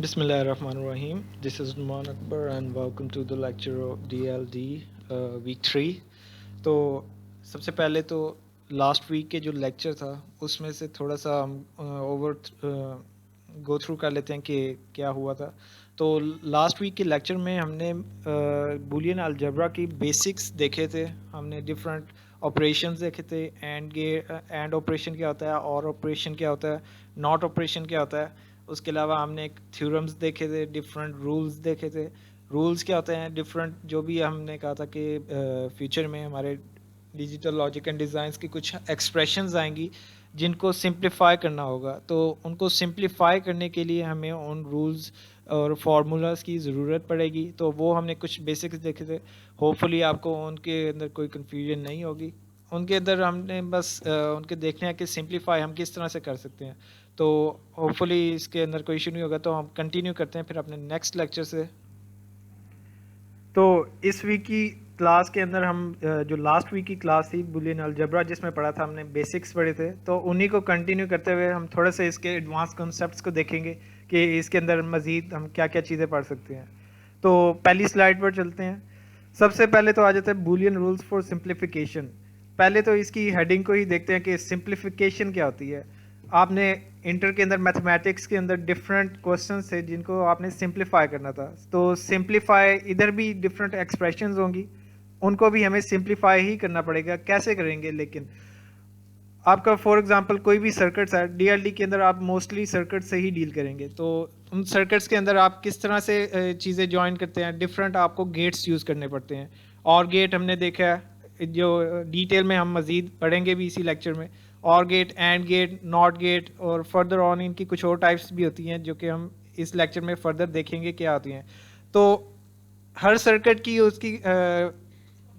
Bismillahirrahmanirrahim. This is Numan Akbar and welcome to the lecture of DLD week 3. तो सबसे पहले तो last week के जो लेक्चर था उसमें से थोड़ा सा हम ओवर गो थ्रू कर लेते हैं कि क्या हुआ था। तो लास्ट वीक के लेक्चर में हमने बूलियन अलजेब्रा की बेसिक्स देखे थे। हमने डिफरेंट ऑपरेशंस देखे थे। एंड ऑपरेशन क्या होता है, और ऑपरेशन क्या होता है, नॉट ऑपरेशन क्या होता है। उसके अलावा हमने थ्योरम्स देखे थे, डिफरेंट रूल्स देखे थे। रूल्स क्या होते हैं, डिफरेंट जो भी हमने कहा था कि फ्यूचर में हमारे डिजिटल लॉजिक एंड डिज़ाइंस की कुछ एक्सप्रेशंस आएंगी जिनको सिंप्लीफाई करना होगा। तो उनको सिंप्लीफाई करने के लिए हमें उन रूल्स और फार्मूलाज की ज़रूरत पड़ेगी। तो वो हमने कुछ बेसिक्स देखे थे। होपफुली आपको उनके अंदर कोई कन्फ्यूजन नहीं होगी। उनके अंदर हमने बस उनके देखने हैं कि सिंप्लीफाई हम किस तरह से कर सकते हैं। तो होपफुली इसके अंदर कोई इशू नहीं होगा। तो हम कंटिन्यू करते हैं फिर अपने नेक्स्ट लेक्चर से। तो इस वीक की क्लास के अंदर हम जो लास्ट वीक की क्लास थी बुलियन अलजेब्रा जिसमें पढ़ा था, हमने बेसिक्स पढ़े थे। तो उन्हीं को कंटिन्यू करते हुए हम थोड़े से इसके एडवांस कॉन्सेप्ट्स को देखेंगे कि इसके अंदर मज़ीद हम क्या क्या चीज़ें पढ़ सकते हैं। तो पहली स्लाइड पर चलते हैं। सबसे पहले तो आ जाता है बुलियन रूल्स फॉर सिंप्लीफिकेशन। पहले तो इसकी हेडिंग को ही देखते हैं कि सिंप्लीफिकेशन क्या होती है। आपने इंटर के अंदर मैथमेटिक्स के अंदर डिफरेंट क्वेश्चन थे जिनको आपने सिंप्लीफाई करना था। तो सिंप्लीफाई इधर भी डिफरेंट एक्सप्रेशंस होंगी, उनको भी हमें सिंप्लीफाई ही करना पड़ेगा। कैसे करेंगे, लेकिन आपका फॉर एग्जांपल कोई भी सर्किट्स है डीएलडी के अंदर, आप मोस्टली सर्किट से ही डील करेंगे। तो उन सर्किट्स के अंदर आप किस तरह से चीज़ें ज्वाइन करते हैं, डिफरेंट आपको गेट्स यूज़ करने पड़ते हैं। और गेट हमने देखा है, जो डिटेल में हम मज़ीद पढ़ेंगे भी इसी लेक्चर में। Or gate, and gate, not gate और फर्दर ऑन इनकी कुछ और टाइप्स भी होती हैं जो कि हम इस लेक्चर में फर्दर देखेंगे क्या होती हैं। तो हर सर्किट की उसकी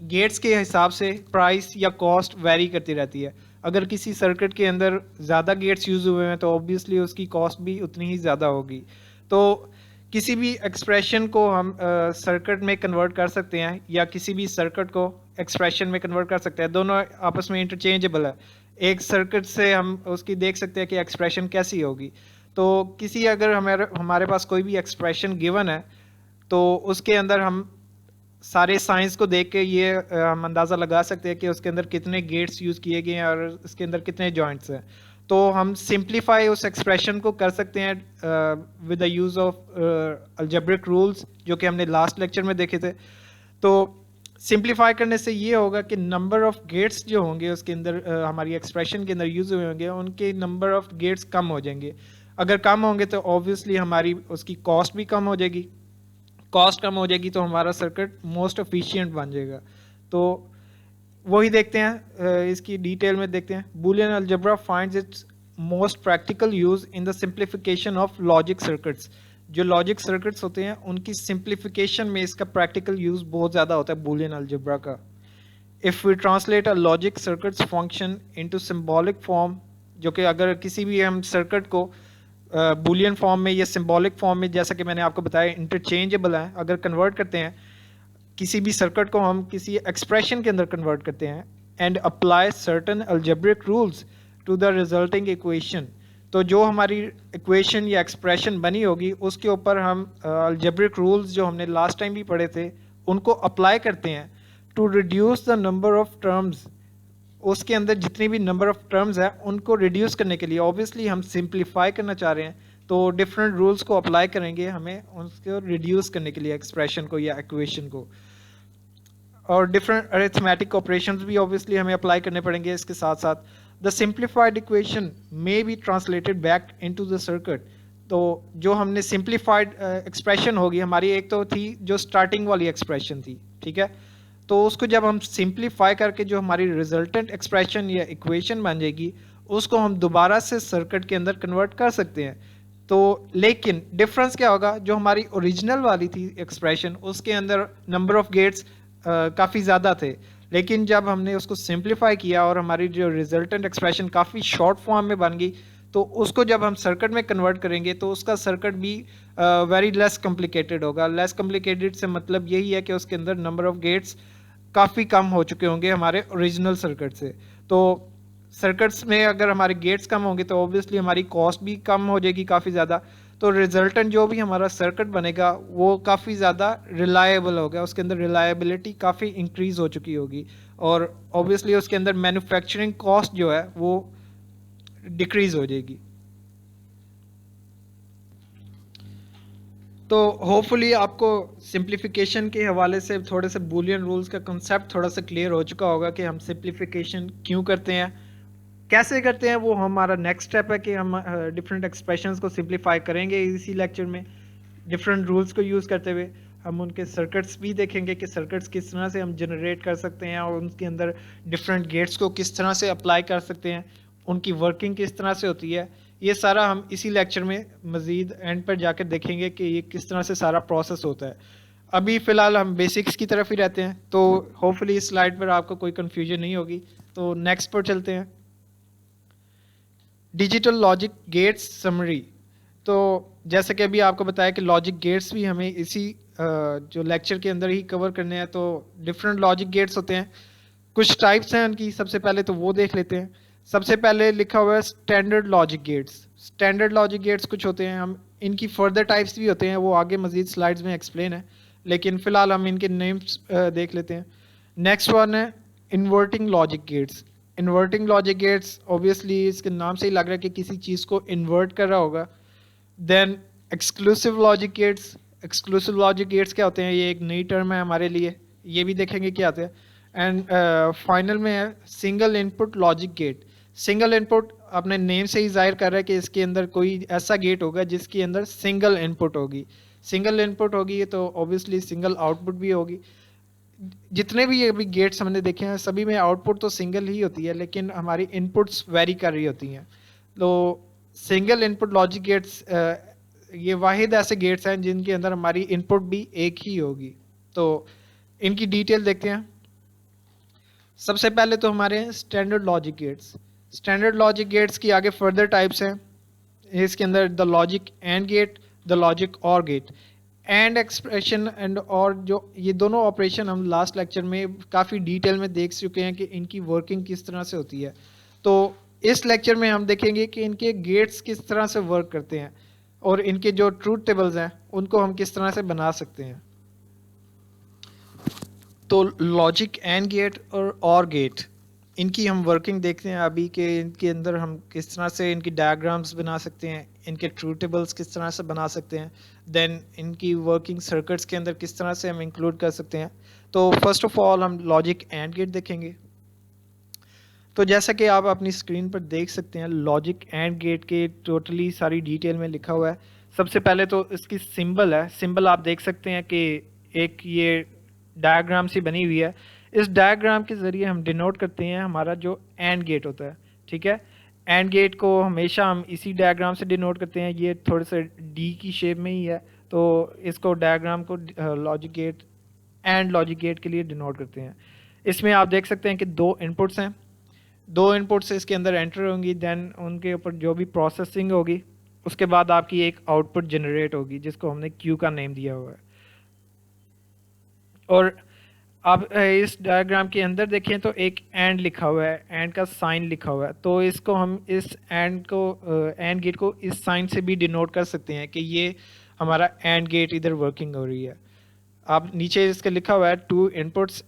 गेट्स के हिसाब से प्राइस या कॉस्ट वैरी करती रहती है। अगर किसी सर्किट के अंदर ज़्यादा गेट्स यूज़ हुए हैं तो ऑब्वियसली उसकी कॉस्ट भी उतनी ही ज़्यादा होगी। तो किसी भी एक्सप्रेशन को हम सर्किट में कन्वर्ट कर सकते हैं या किसी भी सर्किट को एक्सप्रेशन में कन्वर्ट कर सकते हैं। दोनों आपस में इंटरचेंजेबल है। एक सर्किट से हम उसकी देख सकते हैं कि एक्सप्रेशन कैसी होगी। तो किसी अगर हमारे हमारे पास कोई भी एक्सप्रेशन गिवन है तो उसके अंदर हम सारे साइंस को देख के ये हम अंदाज़ा लगा सकते हैं कि उसके अंदर कितने गेट्स यूज़ किए गए हैं और उसके अंदर कितने जॉइंट्स हैं। तो हम सिंप्लीफाई उस एक्सप्रेशन को कर सकते हैं with the use of algebraic rules जो कि हमने लास्ट लेक्चर में देखे थे। तो सिंप्लीफाई करने से ये होगा कि नंबर ऑफ गेट्स जो होंगे उसके अंदर हमारी एक्सप्रेशन के अंदर यूज़ हुए होंगे, उनके नंबर ऑफ गेट्स कम हो जाएंगे। अगर कम होंगे तो ऑब्वियसली हमारी उसकी कॉस्ट भी कम हो जाएगी। कॉस्ट कम हो जाएगी तो हमारा सर्किट मोस्ट एफिशिएंट बन जाएगा। तो वही देखते हैं, इसकी डिटेल में देखते हैं। Boolean algebra finds it's most practical use in the simplification of logic circuits. जो लॉजिक सर्किट्स होते हैं उनकी सिंप्लीफिकेशन में इसका प्रैक्टिकल यूज बहुत ज़्यादा होता है बूलियन अलजेब्रा का। If we translate a logic circuits function into symbolic form, जो कि अगर किसी भी हम सर्किट को बूलियन फॉर्म में या सिंबॉलिक फॉर्म में, जैसा कि मैंने आपको बताया इंटरचेंजेबल है, अगर कन्वर्ट करते हैं किसी भी सर्किट को, हम किसी एक्सप्रेशन के अंदर कन्वर्ट करते हैं and apply certain algebraic rules to the resulting equation. तो जो हमारी इक्वेशन या एक्सप्रेशन बनी होगी उसके ऊपर हम अलजेब्रिक रूल्स जो हमने लास्ट टाइम भी पढ़े थे उनको अप्लाई करते हैं to reduce the number of terms. उसके अंदर जितनी भी नंबर ऑफ टर्म्स है उनको रिड्यूस करने के लिए, ऑब्वियसली हम सिंप्लीफाई करना चाह रहे हैं तो डिफरेंट रूल्स को अप्लाई करेंगे हमें उसको रिड्यूस करने के लिए, एक्सप्रेशन को या इक्वेशन को। और डिफरेंट अरिथमेटिक ऑपरेशंस भी ऑब्वियसली हमें अप्लाई करने पड़ेंगे इसके साथ साथ। The simplified equation may be translated back into the circuit. तो जो हमने सिंप्लीफाइड एक्सप्रेशन होगी हमारी, एक तो थी जो स्टार्टिंग वाली एक्सप्रेशन थी, ठीक है। तो उसको जब हम सिंप्लीफाई करके जो हमारी रिजल्टेंट एक्सप्रेशन या इक्वेशन बन जाएगी उसको हम दोबारा से सर्किट के अंदर कन्वर्ट कर सकते हैं। तो लेकिन डिफरेंस क्या होगा, जो हमारी ओरिजिनल वाली थी एक्सप्रेशन उसके अंदर नंबर ऑफ गेट्स काफ़ी ज़्यादा थे, लेकिन जब हमने उसको सिंप्लीफाई किया और हमारी जो रिजल्टेंट एक्सप्रेशन काफ़ी शॉर्ट फॉर्म में बन गई, तो उसको जब हम सर्किट में कन्वर्ट करेंगे तो उसका सर्किट भी वेरी लेस कॉम्प्लिकेटेड होगा। लेस कॉम्प्लिकेटेड से मतलब यही है कि उसके अंदर नंबर ऑफ गेट्स काफ़ी कम हो चुके होंगे हमारे ओरिजिनल सर्किट से। तो सर्किट्स में अगर हमारे गेट्स कम होंगे तो ऑब्वियसली हमारी कॉस्ट भी कम हो जाएगी काफ़ी ज़्यादा, तो रिजल्टेंट जो भी हमारा सर्किट बनेगा वो काफ़ी ज़्यादा रिलायबल होगा, उसके अंदर रिलायबिलिटी काफ़ी इंक्रीज़ हो चुकी होगी, और ऑब्वियसली उसके अंदर मैन्युफैक्चरिंग कॉस्ट जो है वो डिक्रीज़ हो जाएगी। तो होपफुली आपको सिंप्लीफिकेशन के हवाले से थोड़े से बूलियन रूल्स का कंसेप्ट थोड़ा सा क्लियर हो चुका होगा कि हम सिंप्लीफिकेशन क्यों करते हैं, कैसे करते हैं, वो हमारा नेक्स्ट स्टेप है कि हम डिफरेंट एक्सप्रेशंस को सिंप्लीफाई करेंगे इसी लेक्चर में डिफरेंट रूल्स को यूज़ करते हुए। हम उनके सर्किट्स भी देखेंगे कि सर्किट्स किस तरह से हम जनरेट कर सकते हैं और उनके अंदर डिफरेंट गेट्स को किस तरह से अप्लाई कर सकते हैं, उनकी वर्किंग किस तरह से होती है। ये सारा हम इसी लेक्चर में मज़ीद एंड पर जाकर देखेंगे कि ये किस तरह से सारा प्रोसेस होता है। अभी फ़िलहाल हम बेसिक्स की तरफ ही रहते हैं, तो होपफुली इस स्लाइड पर आपको कोई कन्फ्यूजन नहीं होगी। तो नेक्स्ट पर चलते हैं, डिजिटल लॉजिक गेट्स समरी। तो जैसे कि अभी आपको बताया कि लॉजिक गेट्स भी हमें इसी जो लेक्चर के अंदर ही कवर करने हैं। तो डिफरेंट लॉजिक गेट्स होते हैं, कुछ टाइप्स हैं उनकी, सबसे पहले तो वो देख लेते हैं। सबसे पहले लिखा हुआ है standard logic gates. Standard logic gets कुछ होते हैं, हम इनकी फर्दर टाइप्स भी होते हैं, वो आगे मजीद स्लाइड्स में एक्सप्लेन है, लेकिन फ़िलहाल हम इनके नेम्स देख लेते हैं। नेक्स्ट वन है inverting logic gates. Inverting logic gates obviously इसके नाम से ही लग रहा है कि किसी चीज़ को इन्वर्ट कर रहा होगा। Then exclusive logic gates. Exclusive logic gates क्या होते हैं, ये एक नई टर्म है हमारे लिए, ये भी देखेंगे क्या आते हैं। एंड फाइनल में है single input logic gate. Single input अपने नेम से ही जाहिर कर रहा है कि इसके अंदर कोई ऐसा गेट होगा जिसके अंदर सिंगल इनपुट होगी। सिंगल इनपुट होगी तो ऑब्वियसली सिंगल आउटपुट भी होगी। जितने भी अभी गेट्स हमने देखे हैं सभी में आउटपुट तो सिंगल ही होती है, लेकिन हमारी इनपुट्स वेरी कर रही होती हैं। तो सिंगल इनपुट लॉजिक गेट्स ये वाहिद ऐसे गेट्स हैं जिनके अंदर हमारी इनपुट भी एक ही होगी। तो इनकी डिटेल देखते हैं। सबसे पहले तो हमारे हैं standard logic gates. Standard logic gates की आगे फर्दर टाइप्स हैं, इसके अंदर the logic and gate, the logic or gate. And expression and or जो ये दोनों ऑपरेशन हम लास्ट लेक्चर में काफ़ी डिटेल में देख चुके हैं कि इनकी वर्किंग किस तरह से होती है। तो इस लेक्चर में हम देखेंगे कि इनके गेट्स किस तरह से वर्क करते हैं और इनके जो ट्रूथ टेबल्स हैं उनको हम किस तरह से बना सकते हैं। तो logic and gate or gate, इनकी हम वर्किंग देखते हैं अभी के इनके अंदर हम किस तरह से इनकी डायग्राम्स बना सकते हैं, इनके ट्रूथ टेबल्स किस तरह से बना सकते हैं, देन इनकी वर्किंग सर्किट्स के अंदर किस तरह से हम इंक्लूड कर सकते हैं। तो फर्स्ट ऑफ ऑल हम लॉजिक एंड गेट देखेंगे। तो जैसा कि आप अपनी स्क्रीन पर देख सकते हैं लॉजिक एंड गेट के टोटली सारी डिटेल में लिखा हुआ है। सबसे पहले तो इसकी सिंबल है, सिंबल आप देख सकते हैं कि एक ये डायग्राम सी बनी हुई है। इस डायग्राम के ज़रिए हम डिनोट करते हैं हमारा जो एंड गेट होता है, ठीक है। एंड गेट को हमेशा हम इसी डायग्राम से डिनोट करते हैं, ये थोड़े से डी की शेप में ही है, तो इसको डायग्राम को logic gate and logic gate के लिए डिनोट करते हैं। इसमें आप देख सकते हैं कि दो इनपुट्स हैं, दो इनपुट्स इसके अंदर एंटर होंगी, देन उनके ऊपर जो भी प्रोसेसिंग होगी उसके बाद आपकी एक आउटपुट जनरेट होगी जिसको हमने क्यू का नेम दिया हुआ है। और आप इस डायग्राम के अंदर देखें तो एक एंड लिखा हुआ है, एंड का साइन लिखा हुआ है, तो इसको हम इस एंड को एंड गेट को इस साइन से भी डिनोट कर सकते हैं कि ये हमारा एंड गेट इधर वर्किंग हो रही है। आप नीचे इसके लिखा हुआ है to inputs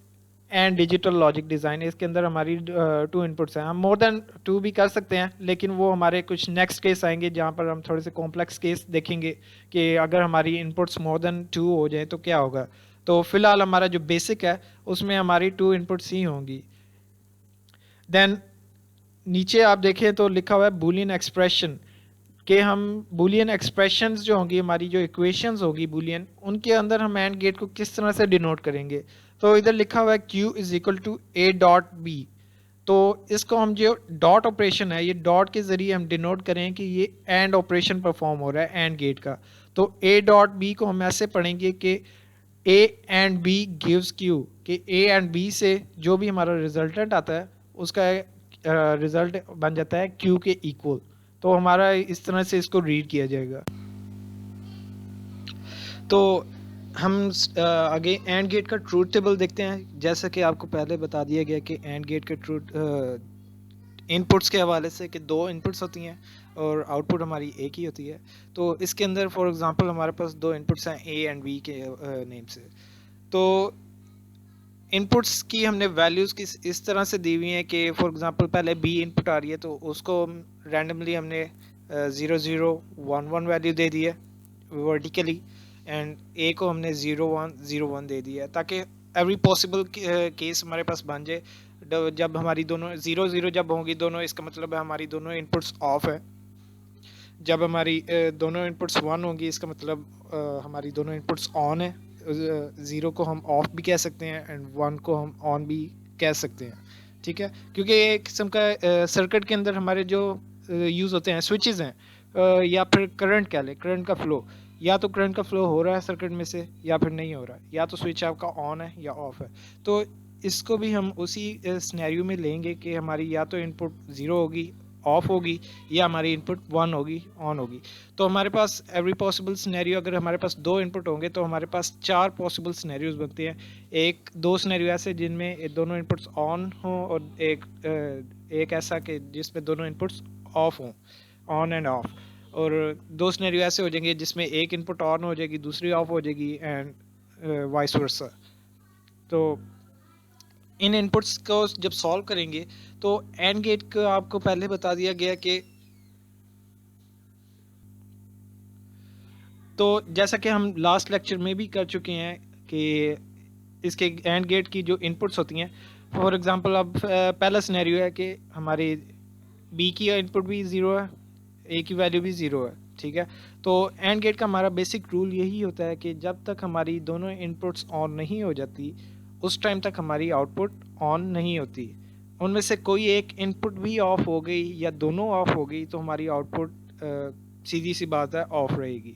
and digital logic design, इसके अंदर हमारी टू इनपुट्स हैं। हम मोर देन टू भी कर सकते हैं, लेकिन वो हमारे कुछ नेक्स्ट केस आएंगे जहाँ पर हम थोड़े से कॉम्प्लेक्स केस देखेंगे कि अगर हमारी इनपुट्स मोर देन टू हो जाए तो क्या होगा। तो फिलहाल हमारा जो बेसिक है उसमें हमारी टू इनपुट्स ही होंगी। देन नीचे आप देखें तो लिखा हुआ है बूलियन एक्सप्रेशन, कि हम बूलियन एक्सप्रेशंस जो होंगी, हमारी जो इक्वेशंस होगी बूलियन, उनके अंदर हम एंड गेट को किस तरह से डिनोट करेंगे। तो इधर लिखा हुआ है Q is equal to A dot B। तो इसको हम जो डॉट ऑपरेशन है ये डॉट के ज़रिए हम डिनोट करें कि ये एंड ऑपरेशन परफॉर्म हो रहा है एंड गेट का। तो A डॉट B को हम ऐसे पढ़ेंगे कि A and B gives Q, कि A एंड B से जो भी हमारा रिजल्टेंट आता है उसका रिजल्ट बन जाता है Q के इक्वल। तो हमारा इस तरह से इसको रीड किया जाएगा। तो हम आगे एंड गेट का ट्रूथ टेबल देखते हैं। जैसा कि आपको पहले बता दिया गया कि एंड गेट का ट्रूथ इनपुट्स के हवाले से कि दो इनपुट्स होती हैं और आउटपुट हमारी एक ही होती है। तो इसके अंदर फॉर एग्जांपल हमारे पास दो इनपुट्स हैं ए एंड बी के नेम से। तो इनपुट्स की हमने वैल्यूज़ की इस तरह से दी हुई हैं कि फॉर एग्जांपल पहले बी इनपुट आ रही है तो उसको रैंडमली हमने 0011 वैल्यू दे दी है वर्टिकली, एंड ए को हमने 0101 दे दिया है ताकि एवरी पॉसिबल केस हमारे पास बन जाए। जब हमारी दोनों 00 जब होंगी दोनों, इसका मतलब है हमारी दोनों इनपुट्स ऑफ है। जब हमारी दोनों इनपुट्स 1 होंगी इसका मतलब हमारी दोनों इनपुट्स ऑन है। 0 को हम ऑफ भी कह सकते हैं एंड 1 को हम ऑन भी कह सकते हैं। ठीक है, क्योंकि ये एक किस्म का सर्किट के अंदर हमारे जो यूज़ होते हैं स्विचेस हैं, या फिर करंट कह लें, करंट का फ्लो, या तो करंट का फ्लो हो रहा है सर्किट में से या फिर नहीं हो रहा है, या तो स्विच आपका ऑन है या ऑफ है। तो इसको भी हम उसी सिनेरियो में लेंगे कि हमारी या तो इनपुट 0 होगी ऑफ होगी, या हमारी इनपुट 1 होगी ऑन होगी। तो हमारे पास एवरी पॉसिबल सिनेरियो, अगर हमारे पास दो इनपुट होंगे तो हमारे पास 4 पॉसिबल सिनेरियोज बनते हैं। दो सिनेरियो ऐसे जिनमें दोनों इनपुट्स ऑन हों और एक ऐसा कि जिसमें दोनों इनपुट्स ऑफ हों, ऑन एंड ऑफ। और दो सिनेरियो ऐसे हो जाएंगे जिसमें एक इनपुट ऑन हो जाएगी दूसरी ऑफ हो जाएगी एंड वाइस वर्सा। तो इन इनपुट्स को जब सॉल्व करेंगे तो एंड गेट को आपको पहले बता दिया गया कि तो जैसा कि हम लास्ट लेक्चर में भी कर चुके हैं कि इसके एंड गेट की जो इनपुट्स होती हैं, फॉर एग्जांपल अब पहला सिनेरियो है कि हमारी बी की इनपुट भी 0 है, ए की वैल्यू भी 0 है। ठीक है, तो एंड गेट का हमारा बेसिक रूल यही होता है कि जब तक हमारी दोनों इनपुट्स ऑन नहीं हो जाती उस टाइम तक हमारी आउटपुट ऑन नहीं होती। उनमें से कोई एक इनपुट भी ऑफ हो गई या दोनों ऑफ हो गई तो हमारी आउटपुट सीधी सी बात है ऑफ रहेगी।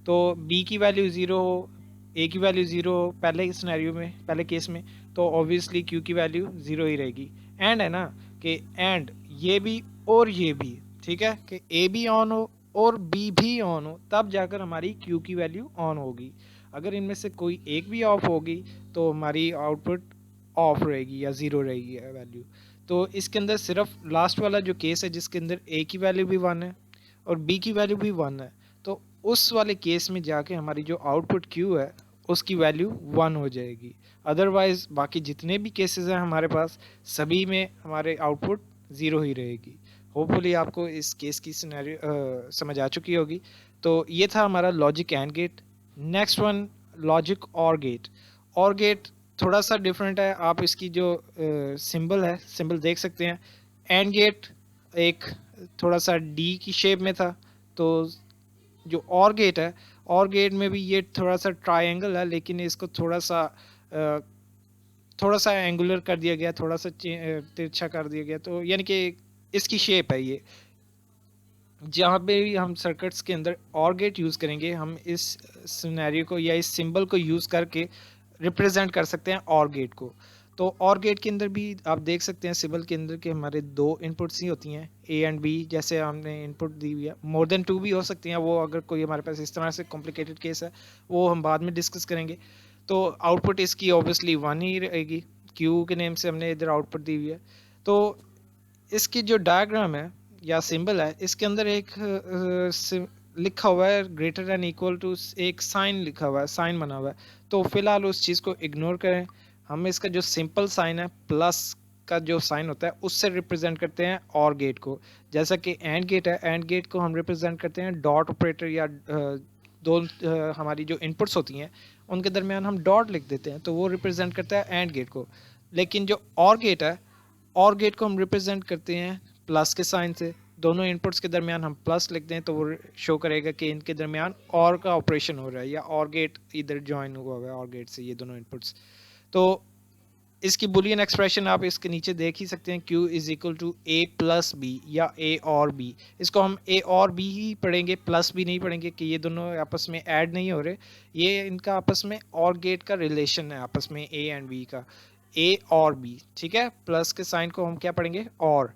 तो बी की वैल्यू 0 हो, ए की वैल्यू 0 हो पहले सिनेरियो में, पहले केस में, तो ऑब्वियसली क्यू की वैल्यू 0 ही रहेगी। एंड है ना कि एंड ये भी और ये भी, ठीक है, कि ए भी ऑन हो और बी भी ऑन हो तब जाकर हमारी क्यू की वैल्यू ऑन होगी। अगर इनमें से कोई एक भी ऑफ होगी तो हमारी आउटपुट ऑफ रहेगी या 0 रहेगी वैल्यू। तो इसके अंदर सिर्फ लास्ट वाला जो केस है जिसके अंदर ए की वैल्यू भी 1 है और बी की वैल्यू भी 1 है, तो उस वाले केस में जाके हमारी जो आउटपुट क्यू है उसकी वैल्यू 1 हो जाएगी। अदरवाइज बाकी जितने भी केसेस हैं हमारे पास सभी में हमारे आउटपुट 0 ही रहेगी। होपफुली आपको इस केस की सिनेरियो समझ आ चुकी होगी। तो ये था हमारा logic and gate. Next one logic or gate. Or gate थोड़ा सा डिफरेंट है, आप इसकी जो सिंबल है सिंबल देख सकते हैं। एंड गेट एक थोड़ा सा डी की शेप में था, तो जो और गेट है, और गेट में भी ये थोड़ा सा ट्रायंगल है लेकिन इसको थोड़ा सा एंगुलर कर दिया गया, थोड़ा सा तिरछा कर दिया गया। तो यानी कि इसकी शेप है ये। जहाँ पे भी हम सर्किट्स के अंदर और गेट यूज़ करेंगे हम इस सिनेरियो को या इस सिंबल को यूज़ करके रिप्रेजेंट कर सकते हैं और गेट को। तो और गेट के अंदर भी आप देख सकते हैं सिंबल के अंदर के हमारे दो इनपुट्स ही होती हैं ए एंड बी, जैसे हमने इनपुट दी हुई है। मोर देन 2 भी हो सकती हैं, वो अगर कोई हमारे पास इस तरह से कॉम्प्लिकेटेड केस है वो हम बाद में डिस्कस करेंगे। तो आउटपुट इसकी ऑब्वियसली 1 ही रहेगी, क्यू के नेम से हमने इधर आउटपुट दी हुई है। तो इसकी जो डायग्राम है या सिंबल है इसके अंदर एक लिखा हुआ है ग्रेटर दैन इक्वल टू, एक साइन लिखा हुआ है, साइन बना हुआ है। तो फिलहाल उस चीज़ को इग्नोर करें, हम इसका जो सिंपल साइन है प्लस का जो साइन होता है उससे रिप्रेजेंट करते हैं और गेट को। जैसा कि एंड गेट है, एंड गेट को हम रिप्रेजेंट करते हैं डॉट ऑपरेटर या दो हमारी जो इनपुट्स होती हैं उनके दरमियान हम डॉट लिख देते हैं तो वो रिप्रेजेंट करता है एंड गेट को। लेकिन जो और गेट है, और गेट को हम रिप्रेजेंट करते हैं प्लस के साइन से। दोनों इनपुट्स के दरमियान हम प्लस लिखते हैं तो वो शो करेगा कि इनके दरमियान और का ऑपरेशन हो रहा है या और गेट इधर ज्वाइन हुआ है और गेट से ये दोनों इनपुट्स। तो इसकी बुलियन एक्सप्रेशन आप इसके नीचे देख ही सकते हैं, Q is equal to A plus B या ए और बी। इसको हम ए और बी ही पढ़ेंगे, प्लस भी नहीं पढ़ेंगे कि ये दोनों आपस में ऐड नहीं हो रहे, ये इनका आपस में और गेट का रिलेशन है आपस में ए एंड बी का, ए और बी। ठीक है, प्लस के साइन को हम क्या पढ़ेंगे और,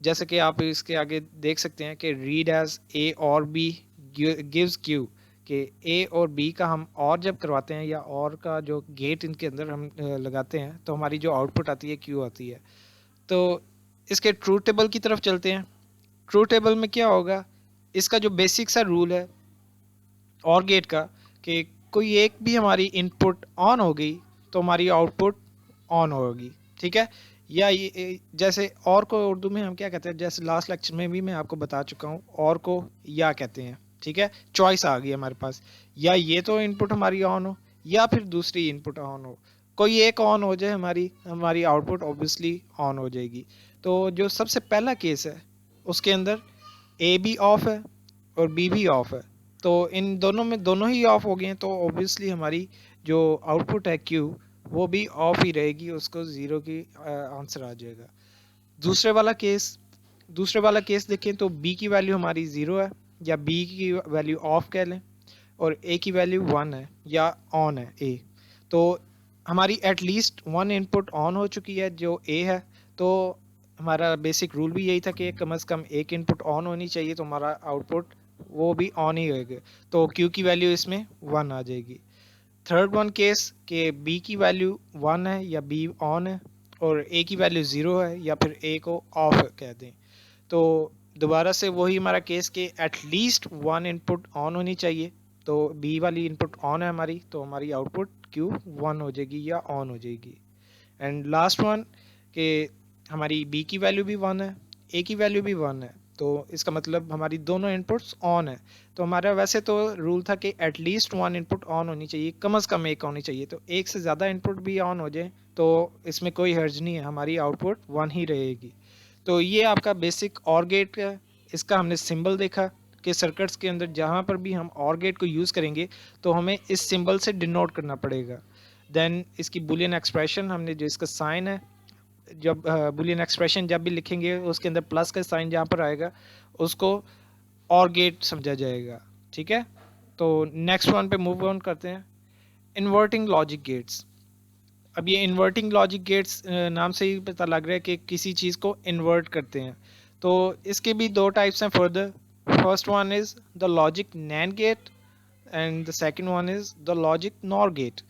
जैसे कि आप इसके आगे देख सकते हैं कि read as A or B gives Q, कि ए और बी का हम और जब करवाते हैं या और का जो गेट इनके अंदर हम लगाते हैं तो हमारी जो आउटपुट आती है क्यू आती है। तो इसके ट्रूथ टेबल की तरफ चलते हैं। ट्रूथ टेबल में क्या होगा, इसका जो बेसिक सा रूल है और गेट का, कि कोई एक भी हमारी इनपुट ऑन हो गई तो हमारी आउटपुट ऑन होगी, ठीक है। या जैसे और को उर्दू में हम क्या कहते हैं, जैसे लास्ट लेक्चर में भी मैं आपको बता चुका हूँ, और को या कहते हैं, ठीक है। चॉइस आ गई हमारे पास, या ये तो इनपुट हमारी ऑन हो या फिर दूसरी इनपुट ऑन हो, कोई एक ऑन हो जाए हमारी हमारी आउटपुट ऑब्वियसली ऑन हो जाएगी। तो जो सबसे पहला केस है उसके अंदर ए भी ऑफ है और बी भी ऑफ है, तो इन दोनों में दोनों ही ऑफ हो गए हैं, तो ऑब्वियसली हमारी जो आउटपुट है क्यू वो भी ऑफ ही रहेगी, उसको ज़ीरो की आंसर आ जाएगा। दूसरे वाला केस दूसरे वाला केस देखें तो बी की वैल्यू हमारी ज़ीरो है या बी की वैल्यू ऑफ कह लें, और ए की वैल्यू वन है या ऑन है ए, तो हमारी एटलीस्ट वन इनपुट ऑन हो चुकी है जो ए है। तो हमारा बेसिक रूल भी यही था कि कम से कम एक इनपुट ऑन होनी चाहिए, तो हमारा आउटपुट वो भी ऑन ही होएगा, तो क्यू की वैल्यू इसमें वन आ जाएगी। थर्ड वन केस के बी की वैल्यू वन है या बी ऑन है और ए की वैल्यू ज़ीरो है या फिर ए को ऑफ कह दें, तो दोबारा से वही हमारा केस के एटलीस्ट वन इनपुट ऑन होनी चाहिए, तो बी वाली इनपुट ऑन है हमारी, तो हमारी आउटपुट क्यू वन हो जाएगी या ऑन हो जाएगी। एंड लास्ट वन कि हमारी बी की वैल्यू भी वन है, ए की वैल्यू भी वन है, तो इसका मतलब हमारी दोनों इनपुट्स ऑन है। तो हमारा वैसे तो रूल था कि एटलीस्ट वन इनपुट ऑन होनी चाहिए, कम से कम एक होनी चाहिए, तो एक से ज़्यादा इनपुट भी ऑन हो जाए तो इसमें कोई हर्ज नहीं है, हमारी आउटपुट वन ही रहेगी। तो ये आपका बेसिक और गेट है। इसका हमने सिंबल देखा कि सर्किट्स के अंदर जहाँ पर भी हम और गेट को यूज़ करेंगे तो हमें इस सिंबल से डिनोट करना पड़ेगा। देन इसकी बुलियन एक्सप्रेशन हमने जो इसका साइन है, जब बुलियन एक्सप्रेशन जब भी लिखेंगे उसके अंदर प्लस का साइन जहाँ पर आएगा उसको और गेट समझा जाएगा, ठीक है। तो नेक्स्ट वन पे मूव ऑन करते हैं, इन्वर्टिंग लॉजिक गेट्स। अब ये इन्वर्टिंग लॉजिक गेट्स नाम से ही पता लग रहा है कि किसी चीज़ को इन्वर्ट करते हैं। तो इसके भी दो टाइप्स हैं further. First one is the logic NAND gate and the second one is the logic NOR gate.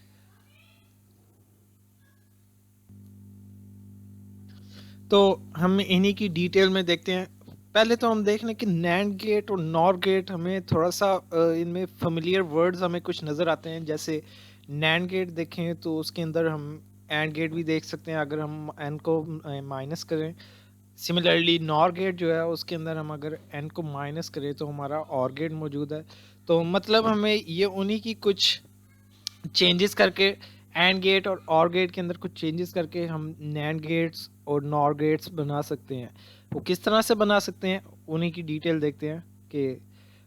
तो हम इन्हीं की डिटेल में देखते हैं। पहले तो हम देख लें कि नैंड गेट और नॉर गेट, हमें थोड़ा सा इनमें फेमिलियर वर्ड्स हमें कुछ नज़र आते हैं। जैसे नैंड गेट देखें तो उसके अंदर हम एंड गेट भी देख सकते हैं अगर हम एन को माइनस करें। सिमिलरली नॉर गेट जो है उसके अंदर हम अगर एन को माइनस करें तो हमारा और गेट मौजूद है। तो मतलब हमें ये उन्हीं की कुछ चेंजेस करके एंड गेट और गेट के अंदर कुछ चेंजेस करके हम नैंड गेट्स और नॉर गेट्स बना सकते हैं। वो किस तरह से बना सकते हैं उन्हीं की डिटेल देखते हैं कि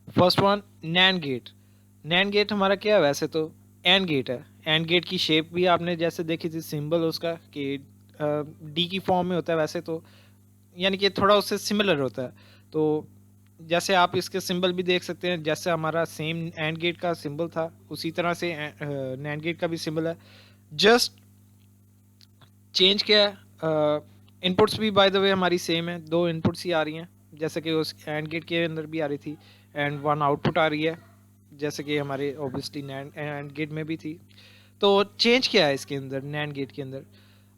first one NAND gate. NAND gate हमारा क्या है, वैसे तो एंड गेट है। एंड गेट की शेप भी आपने जैसे देखी थी सिंबल उसका कि डी की फॉर्म में होता है, वैसे तो यानी कि थोड़ा उससे सिमिलर होता है। तो जैसे आप इसके सिंबल भी देख सकते हैं, जैसे हमारा सेम एंड गेट का सिंबल था उसी तरह से नैंड गेट का भी सिंबल है। जस्ट चेंज क्या है, इनपुट्स भी बाय द वे हमारी सेम है, दो इनपुट्स ही आ रही हैं जैसे कि उस एंड गेट के अंदर भी आ रही थी, एंड वन आउटपुट आ रही है जैसे कि हमारे ऑब्वियसली एंड गेट में भी थी। तो चेंज क्या है इसके अंदर, नैंड गेट के अंदर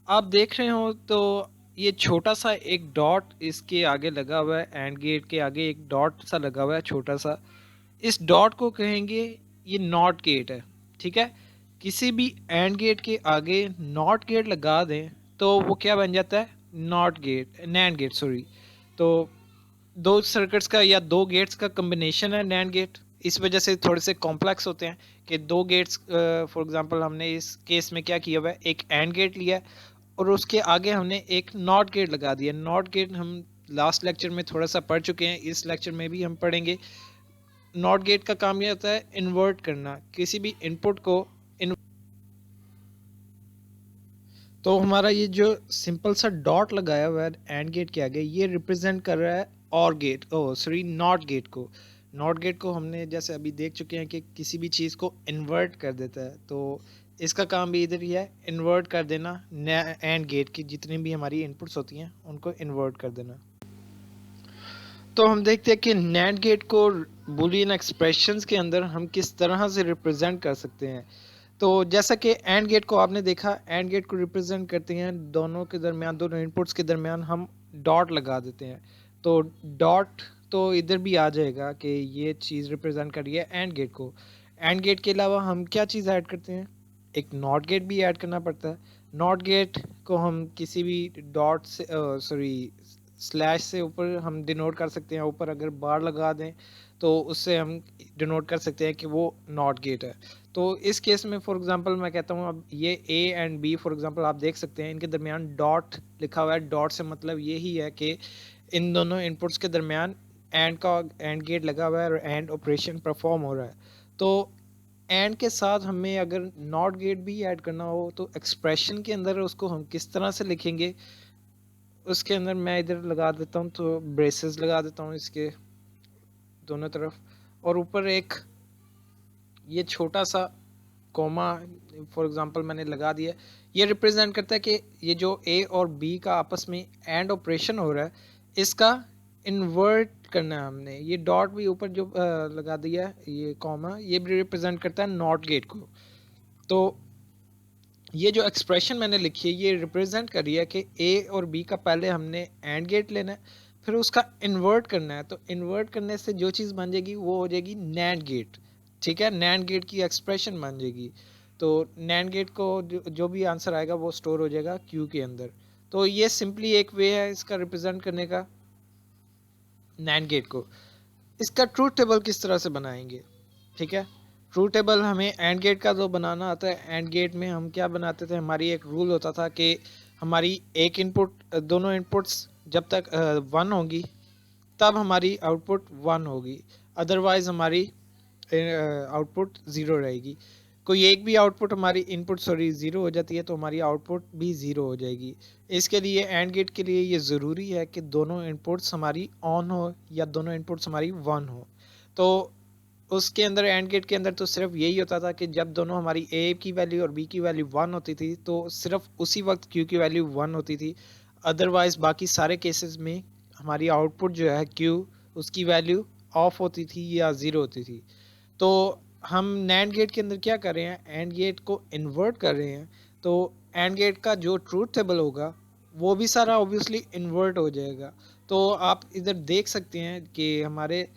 आप देख रहे हो तो ये छोटा सा एक डॉट इसके आगे लगा हुआ है, एंड गेट के आगे एक डॉट सा लगा हुआ है छोटा सा। इस डॉट को कहेंगे ये नॉट गेट है, ठीक है। किसी भी एंड गेट के आगे नॉट गेट लगा दें तो वो क्या बन जाता है, not gate, NAND gate sorry. तो दो सर्किट्स का या दो गेट्स का कम्बिनेशन है नैंड गेट, इस वजह से थोड़े से कॉम्प्लेक्स होते हैं कि दो गेट्स। फॉर एग्जांपल हमने इस केस में क्या किया हुआ है, एक एंड गेट लिया है और उसके आगे हमने एक नॉट गेट लगा दिया। नॉट गेट हम लास्ट लेक्चर में थोड़ा सा पढ़ चुके हैं, इस लेक्चर में भी हम पढ़ेंगे। नॉट गेट का काम यह होता है इन्वर्ट करना किसी भी इनपुट को। तो हमारा ये जो सिंपल सा डॉट लगाया हुआ है एंड गेट के आगे, ये रिप्रेजेंट कर रहा है or gate, oh sorry not gate को। नॉट गेट को हमने जैसे अभी देख चुके हैं कि किसी भी चीज़ को इन्वर्ट कर देता है, तो इसका काम भी इधर ही है, इन्वर्ट कर देना एंड गेट की जितनी भी हमारी इनपुट्स होती हैं उनको इन्वर्ट कर देना। तो हम देखते हैं कि नैंड गेट को बुलियन एक्सप्रेशंस के अंदर हम किस तरह से रिप्रेजेंट कर सकते हैं। तो जैसा कि एंड गेट को आपने देखा, एंड गेट को रिप्रेजेंट करते हैं दोनों के दरमियान, दोनों इनपुट्स के दरमियान हम डॉट लगा देते हैं। तो डॉट तो इधर भी आ जाएगा कि ये चीज़ रिप्रेजेंट कर रही है एंड गेट को। एंड गेट के अलावा हम क्या चीज़ ऐड करते हैं, एक नॉट गेट भी ऐड करना पड़ता है। नॉट गेट को हम किसी भी डॉट से स्लैश से ऊपर हम डिनोट कर सकते हैं। ऊपर अगर बार लगा दें तो उससे हम डिनोट कर सकते हैं कि वो नॉट गेट है। तो इस केस में फॉर एग्जांपल मैं कहता हूँ, अब ये A and B for example आप देख सकते हैं, इनके दरमियान डॉट लिखा हुआ है। डॉट से मतलब यही है कि इन दोनों इनपुट्स के दरमियान एंड गेट लगा हुआ है और एंड ऑपरेशन परफॉर्म हो रहा है। तो एंड के साथ हमें अगर नॉट गेट भी ऐड करना हो तो एक्सप्रेशन के अंदर उसको हम किस तरह से लिखेंगे, उसके अंदर मैं इधर लगा देता हूँ, तो ब्रेसेस लगा देता हूँ इसके दोनों तरफ, और ऊपर एक ये छोटा सा कोमा फॉर एग्जांपल मैंने लगा दिया। ये रिप्रेजेंट करता है कि ये जो ए और बी का आपस में एंड ऑपरेशन हो रहा है, इसका इन्वर्ट करना है हमने। ये डॉट भी ऊपर जो लगा दिया है, ये कॉमा, ये भी रिप्रेजेंट करता है नॉट गेट को। तो ये जो एक्सप्रेशन मैंने लिखी है ये रिप्रेजेंट कर रही है कि ए और बी का पहले हमने एंड गेट लेना है, फिर उसका इन्वर्ट करना है। तो इन्वर्ट करने से जो चीज़ बन जाएगी वो हो जाएगी नैंड गेट। ठीक है, नैंड गेट की एक्सप्रेशन बन जाएगी। तो नैंड गेट को जो भी आंसर आएगा वो स्टोर हो जाएगा क्यू के अंदर। तो ये सिंपली एक वे है इसका रिप्रेजेंट करने का नैंड गेट को। इसका ट्रूथ टेबल किस तरह से बनाएंगे, ठीक है। ट्रूथ टेबल हमें एंड गेट का जो बनाना आता है, एंड गेट में हम क्या बनाते थे, हमारी एक रूल होता था कि हमारी एक इनपुट, दोनों इनपुट्स जब तक 1 होंगी तब हमारी आउटपुट 1 होगी, अदरवाइज हमारी आउटपुट 0 रहेगी। कोई एक भी आउटपुट हमारी इनपुट 0 हो जाती है तो हमारी आउटपुट भी 0 हो जाएगी। इसके लिए एंड गेट के लिए ये ज़रूरी है कि दोनों इनपुट्स हमारी ऑन हो या दोनों इनपुट्स हमारी 1 हो। तो उसके अंदर एंड गेट के अंदर तो सिर्फ यही होता था कि जब दोनों हमारी ए की वैल्यू और बी की वैल्यू 1 होती थी तो सिर्फ उसी वक्त क्यू की वैल्यू 1 होती थी। अदरवाइज बाकी सारे केसेस में हमारी आउटपुट जो है क्यू, उसकी वैल्यू ऑफ होती थी या 0 होती थी। तो हम नैंड गेट के अंदर क्या कर रहे हैं, एंड गेट को इन्वर्ट कर रहे हैं। तो एंड गेट का जो ट्रूथ टेबल होगा वो भी सारा ऑब्वियसली इन्वर्ट हो जाएगा। तो आप इधर देख सकते हैं कि हमारे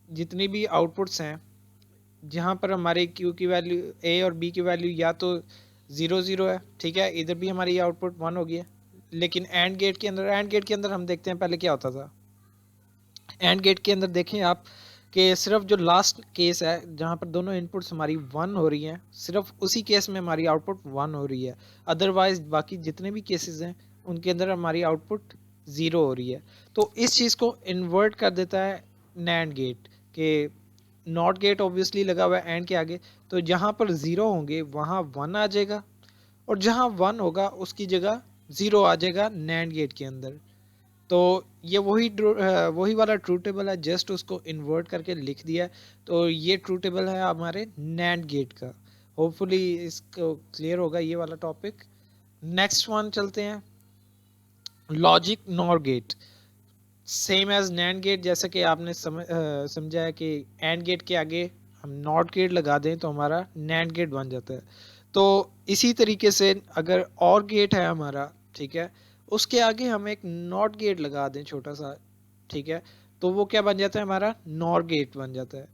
जितनी भी आउटपुट्स हैं जहाँ पर हमारे क्यू की वैल्यू ए और बी की वैल्यू या तो 0 है, ठीक है, इधर भी हमारी आउटपुट 1 हो गया। लेकिन एंड गेट के अंदर हम देखते हैं पहले क्या होता था। एंड गेट के अंदर देखें आप कि सिर्फ जो लास्ट केस है जहाँ पर दोनों इनपुट्स हमारी 1 हो रही हैं, सिर्फ उसी केस में हमारी आउटपुट 1 हो रही है। अदरवाइज बाकी जितने भी केसेस हैं उनके अंदर हमारी आउटपुट 0 हो रही है। तो इस चीज़ को इन्वर्ट कर देता है नैंड गेट के। नॉट गेट ऑब्वियसली लगा हुआ है एंड के आगे, तो जहाँ पर 0 होंगे वहाँ 1 आ जाएगा, और जहाँ 1 होगा उसकी जगह 0 आ जाएगा नैंड गेट के अंदर। तो ये वही वाला ट्रू टेबल है, जस्ट उसको इन्वर्ट करके लिख दिया है। तो ये ट्रू टेबल है हमारे नैंड गेट का। होपफुली इसको क्लियर होगा ये वाला टॉपिक। नेक्स्ट वन चलते हैं, logic NOR gate. Same as NAND gate, जैसे कि आपने समझा है कि एंड गेट के आगे हम नॉट गेट लगा दें तो हमारा नैंड गेट बन जाता है। तो इसी तरीके से अगर और गेट है हमारा, ठीक है, उसके आगे हम एक नॉट गेट लगा दें छोटा सा, ठीक है, तो वो क्या बन जाता है, हमारा नॉर गेट बन जाता है।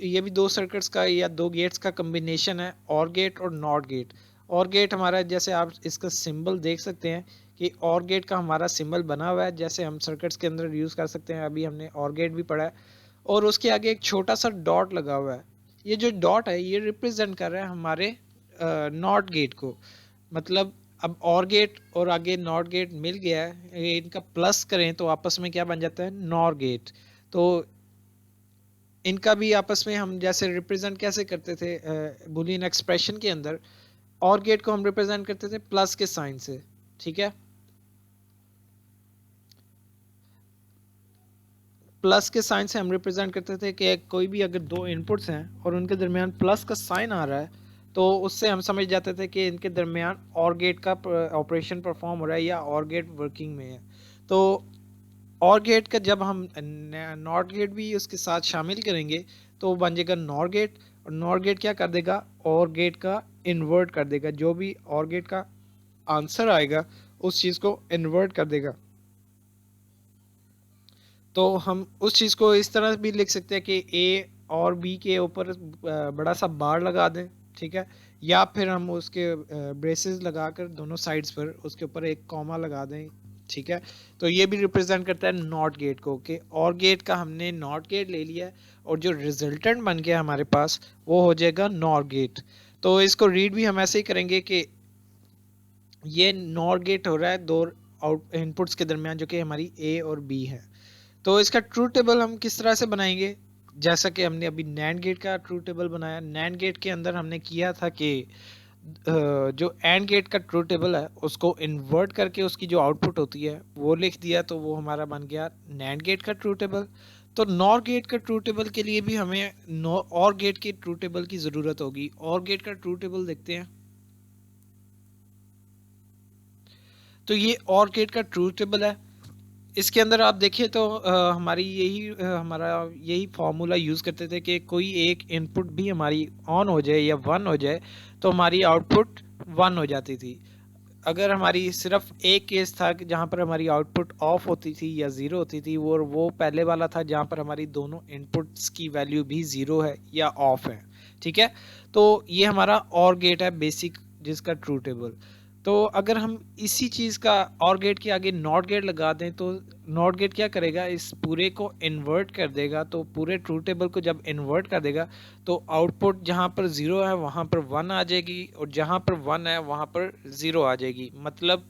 ये भी दो सर्किट्स का या दो गेट्स का कम्बिनेशन है, और गेट और नॉट गेट। और गेट हमारा, जैसे आप इसका सिंबल देख सकते हैं कि और गेट का हमारा सिंबल बना हुआ है, जैसे हम सर्किट्स के अंदर यूज़ कर सकते हैं। अभी हमने और गेट भी पढ़ा है, और उसके आगे एक छोटा सा डॉट लगा हुआ है। ये जो डॉट है ये रिप्रेजेंट कर रहा है हमारे नॉट गेट को। मतलब अब और गेट और आगे नॉट गेट मिल गया है, ये इनका प्लस करें तो आपस में क्या बन जाता है, नॉर गेट। तो इनका भी आपस में हम जैसे रिप्रेजेंट कैसे करते थे बुलियन एक्सप्रेशन के अंदर, और गेट को हम रिप्रेजेंट करते थे प्लस के साइन से, ठीक है। प्लस के साइन से हम रिप्रेजेंट करते थे कि कोई भी अगर दो इनपुट्स हैं और उनके दरमियान प्लस का साइन आ रहा है तो उससे हम समझ जाते थे कि इनके दरमियान और गेट का ऑपरेशन परफॉर्म हो रहा है या और गेट वर्किंग में है। तो और गेट का जब हम नॉट गेट भी उसके साथ शामिल करेंगे तो बन जाएगा नॉर गेट, और नॉर गेट क्या कर देगा, और गेट का इन्वर्ट कर देगा। जो भी और गेट का आंसर आएगा उस चीज़ को इन्वर्ट कर देगा। तो हम उस चीज़ को इस तरह भी लिख सकते हैं कि ए और बी के ऊपर बड़ा सा बार लगा दें, ठीक है, या फिर हम उसके ब्रेसेस लगाकर दोनों साइड्स पर उसके ऊपर एक कॉमा लगा दें, ठीक है। तो ये भी रिप्रेजेंट करता है नॉट गेट को, कि और गेट का हमने नॉट गेट ले लिया है और जो रिजल्टेंट बन गया हमारे पास वो हो जाएगा नॉर गेट। तो इसको रीड भी हम ऐसे ही करेंगे कि ये नॉर गेट हो रहा है दो आउट इनपुट्स के दरमियान जो कि हमारी ए और बी है। तो इसका ट्रूथ टेबल हम किस तरह से बनाएंगे, जैसा कि हमने अभी नैंड गेट का ट्रूथ टेबल बनाया। नैंड गेट के अंदर हमने किया था कि जो एंड गेट का ट्रूथ टेबल है उसको इन्वर्ट करके उसकी जो आउटपुट होती है वो लिख दिया, तो वो हमारा बन गया नैंड गेट का ट्रूथ टेबल। तो नॉर गेट का ट्रूथ टेबल के लिए भी हमें और गेट के ट्रूथ टेबल की ज़रूरत होगी। और गेट का ट्रूथ टेबल देखते हैं। तो ये और गेट का ट्रूथ टेबल है। इसके अंदर आप देखिए तो हमारा यही फार्मूला यूज़ करते थे कि कोई एक इनपुट भी हमारी ऑन हो जाए या वन हो जाए तो हमारी आउटपुट वन हो जाती थी। अगर हमारी सिर्फ एक केस था कि जहाँ पर हमारी आउटपुट ऑफ होती थी या ज़ीरो होती थी, वो पहले वाला था जहाँ पर हमारी दोनों इनपुट्स की वैल्यू भी ज़ीरो है या ऑफ है, ठीक है। तो ये हमारा और गेट है बेसिक, जिसका ट्रू टेबल। तो अगर हम इसी चीज़ का और गेट के आगे नॉट गेट लगा दें तो नॉट गेट क्या करेगा, इस पूरे को इन्वर्ट कर देगा। तो पूरे ट्रू टेबल को जब इन्वर्ट कर देगा तो आउटपुट जहाँ पर ज़ीरो है वहाँ पर वन आ जाएगी और जहाँ पर वन है वहाँ पर ज़ीरो आ जाएगी। मतलब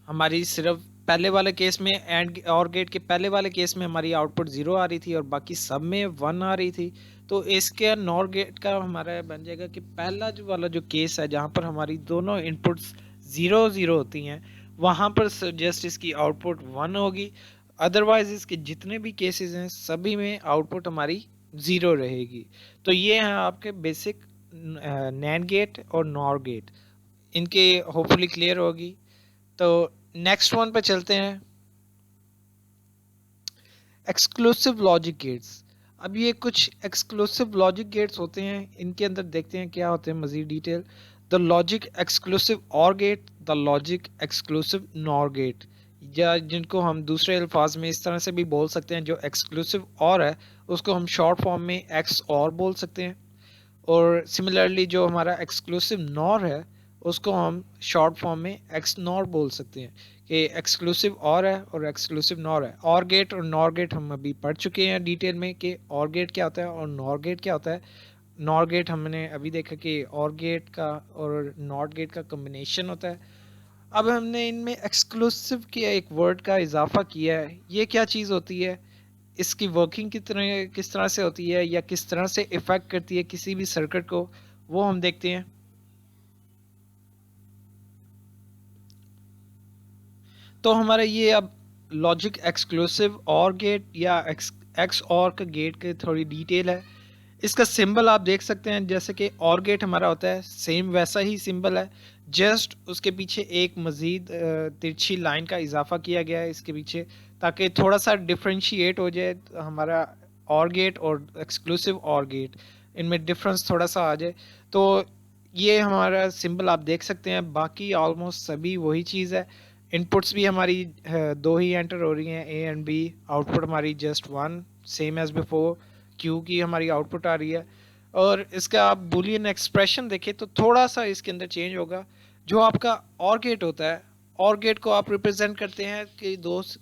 हमारी सिर्फ पहले वाले केस में एंड और गेट के पहले वाले केस में हमारी आउटपुट ज़ीरो आ रही थी और बाकी सब में वन आ रही थी। तो इसके नॉर गेट का हमारा बन जाएगा कि पहला जो वाला जो केस है जहाँ पर हमारी दोनों इनपुट्स ज़ीरो ज़ीरो होती हैं वहाँ पर जस्ट इसकी आउटपुट वन होगी। अदरवाइज इसके जितने भी केसेस हैं सभी में आउटपुट हमारी ज़ीरो रहेगी। तो ये हैं आपके बेसिक नैंड गेट और नॉर गेट। इनके होपफुली क्लियर होगी। तो नेक्स्ट वन पे चलते हैं, एक्सक्लूसिव लॉजिक गेट्स। अब ये कुछ एक्सक्लूसिव लॉजिक गेट्स होते हैं, इनके अंदर देखते हैं क्या होते हैं मज़ीद detail. The logic exclusive or gate, the logic exclusive NOR gate, या जिनको हम दूसरे अल्फाज में इस तरह से भी बोल सकते हैं, जो एक्सक्लूसिव और है उसको हम शॉर्ट फॉर्म में एक्स और बोल सकते हैं। और सिमिलरली जो हमारा एक्सक्लूसिव नॉर है उसको हम शॉर्ट फॉर्म में एक्स नॉर बोल सकते हैं, कि एक्सक्लूसिव और है और एक्सक्लूसिव नॉर है। और गेट और नॉर गेट हम अभी पढ़ चुके हैं डिटेल में कि और गेट क्या होता है और नॉर गेट क्या होता है। नॉर गेट हमने अभी देखा कि और गेट का और नॉट गेट का कम्बिनेशन होता है। अब हमने इनमें एक्सक्लूसिव के एक वर्ड का इजाफा किया है, ये क्या चीज़ होती है, इसकी वर्किंग किस तरह से होती है या किस तरह से इफ़ेक्ट करती है किसी भी सर्किट को, वो हम देखते हैं। तो हमारा ये अब लॉजिक एक्सक्लूसिव और गेट या एक्स और का गेट की थोड़ी डिटेल है। इसका सिंबल आप देख सकते हैं, जैसे कि और गेट हमारा होता है सेम वैसा ही सिंबल है, जस्ट उसके पीछे एक मज़ीद तिरछी लाइन का इजाफा किया गया है इसके पीछे, ताकि थोड़ा सा डिफ्रेंशिएट हो जाए हमारा और गेट और एक्सक्लूसिव और गेट, इनमें डिफरेंस थोड़ा सा आ जाए। तो ये हमारा सिंबल आप देख सकते हैं, बाकी ऑलमोस्ट सभी वही चीज़ है। इनपुट्स भी हमारी दो ही एंटर हो रही हैं, ए एंड बी। आउटपुट हमारी just one, same as before, Q की हमारी आउटपुट आ रही है। और इसका आप बुलियन एक्सप्रेशन देखें तो थोड़ा सा इसके अंदर चेंज होगा। जो आपका और गेट होता है, और गेट को आप रिप्रेजेंट करते हैं कि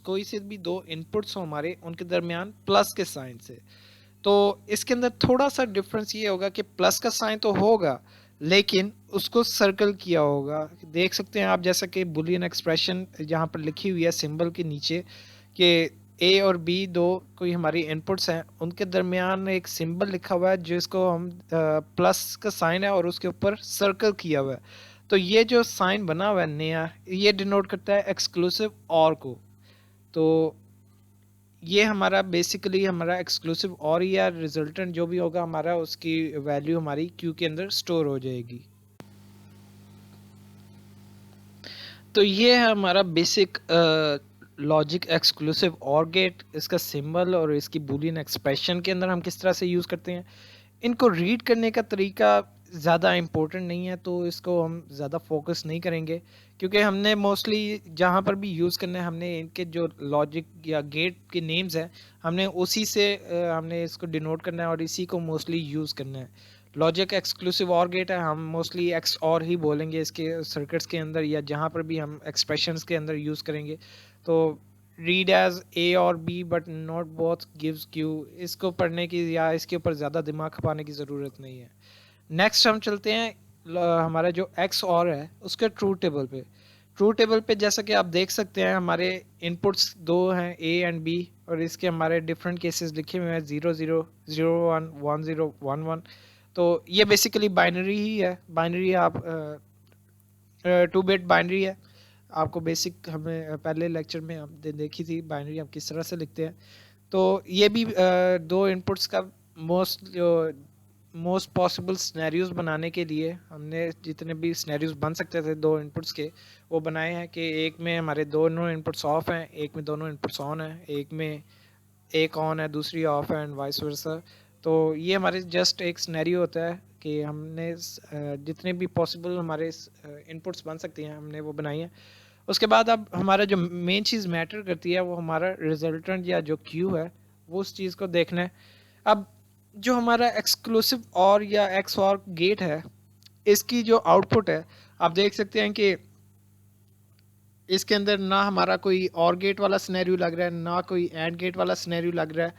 कोई से भी दो इनपुट्स हो हमारे, उनके दरमियान प्लस के साइन से। तो इसके अंदर थोड़ा सा डिफरेंस ये होगा कि प्लस का साइन तो होगा लेकिन उसको सर्कल किया होगा। देख सकते हैं आप, जैसा कि बुलियन एक्सप्रेशन यहाँ पर लिखी हुई है सिंबल के नीचे कि ए और बी दो कोई हमारी इनपुट्स हैं, उनके दरमियान एक सिंबल लिखा हुआ है जिसको हम प्लस का साइन है और उसके ऊपर सर्कल किया हुआ है। तो ये जो साइन बना हुआ है नया, ये डिनोट करता है एक्सक्लूसिव और को। तो ये हमारा बेसिकली हमारा एक्सक्लूसिव और या रिजल्टेंट जो भी होगा हमारा, उसकी वैल्यू हमारी क्यू के अंदर स्टोर हो जाएगी। तो ये है हमारा basic logic exclusive or gate, इसका सिंबल और इसकी बूलियन एक्सप्रेशन के अंदर हम किस तरह से यूज़ करते हैं। इनको रीड करने का तरीका ज़्यादा इम्पोर्टेंट नहीं है, तो इसको हम ज़्यादा फोकस नहीं करेंगे, क्योंकि हमने मोस्टली जहाँ पर भी यूज़ करना है हमने इनके जो लॉजिक या गेट के नेम्स हैं हमने उसी से हमने इसको डिनोट करना है और इसी को मोस्टली यूज़ करना है। लॉजिक एक्सक्लूसिव और गेट है, हम मोस्टली एक्स और ही बोलेंगे इसके सर्किट्स के अंदर या जहाँ पर भी हम एक्सप्रेशंस के अंदर यूज़ करेंगे। तो read as A or B but not both gives Q, इसको पढ़ने की या इसके ऊपर ज़्यादा दिमाग खपाने की ज़रूरत नहीं है। नेक्स्ट हम चलते हैं हमारा जो एक्स और है उसके ट्रू टेबल पे। ट्रू टेबल पे जैसा कि आप देख सकते हैं हमारे इनपुट्स दो हैं ए एंड बी, और इसके हमारे डिफरेंट केसेस लिखे हुए हैं 0 0 0 1 1 0 1 1। तो ये बेसिकली बाइनरी ही है, बाइनरी आप 2 बिट बाइनरी है। आपको बेसिक हमें पहले लेक्चर में हम देखी थी बाइनरी आप किस तरह से लिखते हैं। तो ये भी दो इनपुट्स का मोस्ट पॉसिबल स्नैरियोज बनाने के लिए हमने जितने भी स्नैरियोज बन सकते थे दो इनपुट्स के वो बनाए हैं कि एक में हमारे दोनों इनपुट्स ऑफ हैं, एक में दोनों इनपुट्स ऑन हैं, एक में एक ऑन है दूसरी ऑफ है एंड वाइस वर्सा। तो ये हमारे जस्ट एक स्नैरियो होता है कि हमने जितने भी पॉसिबल हमारे इनपुट्स बन सकती हैं हमने वो बनाई हैं। उसके बाद अब हमारा जो मेन चीज़ मैटर करती है वो हमारा रिजल्टेंट या जो क्यू है वो उस चीज़ को देखना है। अब जो हमारा एक्सक्लूसिव और या एक्स और गेट है इसकी जो आउटपुट है आप देख सकते हैं कि इसके अंदर ना हमारा कोई और गेट वाला सिनेरियो लग रहा है, ना कोई एंड गेट वाला सिनेरियो लग रहा है,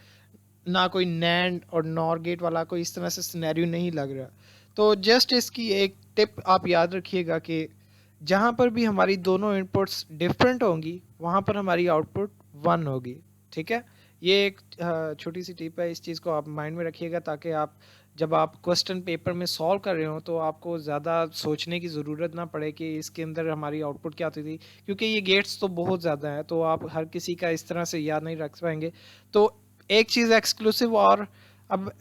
ना कोई नैंड और नॉर गेट वाला कोई इस तरह से सिनेरियो नहीं लग रहा। तो जस्ट इसकी एक टिप आप याद रखिएगा कि जहाँ पर भी हमारी दोनों इनपुट्स डिफरेंट होंगी वहाँ पर हमारी आउटपुट 1 होगी। ठीक है, ये एक छोटी सी टिप है, इस चीज़ को आप माइंड में रखिएगा ताकि आप जब आप क्वेश्चन पेपर में सॉल्व कर रहे हो तो आपको ज़्यादा सोचने की ज़रूरत ना पड़े कि इसके अंदर हमारी आउटपुट क्या होती थी, क्योंकि ये गेट्स तो बहुत ज़्यादा हैं तो आप हर किसी का इस तरह से याद नहीं रख पाएंगे। तो एक चीज़ एक्सक्लूसिव और अब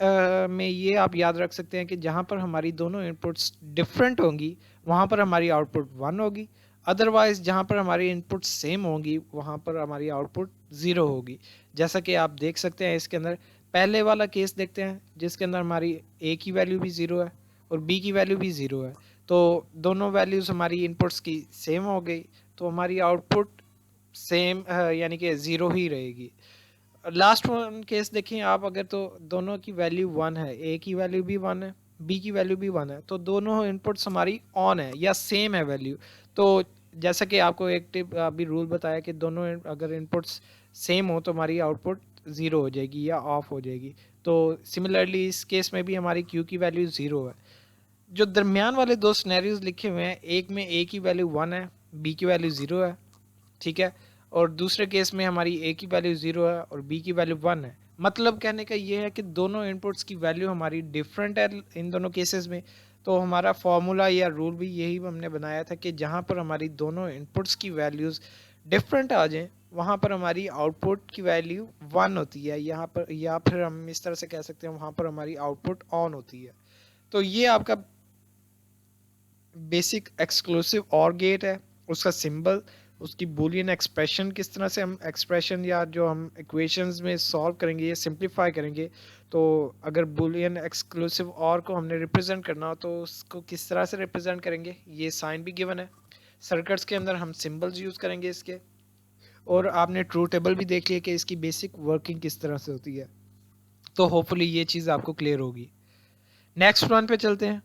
में ये आप याद रख सकते हैं कि जहाँ पर हमारी दोनों इनपुट्स डिफरेंट होंगी वहाँ पर हमारी आउटपुट 1 होगी, अदरवाइज जहाँ पर हमारी इनपुट सेम होंगी वहाँ पर हमारी आउटपुट 0 होगी। जैसा कि आप देख सकते हैं इसके अंदर पहले वाला केस देखते हैं जिसके अंदर हमारी ए की वैल्यू भी 0 है और बी की वैल्यू भी 0 है, तो दोनों वैल्यूज़ हमारी इनपुट्स की सेम हो गई तो हमारी आउटपुट सेम यानी कि 0 ही रहेगी। लास्ट वन केस देखें आप अगर, तो दोनों की वैल्यू 1 है, ए की वैल्यू भी 1 है, बी की वैल्यू भी 1 है, तो दोनों इनपुट्स हमारी ऑन है या सेम है वैल्यू। तो जैसा कि आपको एक टिप अभी रूल बताया कि दोनों अगर इनपुट्स सेम हो तो हमारी आउटपुट 0 हो जाएगी या ऑफ हो जाएगी। तो सिमिलरली इस केस में भी हमारी क्यू की वैल्यू 0 है। जो दरमियान वाले दो स्नैरियोज लिखे हुए हैं, एक में ए की वैल्यू 1 है, बी की वैल्यू 0 है, ठीक है, और दूसरे केस में हमारी ए की वैल्यू 0 है और बी की वैल्यू 1 है। मतलब कहने का ये है कि दोनों इनपुट्स की वैल्यू हमारी डिफरेंट है इन दोनों केसेस में। तो हमारा फॉर्मूला या रूल भी यही हमने बनाया था कि जहाँ पर हमारी दोनों इनपुट्स की वैल्यूज़ डिफरेंट आ जाएं वहाँ पर हमारी आउटपुट की वैल्यू 1 होती है यहाँ पर, या फिर हम इस तरह से कह सकते हैं वहाँ पर हमारी आउटपुट ऑन होती है। तो ये आपका बेसिक एक्सक्लूसिव और गेट है, उसका सिंबल, उसकी बूलियन एक्सप्रेशन, किस तरह से हम एक्सप्रेशन या जो हम इक्वेशंस में सॉल्व करेंगे ये सिंप्लीफाई करेंगे। तो अगर बूलियन एक्सक्लूसिव और को हमने रिप्रेजेंट करना हो तो उसको किस तरह से रिप्रेजेंट करेंगे, ये साइन भी गिवन है। सर्किट्स के अंदर हम सिंबल्स यूज़ करेंगे इसके, और आपने ट्रू टेबल भी देख लिया कि इसकी बेसिक वर्किंग किस तरह से होती है। तो होपफुली ये चीज़ आपको क्लियर होगी। नेक्स्ट वन पे चलते हैं,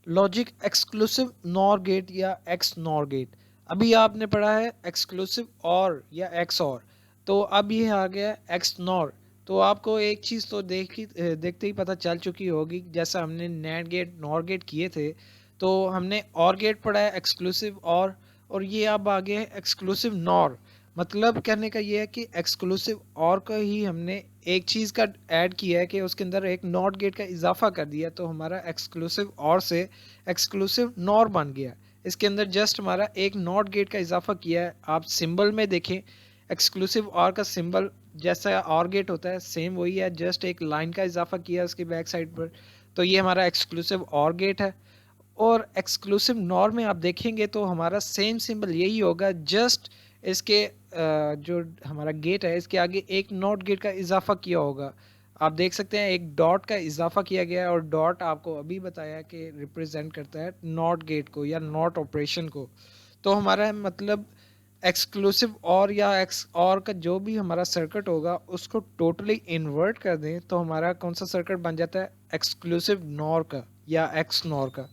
लॉजिक एक्सक्लूसिव नॉर गेट या एक्स नॉर गेट। अभी आपने पढ़ा है एक्सक्लूसिव और या एक्स और, तो अब ये आ गया एक्स नॉर। तो आपको एक चीज़ तो देखते ही पता चल चुकी होगी, जैसा हमने नैंड गेट नॉर गेट किए थे तो हमने और गेट पढ़ा है एक्सक्लूसिव और ये अब आ गया है एक्सक्लूसिव नॉर। मतलब कहने का ये है कि एक्सक्लूसिव और का ही हमने एक चीज़ का ऐड किया है कि उसके अंदर एक नॉट गेट का इजाफा कर दिया, तो हमारा एक्सक्लूसिव और से एक्सक्लूसिव नॉर बन गया। इसके अंदर जस्ट हमारा एक नॉट गेट का इजाफा किया है। आप सिंबल में देखें एक्सक्लूसिव और का सिंबल जैसा और गेट होता है सेम वही है, जस्ट एक लाइन का इजाफा किया उसकी बैक साइड पर। तो ये हमारा एक्सक्लूसिव और गेट है। और एक्सक्लूसिव नॉर में आप देखेंगे तो हमारा सेम सिंबल यही होगा, जस्ट इसके जो हमारा गेट है इसके आगे एक नॉट गेट का इजाफा किया होगा। आप देख सकते हैं एक डॉट का इजाफा किया गया है और डॉट आपको अभी बताया कि रिप्रेजेंट करता है नॉट गेट को या नॉट ऑपरेशन को। तो हमारा मतलब एक्सक्लूसिव और या एक्स और का जो भी हमारा सर्किट होगा उसको टोटली इन्वर्ट कर दें तो हमारा कौन सा सर्किट बन जाता है, एक्सक्लूसिव नॉर का या एक्स नॉर का।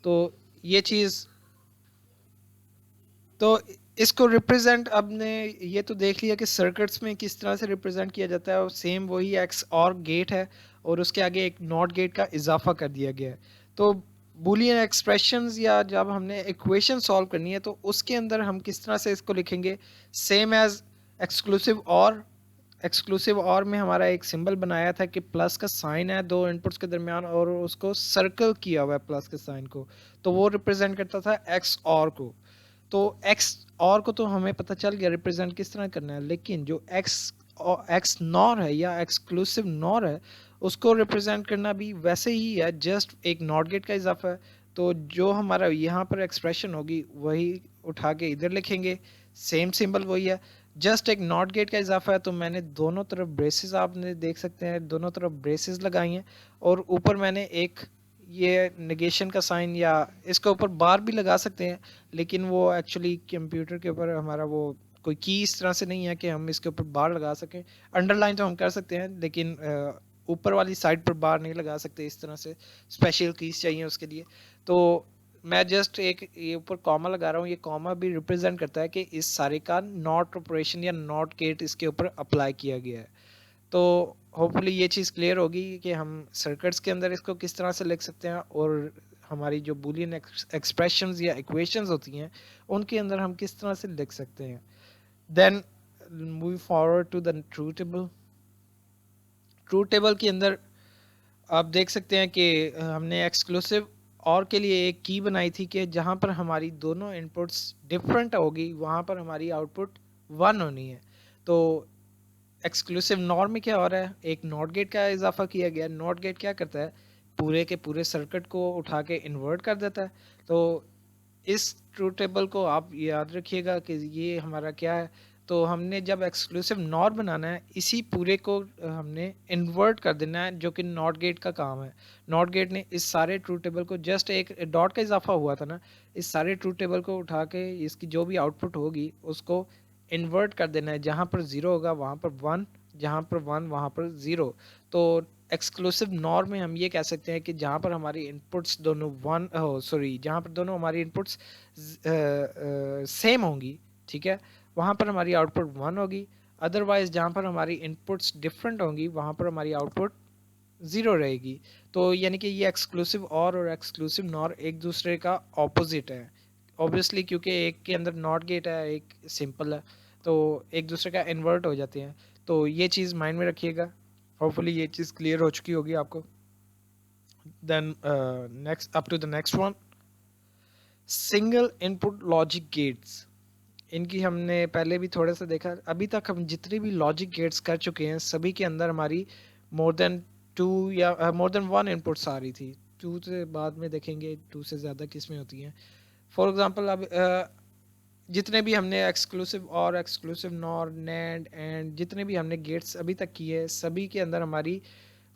तो ये चीज़, तो इसको रिप्रेजेंट आपने ये तो देख लिया कि सर्किट्स में किस तरह से रिप्रेजेंट किया जाता है, और सेम वही एक्स और गेट है और उसके आगे एक नॉट गेट का इजाफा कर दिया गया है। तो बूलियन एक्सप्रेशंस या जब हमने इक्वेशन सॉल्व करनी है तो उसके अंदर हम किस तरह से इसको लिखेंगे, सेम एज एक्सक्लूसिव और। एक्सक्लूसिव और में हमारा एक सिंबल बनाया था कि प्लस का साइन है दो इनपुट्स के दरमियान और उसको सर्कल किया हुआ है प्लस के साइन को, तो वो रिप्रेजेंट करता था एक्स और को। तो एक्स और को तो हमें पता चल गया रिप्रेजेंट किस तरह करना है, लेकिन जो एक्स नॉर है या एक्सक्लूसिव नॉर है उसको रिप्रेजेंट करना भी वैसे ही है, जस्ट एक नॉट गेट का इजाफा है। तो जो हमारा यहाँ पर एक्सप्रेशन होगी वही उठा के इधर लिखेंगे, सेम सिंबल वही है, जस्ट एक नॉट गेट का इजाफा है। तो मैंने दोनों तरफ ब्रेसेस, आपने देख सकते हैं दोनों तरफ ब्रेसेस लगाई हैं और ऊपर मैंने एक ये नेगेशन का साइन या इसके ऊपर बार भी लगा सकते हैं, लेकिन वो एक्चुअली कंप्यूटर के ऊपर हमारा वो कोई की इस तरह से नहीं है कि हम इसके ऊपर बार लगा सकें। अंडरलाइन तो हम कर सकते हैं लेकिन ऊपर वाली साइड पर बार नहीं लगा सकते, इस तरह से स्पेशल कीज चाहिए उसके लिए। तो मैं जस्ट एक ये ऊपर कॉमा लगा रहा हूँ, ये कॉमा भी रिप्रेजेंट करता है कि इस सारे का नॉट ऑपरेशन या नॉट गेट इसके ऊपर अप्लाई किया गया है। तो होपफुली ये चीज़ क्लियर होगी कि हम सर्किट्स के अंदर इसको किस तरह से लिख सकते हैं और हमारी जो बूलियन एक्सप्रेशंस या इक्वेशंस होती हैं उनके अंदर हम किस तरह से लिख सकते हैं। Then move forward to the true table. True table के अंदर आप देख सकते हैं कि हमने एक्सक्लूसिव और के लिए एक की बनाई थी कि जहाँ पर हमारी दोनों इनपुट्स डिफरेंट होगी वहाँ पर हमारी आउटपुट 1 होनी है। तो एक्सक्लूसिव नॉर में क्या हो रहा है, एक नॉट गेट का इजाफा किया गया। नॉट गेट क्या करता है, पूरे के पूरे सर्किट को उठा के इन्वर्ट कर देता है। तो इस ट्रूथ टेबल को आप याद रखिएगा कि ये हमारा क्या है। तो हमने जब एक्सक्लूसिव नॉर बनाना है इसी पूरे को हमने इन्वर्ट कर देना है, जो कि नॉट गेट का काम है। नॉट गेट ने इस सारे ट्रूथ टेबल को, जस्ट एक डॉट का इजाफा हुआ था ना, इस सारे ट्रूथ टेबल को उठा के इसकी जो भी आउटपुट होगी उसको इन्वर्ट कर देना है। जहाँ पर 0 होगा वहाँ पर 1, जहाँ पर 1 वहाँ पर 0। तो एक्सक्लूसिव नॉर में हम ये कह सकते हैं कि जहाँ पर हमारी इनपुट्स दोनों जहाँ पर दोनों हमारी इनपुट्स सेम होंगी, ठीक है, वहाँ पर हमारी आउटपुट 1 होगी। अदरवाइज जहाँ पर हमारी इनपुट्स डिफरेंट होंगी वहाँ पर हमारी आउटपुट 0 रहेगी। तो यानी कि ये एक्सक्लूसिव और एक्सक्लूसिव नॉर एक दूसरे का ऑपोजिट है ऑब्वियसली, क्योंकि एक के अंदर नॉट गेट है एक सिंपल है, तो एक दूसरे का इन्वर्ट हो जाते हैं। तो ये चीज़ माइंड में रखिएगा। होपफुली ये चीज़ क्लियर हो चुकी होगी आपको। Then next, up to the next one, single input logic gates. इनकी हमने पहले भी थोड़ा सा देखा। अभी तक हम जितने भी लॉजिक गेट्स कर चुके हैं सभी के अंदर हमारी मोर देन 2 या मोर देन 1 इनपुट्स आ रही थी। 2 से बाद में देखेंगे 2 से ज़्यादा किस्में होती हैं। फॉर एग्जांपल अब जितने भी हमने एक्सक्लूसिव और एक्सक्लूसिव नॉर नैंड एंड जितने भी हमने गेट्स अभी तक किए सभी के अंदर हमारी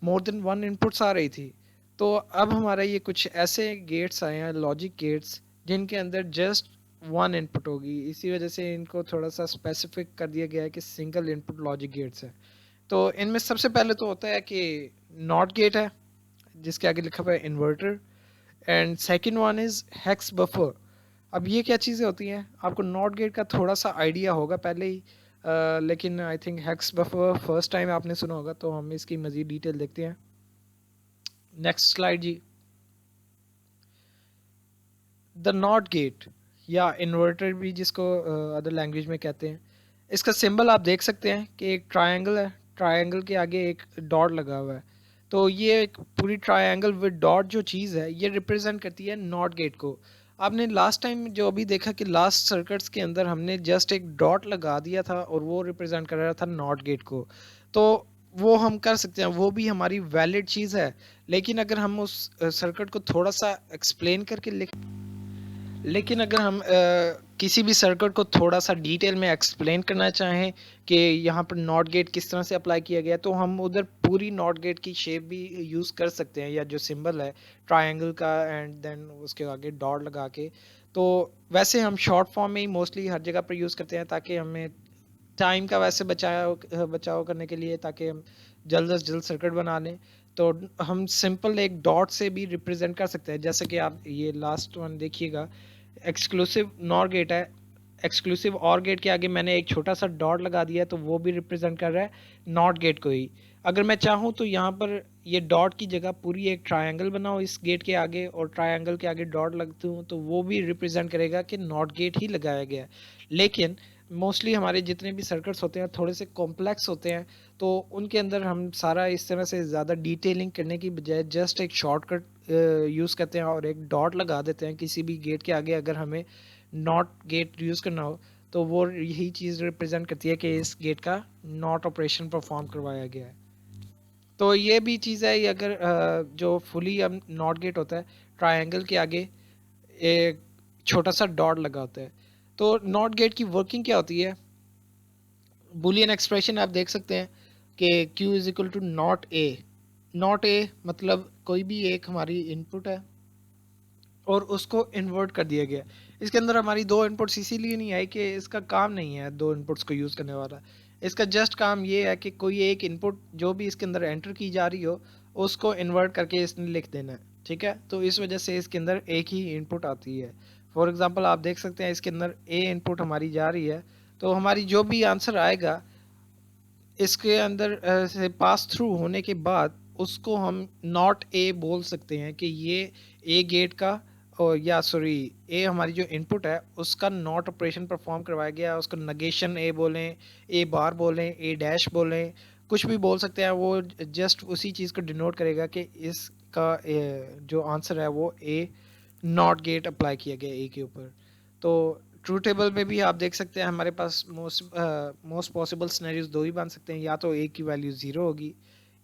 मोर देन 1 इनपुट्स आ रही थी। तो अब हमारा ये कुछ ऐसे गेट्स आए हैं लॉजिक गेट्स जिनके अंदर जस्ट 1 इनपुट होगी, इसी वजह से इनको थोड़ा सा स्पेसिफिक कर दिया गया है कि सिंगल इनपुट लॉजिक गेट्स है। तो इनमें सबसे पहले तो होता है कि नॉट गेट है जिसके आगे लिखा हुआ है inverter, and second one is hex buffer. अब ये क्या चीज़ें होती हैं, आपको नॉट गेट का थोड़ा सा आइडिया होगा पहले ही, लेकिन I think hex buffer first time आपने सुना होगा। तो हम इसकी मज़ीद डिटेल देखते हैं। नेक्स्ट स्लाइड जी। द नॉट गेट या इन्वर्टर भी जिसको अदर लैंग्वेज में कहते हैं, इसका सिंबल आप देख सकते हैं कि एक ट्रायंगल है, ट्रायंगल के आगे एक डॉट लगा हुआ है। तो ये एक पूरी ट्रायंगल विद डॉट जो चीज़ है ये रिप्रेजेंट करती है नॉट गेट को। आपने लास्ट टाइम जो अभी देखा कि लास्ट सर्किट्स के अंदर हमने जस्ट एक डॉट लगा दिया था और वो रिप्रेजेंट कर रहा था नॉट गेट को। तो वो हम कर सकते हैं, वो भी हमारी वैलिड चीज़ है। लेकिन अगर हम उस सर्किट को थोड़ा सा एक्सप्लेन करके लेकिन अगर हम किसी भी सर्किट को थोड़ा सा डिटेल में एक्सप्लेन करना चाहें कि यहाँ पर नॉट गेट किस तरह से अप्लाई किया गया, तो हम उधर पूरी नॉट गेट की शेप भी यूज़ कर सकते हैं, या जो सिंबल है ट्रायंगल का एंड देन उसके आगे डॉट लगा के। तो वैसे हम शॉर्ट फॉर्म में ही मोस्टली हर जगह पर यूज़ करते हैं, ताकि हमें टाइम का वैसे बचाव करने के लिए, ताकि हम जल्द से जल्द सर्किट बना लें। तो हम सिंपल एक डॉट से भी रिप्रेजेंट कर सकते हैं, जैसे कि आप ये लास्ट वन देखिएगा, एक्सक्लूसिव नॉर गेट है। एक्सक्लूसिव और गेट के आगे मैंने एक छोटा सा डॉट लगा दिया है, तो वो भी रिप्रेजेंट कर रहा है नॉट गेट को ही। अगर मैं चाहूँ तो यहाँ पर ये डॉट की जगह पूरी एक ट्रायंगल बनाओ इस गेट के आगे, और ट्रायंगल के आगे डॉट लगती हूँ, तो वो भी रिप्रेजेंट करेगा कि नॉट गेट ही लगाया गया है। लेकिन मोस्टली हमारे जितने भी सर्किट्स होते हैं थोड़े से कॉम्प्लेक्स होते हैं, तो उनके अंदर हम सारा इस तरह से ज़्यादा डिटेलिंग करने की बजाय जस्ट एक शॉर्टकट यूज़ करते हैं और एक डॉट लगा देते हैं किसी भी गेट के आगे। अगर हमें नॉट गेट यूज़ करना हो, तो वो यही चीज़ रिप्रेजेंट करती है कि इस गेट का नॉट ऑपरेशन परफॉर्म करवाया गया है। तो ये भी चीज़ है, ये अगर जो फुली अब नॉट गेट होता है, ट्रायंगल के आगे एक छोटा सा डॉट लगा होता है। तो नॉट गेट की वर्किंग क्या होती है? बुलियन एक्सप्रेशन आप देख सकते हैं कि Q is equal to not A. Not A मतलब कोई भी एक हमारी इनपुट है और उसको इन्वर्ट कर दिया गया। इसके अंदर हमारी दो इनपुट्स इसीलिए नहीं आई कि इसका काम नहीं है दो इनपुट्स को यूज़ करने वाला। इसका जस्ट काम ये है कि कोई एक इनपुट जो भी इसके अंदर एंटर की जा रही हो, उसको इन्वर्ट करके इसने लिख देना है, ठीक है। तो इस वजह से इसके अंदर एक ही इनपुट आती है। फॉर एग्ज़ाम्पल आप देख सकते हैं इसके अंदर ए इनपुट हमारी जा रही है, तो हमारी जो भी आंसर आएगा इसके अंदर से पास थ्रू होने के बाद उसको हम नॉट ए बोल सकते हैं कि ये ए गेट का, और या सॉरी ए हमारी जो इनपुट है उसका नॉट ऑपरेशन परफॉर्म करवाया गया है। उसको नगेशन ए बोलें, ए बार बोलें, ए डैश बोलें, कुछ भी बोल सकते हैं। वो जस्ट उसी चीज़ को डिनोट करेगा कि इसका जो आंसर है वो ए नॉट गेट अप्लाई किया गया ए के ऊपर। तो ट्रू टेबल में भी आप देख सकते हैं हमारे पास मोस्ट पॉसिबल सिनेरियोज दो ही बन सकते हैं, या तो ए की वैल्यू ज़ीरो होगी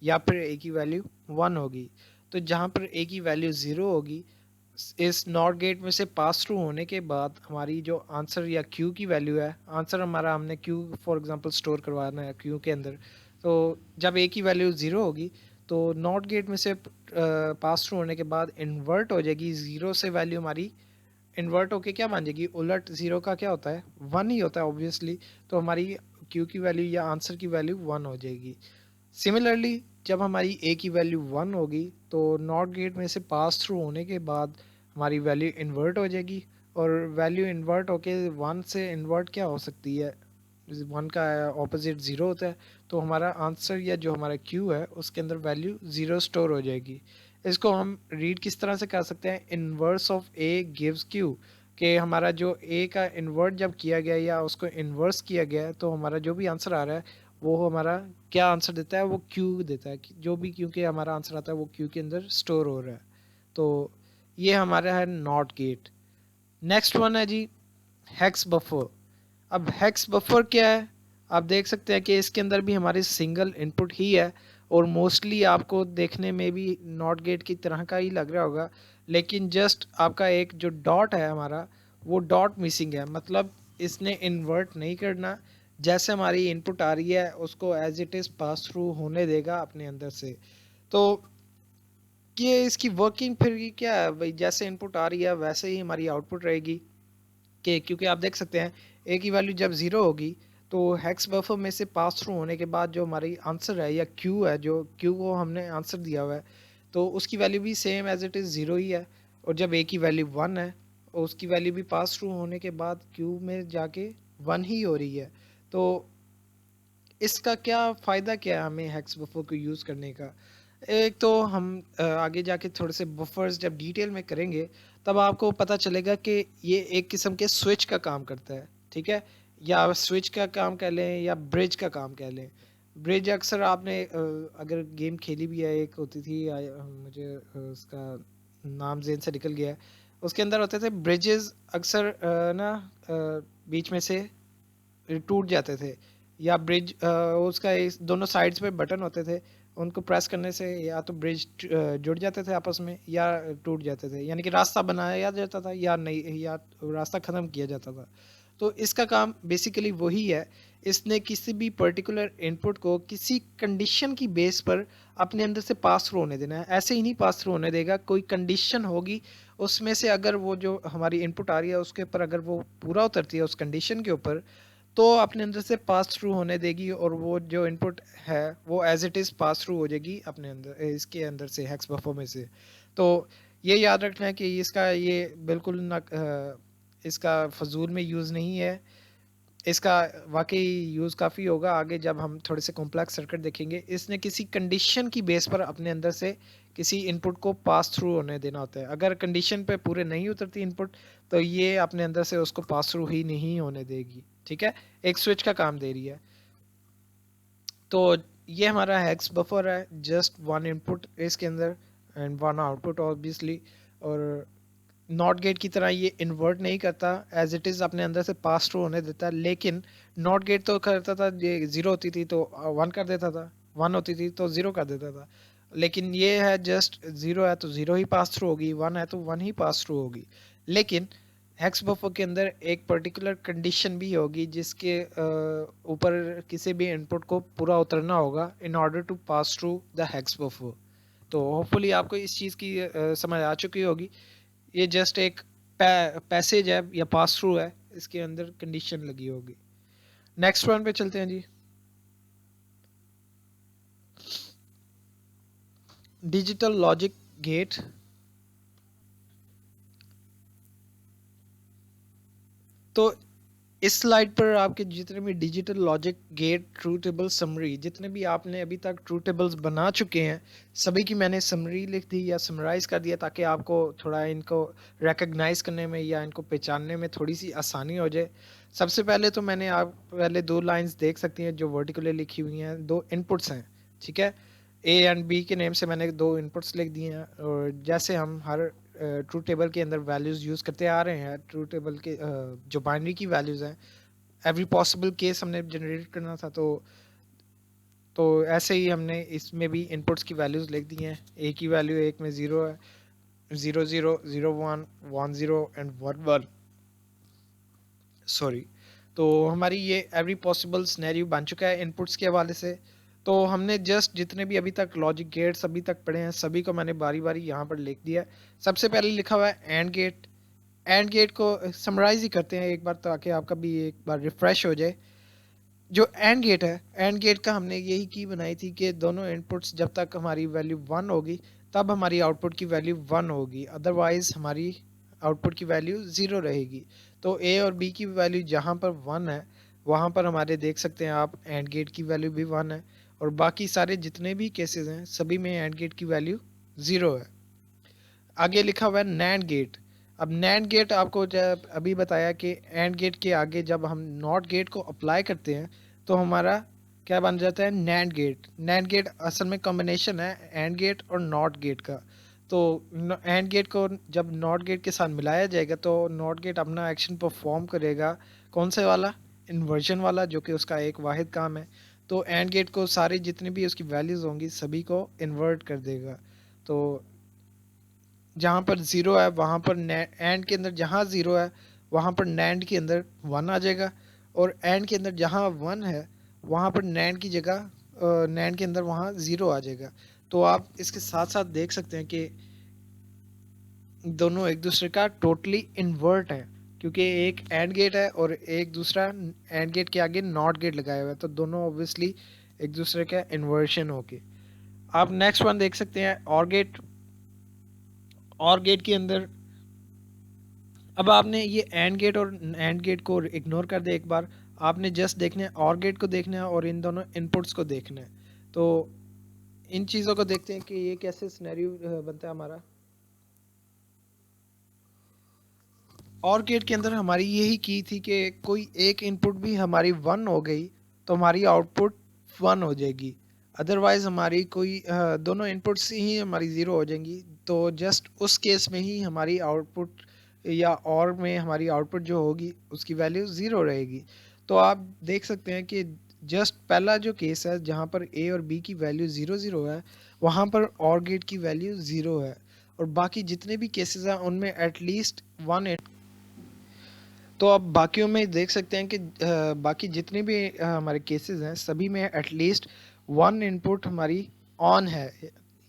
या फिर ए की वैल्यू वन होगी। तो जहाँ पर ए की वैल्यू ज़ीरो होगी, इस नॉट गेट में से पास थ्रू होने के बाद हमारी जो आंसर या क्यू की वैल्यू है, आंसर हमारा हमने क्यू फॉर एग्जांपल स्टोर करवाना है क्यू के अंदर, तो जब ए की वैल्यू ज़ीरो होगी तो नॉट गेट में से पास थ्रू होने के बाद इन्वर्ट हो जाएगी ज़ीरो से, वैल्यू हमारी इन्वर्ट होके क्या मान जाएगी, उलट ज़ीरो का क्या होता है, वन ही होता है ऑब्वियसली। तो हमारी क्यू की वैल्यू या आंसर की वैल्यू वन हो जाएगी। सिमिलरली जब हमारी ए की वैल्यू वन होगी तो नॉट गेट में से पास थ्रू होने के बाद हमारी वैल्यू इन्वर्ट हो जाएगी, और वैल्यू इन्वर्ट होके वन से इन्वर्ट क्या हो सकती है, वन का ऑपोजिट ज़ीरो होता है। तो हमारा आंसर या जो हमारा क्यू है उसके अंदर वैल्यू ज़ीरो स्टोर हो जाएगी। इसको हम रीड किस तरह से कर सकते हैं, inverse of A gives Q, कि हमारा जो ए का इन्वर्ट जब किया गया या उसको इन्वर्स किया गया है, तो हमारा जो भी आंसर आ रहा है वो हमारा क्या आंसर देता है, वो क्यू देता है। जो भी क्योंकि हमारा आंसर आता है वो क्यू के अंदर स्टोर हो रहा है। तो ये हमारा है नॉट गेट। नेक्स्ट वन है जी हेक्स बफर। अब हेक्स बफर क्या है? आप देख सकते हैं कि इसके अंदर भी हमारी सिंगल इनपुट ही है, और मोस्टली आपको देखने में भी नॉट गेट की तरह का ही लग रहा होगा, लेकिन जस्ट आपका एक जो डॉट है हमारा, वो डॉट मिसिंग है। मतलब इसने इन्वर्ट नहीं करना, जैसे हमारी इनपुट आ रही है उसको as it is pass through होने देगा अपने अंदर से। तो ये इसकी वर्किंग फिर ये क्या है भाई, जैसे इनपुट आ रही है वैसे ही हमारी आउटपुट रहेगी। कि क्योंकि आप देख सकते हैं ए की वैल्यू जब ज़ीरो होगी तो हेक्स बफर में से पास थ्रू होने के बाद जो हमारी आंसर है या क्यू है, जो क्यू को हमने आंसर दिया हुआ है, तो उसकी वैल्यू भी same as it is zero ही है। और जब ए की वैल्यू वन है और उसकी वैल्यू भी पास थ्रू होने के बाद क्यू में जाके वन ही हो रही है। तो इसका क्या फ़ायदा क्या है हमें हेक्स बफर को यूज़ करने का? एक तो हम आगे जाके थोड़े से बफर्स जब डिटेल में करेंगे तब आपको पता चलेगा कि ये एक किस्म के स्विच का काम करता है, ठीक है। या स्विच का काम कह लें या ब्रिज का काम कह लें। ब्रिज अक्सर आपने अगर गेम खेली भी है, एक होती थी मुझे उसका नाम जेन से निकल गया है। उसके अंदर होते थे ब्रिजेस, अक्सर बीच में से टूट जाते थे, या ब्रिज उसका दोनों साइड्स पे बटन होते थे, उनको प्रेस करने से या तो ब्रिज जुड़ जाते थे आपस में या टूट जाते थे, यानी कि रास्ता बनाया जाता था या नहीं, या रास्ता ख़त्म किया जाता था। तो इसका काम बेसिकली वही है। इसने किसी भी पर्टिकुलर इनपुट को किसी कंडीशन की बेस पर अपने अंदर से पास थ्रू होने देना है। ऐसे ही नहीं पास थ्रू होने देगा, कोई कंडीशन होगी, उसमें से अगर वो जो हमारी इनपुट आ रही है उसके ऊपर अगर वो पूरा उतरती है उस कंडीशन के ऊपर, तो अपने अंदर से पास थ्रू होने देगी और वो जो इनपुट है वो as it is pass through हो जाएगी अपने अंदर, इसके अंदर से हेक्स बफर में से। तो ये याद रखना है कि इसका ये बिल्कुल ना इसका फजूल में यूज़ नहीं है। इसका वाकई यूज़ काफ़ी होगा आगे जब हम थोड़े से कॉम्प्लेक्स सर्किट देखेंगे। इसने किसी कंडीशन की बेस पर अपने अंदर से किसी इनपुट को पास थ्रू होने देना होता है। अगर कंडीशन पे पूरे नहीं उतरती इनपुट, तो ये अपने अंदर से उसको पास थ्रू ही नहीं होने देगी। ठीक है, एक स्विच का काम दे रही है। तो ये हमारा हेक्स बफर है, जस्ट वन इनपुट इसके अंदर एंड वन आउटपुट ऑब्वियसली। और नॉट गेट की तरह ये इन्वर्ट नहीं करता, एज इट इज़ अपने अंदर से पास थ्रू होने देता है। लेकिन नॉट गेट तो करता था, ये ज़ीरो होती थी तो वन कर देता था, वन होती थी तो ज़ीरो कर देता था। लेकिन ये है जस्ट ज़ीरो है तो ज़ीरो ही पास थ्रू होगी, वन है तो वन ही पास थ्रू होगी। लेकिन हेक्स बफर के अंदर एक पर्टिकुलर कंडीशन भी होगी जिसके ऊपर किसी भी इनपुट को पूरा उतरना होगा in order to pass through the hex buffer. तो होपफुली आपको इस चीज़ की समझ आ चुकी होगी। ये जस्ट एक पैसेज है या पास थ्रू है, इसके अंदर कंडीशन लगी होगी। नेक्स्ट वन पे चलते हैं जी। Digital logic gate. तो इस स्लाइड पर आपके जितने भी digital logic gate true table summary, जितने भी आपने अभी तक ट्रू टेबल्स बना चुके हैं, सभी की मैंने समरी लिख दी या समराइज़ कर दिया ताकि आपको थोड़ा इनको रिकग्नाइज करने में या इनको पहचानने में थोड़ी सी आसानी हो जाए। सबसे पहले तो मैंने आप पहले दो लाइंस देख सकती हैं जो वर्टिकली लिखी हुई हैं, दो इनपुट्स हैं। ठीक है, ए एंड बी के नेम से मैंने दो इनपुट्स लिख दिए हैं। और जैसे हम हर ट्रू टेबल के अंदर वैल्यूज़ यूज़ करते आ रहे हैं, ट्रू टेबल के जो बाइनरी की वैल्यूज़ हैं, एवरी पॉसिबल केस हमने जनरेट करना था, तो ऐसे ही हमने इसमें भी इनपुट्स की वैल्यूज़ लिख दी हैं। ए की वैल्यू एक में ज़ीरो है, 0 0 0 1 1 0 एंड 1 1, सॉरी। तो हमारी ये एवरी पॉसिबल स्नैरियो बन चुका है इनपुट्स के हवाले से। तो हमने जस्ट जितने भी अभी तक लॉजिक गेट्स अभी तक पढ़े हैं सभी को मैंने बारी बारी यहाँ पर लिख दिया। सबसे पहले लिखा हुआ है एंड गेट। एंड गेट को समराइज ही करते हैं एक बार ताकि आपका भी एक बार रिफ्रेश हो जाए। जो एंड गेट है, एंड गेट का हमने यही की बनाई थी कि दोनों इनपुट्स जब तक हमारी वैल्यू वन होगी तब हमारी आउटपुट की वैल्यू वन होगी, अदरवाइज हमारी आउटपुट की वैल्यू ज़ीरो रहेगी। तो ए और बी की वैल्यू जहाँ पर वन है वहाँ पर हमारे देख सकते हैं आप एंड गेट की वैल्यू भी वन है, और बाकी सारे जितने भी केसेस हैं सभी में एंड गेट की वैल्यू ज़ीरो है। आगे लिखा हुआ है नैंड गेट। अब नैंड गेट आपको जब अभी बताया कि एंड गेट के आगे जब हम नॉट गेट को अप्लाई करते हैं तो हमारा क्या बन जाता है, नैंड गेट। नैंड गेट असल में कॉम्बिनेशन है एंड गेट और नॉट गेट का। तो एंड गेट को जब नॉट गेट के साथ मिलाया जाएगा तो नॉट गेट अपना एक्शन परफॉर्म करेगा, कौन से वाला, इन्वर्जन वाला, जो कि उसका एक वाहिद काम है। तो एंड गेट को सारी जितनी भी उसकी वैल्यूज़ होंगी सभी को इन्वर्ट कर देगा। तो जहाँ पर ज़ीरो है वहाँ पर एंड के अंदर जहाँ ज़ीरो है वहाँ पर नैंड के अंदर वन आ जाएगा, और एंड के अंदर जहाँ वन है वहाँ पर नैंड की जगह नैंड के अंदर वहाँ ज़ीरो आ जाएगा। तो आप इसके साथ साथ देख सकते हैं कि दोनों एक दूसरे का टोटली इन्वर्ट है, क्योंकि एक एंड गेट है और एक दूसरा एंड गेट के आगे नॉट गेट लगाया हुआ है, तो दोनों ऑब्वियसली एक दूसरे का इन्वर्शन होके। आप नेक्स्ट वन देख सकते हैं और गेट। और गेट के अंदर अब आपने ये एंड गेट और एंड गेट को इग्नोर कर दे, एक बार आपने जस्ट देखना है और गेट को देखना है और इन दोनों इनपुट्स को देखना है। तो इन चीज़ों को देखते हैं कि ये कैसे सिनेरियो बनता है हमारा। और गेट के अंदर हमारी यही की थी कि कोई एक इनपुट भी हमारी वन हो गई तो हमारी आउटपुट वन हो जाएगी, अदरवाइज हमारी कोई दोनों इनपुट्स ही हमारी ज़ीरो हो जाएंगी। तो जस्ट उस केस में ही हमारी आउटपुट या और में हमारी आउटपुट जो होगी उसकी वैल्यू ज़ीरो रहेगी। तो आप देख सकते हैं कि जस्ट पहला जो केस है जहाँ पर ए और बी की वैल्यू 0 0 है, वहाँ पर और गेट की वैल्यू 0 है, और बाकी जितने भी केसेस हैं उनमें एटलीस्ट वन। तो आप बाकियों में देख सकते हैं कि बाकी जितने भी हमारे केसेस हैं सभी में एटलीस्ट वन इनपुट हमारी ऑन है,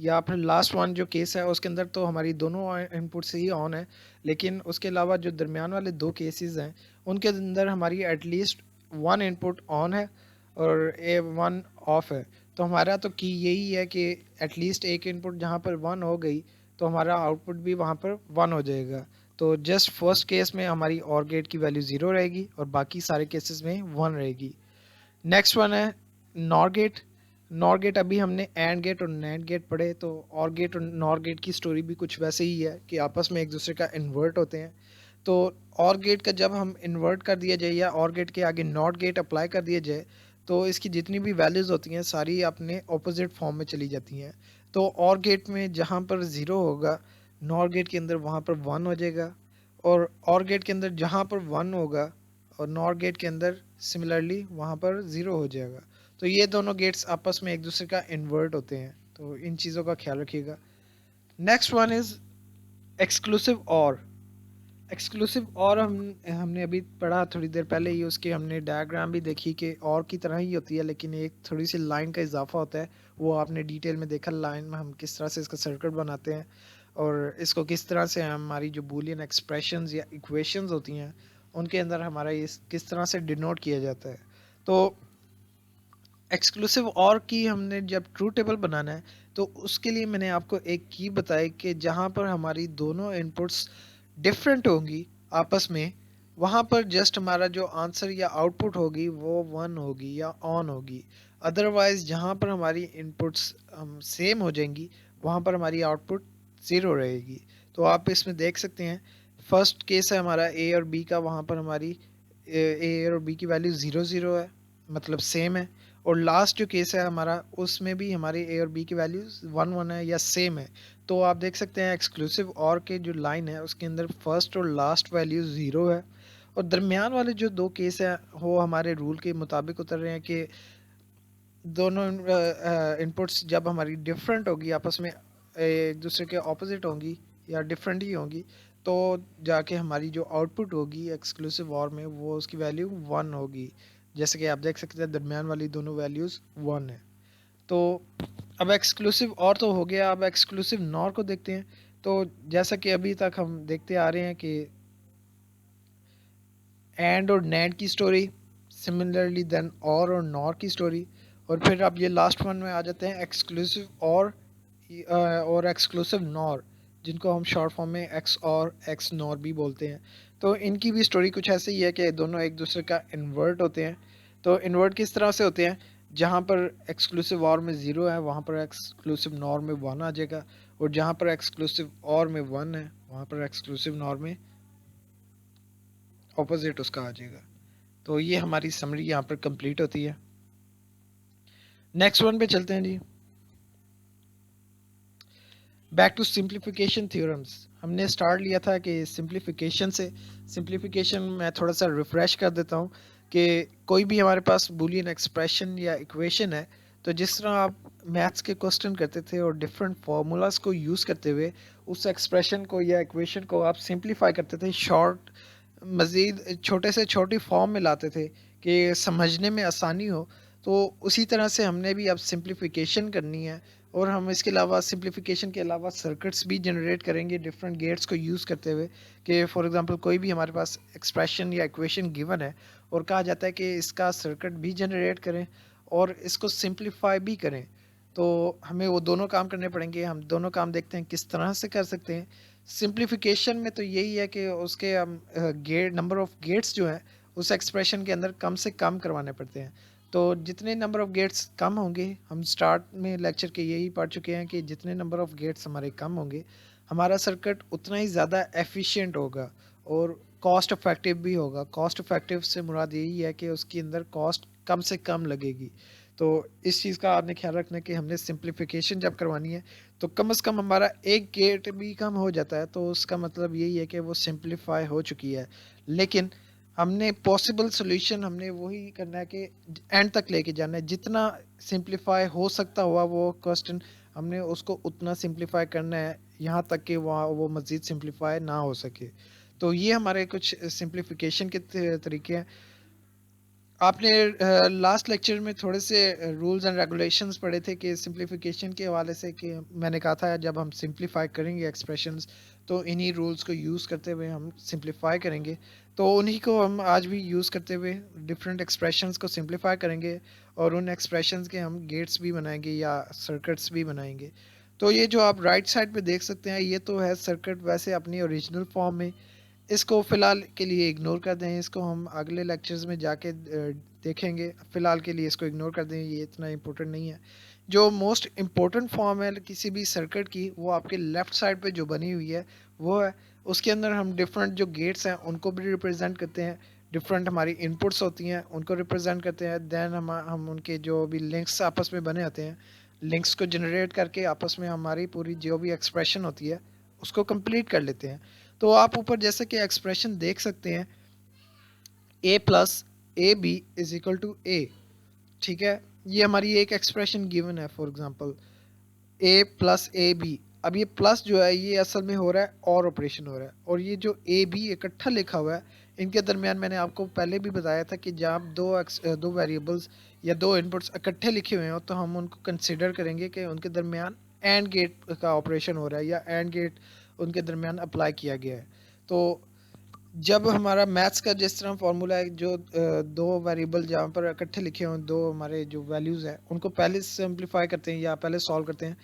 या फिर लास्ट वन जो केस है उसके अंदर तो हमारी दोनों इनपुट से ही ऑन है, लेकिन उसके अलावा जो दरमियान वाले दो केसेस हैं उनके अंदर हमारी एटलीस्ट वन इनपुट ऑन है और ए वन ऑफ है। तो हमारा तो की यही है कि एटलीस्ट एक इनपुट जहाँ पर वन हो गई तो हमारा आउटपुट भी वहाँ पर वन हो जाएगा। तो जस्ट फर्स्ट केस में हमारी और गेट की वैल्यू 0 रहेगी और बाकी सारे केसेस में 1 रहेगी। नेक्स्ट वन है नॉर गेट। नॉर गेट अभी हमने एंड गेट और नैंड गेट पढ़े, तो और गेट और नॉर गेट की स्टोरी भी कुछ वैसे ही है कि आपस में एक दूसरे का इन्वर्ट होते हैं। तो और गेट का जब हम इन्वर्ट कर दिया जाए या और गेट के आगे नॉट गेट अप्लाई कर दिया जाए तो इसकी जितनी भी वैल्यूज़ होती हैं सारी अपने ऑपोजिट फॉर्म में चली जाती हैं। तो और गेट में जहाँ पर ज़ीरो होगा नॉर गेट के अंदर वहाँ पर वन हो जाएगा, और गेट के अंदर जहाँ पर वन होगा और नॉर गेट के अंदर सिमिलरली वहाँ पर ज़ीरो हो जाएगा। तो ये दोनों गेट्स आपस में एक दूसरे का इन्वर्ट होते हैं, तो इन चीज़ों का ख्याल रखिएगा। नेक्स्ट वन इज़ एक्सक्लूसिव और। एक्सक्लूसिव और हमने अभी पढ़ा थोड़ी देर पहले ही, उसके हमने डायग्राम भी देखी कि और की तरह ही होती है लेकिन एक थोड़ी सी लाइन का इजाफा होता है, वो आपने डिटेल में देखा लाइन में हम किस तरह से इसका सर्किट बनाते हैं और इसको किस तरह से हमारी जो बूलियन एक्सप्रेशंस या इक्वेशंस होती हैं उनके अंदर हमारा ये किस तरह से डिनोट किया जाता है। तो एक्सक्लूसिव और की हमने जब ट्रू टेबल बनाना है तो उसके लिए मैंने आपको एक की बताई कि जहाँ पर हमारी दोनों इनपुट्स डिफरेंट होंगी आपस में, वहाँ पर जस्ट हमारा जो आंसर या आउटपुट होगी वो वन होगी या ऑन होगी। अदरवाइज जहाँ पर हमारी इनपुट्स हम सेम हो जाएंगी वहाँ पर हमारी आउटपुट ज़ीरो रहेगी। तो आप इसमें देख सकते हैं फर्स्ट केस है हमारा ए और बी का, वहाँ पर हमारी ए और बी की वैल्यू 0 0 है, मतलब सेम है। और लास्ट जो केस है हमारा उसमें भी हमारे ए और बी की वैल्यूज 1 1 है या सेम है। तो आप देख सकते हैं एक्सक्लूसिव और के जो लाइन है उसके अंदर फर्स्ट और लास्ट वैल्यू 0 है, और दरमियान वाले जो दो केस हैं वो हमारे रूल के मुताबिक उतर रहे हैं कि दोनों इनपुट्स जब हमारी डिफरेंट होगी आपस में एक दूसरे के ऑपोजिट होंगी या डिफरेंट ही होंगी तो जाके हमारी जो आउटपुट होगी एक्सक्लूसिव और में वो उसकी वैल्यू वन होगी। जैसे कि आप देख सकते हैं दरमियान वाली दोनों वैल्यूज़ वन है। तो अब एक्सक्लूसिव और तो हो गया, अब एक्सक्लूसिव नॉर को देखते हैं। तो जैसा कि अभी तक हम देखते आ रहे हैं कि एंड और नैंड की स्टोरी, सिमिलरली देन और नॉर की स्टोरी, और फिर अब ये लास्ट वन में आ जाते हैं एक्सक्लूसिव और एक्सक्लूसिव नॉर, जिनको हम शॉर्ट फॉर्म में एक्स और एक्स नॉर भी बोलते हैं। तो इनकी भी स्टोरी कुछ ऐसे ही है कि दोनों एक दूसरे का इन्वर्ट होते हैं। तो इन्वर्ट किस तरह से होते हैं, जहाँ पर एक्सक्लूसिव और में ज़ीरो है वहाँ पर एक्सक्लूसिव नॉर में वन आ जाएगा, और जहाँ पर एक्सक्लूसिव और में वन है वहाँ पर एक्सक्लूसिव नॉर में ऑपोजिट उसका आ जाएगा। तो ये हमारी समरी यहाँ पर कंप्लीट होती है। नेक्स्ट वन पे चलते हैं जी, बैक टू सिंप्लीफिकेशन थ्योरम्स। हमने स्टार्ट लिया था कि सिंप्लीफिकेशन से, सिंप्लीफिकेशन मैं थोड़ा सा रिफ्रेश कर देता हूँ कि कोई भी हमारे पास बूलियन एक्सप्रेशन या इक्वेशन है तो जिस तरह आप मैथ्स के क्वेश्चन करते थे और डिफरेंट फार्मूलाज को यूज़ करते हुए उस एक्सप्रेशन को या इक्वेशन को आप सिंप्लीफाई करते थे, शॉर्ट मज़ीद छोटे से छोटी फॉर्म में लाते थे कि समझने में आसानी हो। तो उसी तरह से हमने भी अब सिंप्लीफिकेशन करनी है, और हम इसके अलावा सिंप्लीफिकेशन के अलावा सर्किट्स भी जनरेट करेंगे डिफरेंट गेट्स को यूज़ करते हुए कि फॉर एग्जांपल कोई भी हमारे पास एक्सप्रेशन या इक्वेशन गिवन है और कहा जाता है कि इसका सर्किट भी जनरेट करें और इसको सिंप्लीफाई भी करें। तो हमें वो दोनों काम करने पड़ेंगे। हम दोनों काम देखते हैं किस तरह से कर सकते हैं। सिंप्लीफिकेशन में तो यही है कि उसके हम गेट नंबर ऑफ़ गेट्स जो हैं उस एक्सप्रेशन के अंदर कम से कम करवाने पड़ते हैं। तो जितने नंबर ऑफ़ गेट्स कम होंगे, हम स्टार्ट में लेक्चर के यही पढ़ चुके हैं कि जितने नंबर ऑफ़ गेट्स हमारे कम होंगे हमारा सर्किट उतना ही ज़्यादा एफिशिएंट होगा और कॉस्ट इफ़ेक्टिव भी होगा। कॉस्ट इफ़ेक्टिव से मुराद यही है कि उसके अंदर कॉस्ट कम से कम लगेगी। तो इस चीज़ का आपने ख्याल रखना है कि हमने सिंप्लीफिकेशन जब करवानी है तो कम से कम हमारा एक गेट भी कम हो जाता है तो उसका मतलब यही है कि वो सिंप्लीफाई हो चुकी है। लेकिन हमने पॉसिबल सॉल्यूशन हमने वही करना है कि एंड तक लेके जाना है, जितना सिंप्लीफाई हो सकता हुआ वो क्वेश्चन हमने उसको उतना सिंप्लीफाई करना है, यहाँ तक कि वहाँ वो मज़ीद सिंप्लीफाई ना हो सके। तो ये हमारे कुछ सिंप्लीफिकेशन के तरीके हैं। आपने लास्ट लेक्चर में थोड़े से रूल्स एंड रेगुलेशंस पढ़े थे कि सिंप्लीफिकेशन के हवाले से, कि मैंने कहा था जब हम सिंप्लीफाई करेंगे एक्सप्रेशंस तो इन्हीं रूल्स को यूज़ करते हुए हम सिंप्लीफाई करेंगे। तो उन्हीं को हम आज भी यूज़ करते हुए डिफरेंट एक्सप्रेशंस को सिंप्लीफाई करेंगे, और उन एक्सप्रेशंस के हम गेट्स भी बनाएंगे या सर्किट्स भी बनाएंगे। तो ये जो आप राइट साइड पे देख सकते हैं, ये तो है सर्किट वैसे अपनी ओरिजिनल फॉर्म में। इसको फ़िलहाल के लिए इग्नोर कर दें, इसको हम अगले लेक्चर्स में जाके देखेंगे। फ़िलहाल के लिए इसको इग्नोर कर दें, ये इतना इम्पोर्टेंट नहीं है। जो मोस्ट इम्पोर्टेंट फॉर्म है किसी भी सर्किट की, वो आपके लेफ़्ट साइड पे जो बनी हुई है वो है। उसके अंदर हम डिफरेंट जो गेट्स हैं उनको भी रिप्रेजेंट करते हैं, डिफरेंट हमारी इनपुट्स होती हैं उनको रिप्रेजेंट करते हैं। देन हम उनके जो भी लिंक्स आपस में बने होते हैं, लिंक्स को जनरेट करके आपस में हमारी पूरी जो भी एक्सप्रेशन होती है उसको कंप्लीट कर लेते हैं। तो आप ऊपर जैसे कि एक्सप्रेशन देख सकते हैं, A plus A B is equal to A. ठीक है, ये हमारी एक एक्सप्रेशन गिवन है। For example A plus A B, अब ये प्लस जो है ये असल में हो रहा है और ऑपरेशन हो रहा है, और ये जो ए बी इकट्ठा लिखा हुआ है इनके दरमियान मैंने आपको पहले भी बताया था कि जब दो वेरिएबल्स या दो इनपुट्स इकट्ठे लिखे हुए हो तो हम उनको कंसिडर करेंगे कि उनके दरमियान एंड गेट का ऑपरेशन हो रहा है या एंड गेट उनके दरमियान अप्लाई किया गया है। तो जब हमारा मैथ्स का जिस तरह फार्मूला है, जो दो वेरिएबल जहाँ पर इकट्ठे लिखे हों, दो हमारे जो वैल्यूज़ हैं उनको पहले सिंप्लीफाई करते हैं या पहले सॉल्व करते हैं,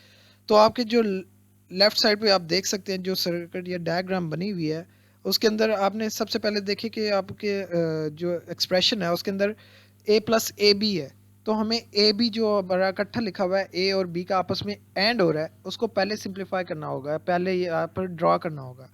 तो आपके जो लेफ्ट साइड पे आप देख सकते हैं जो सर्किट या डायग्राम बनी हुई है, उसके अंदर आपने सबसे पहले देखे कि आपके जो एक्सप्रेशन है उसके अंदर ए प्लस ए बी है। तो हमें ए बी जो बड़ा इकट्ठा लिखा हुआ है ए और बी का आपस में एंड हो रहा है उसको पहले सिंप्लीफाई करना होगा, पहले यहाँ पर ड्रॉ करना होगा।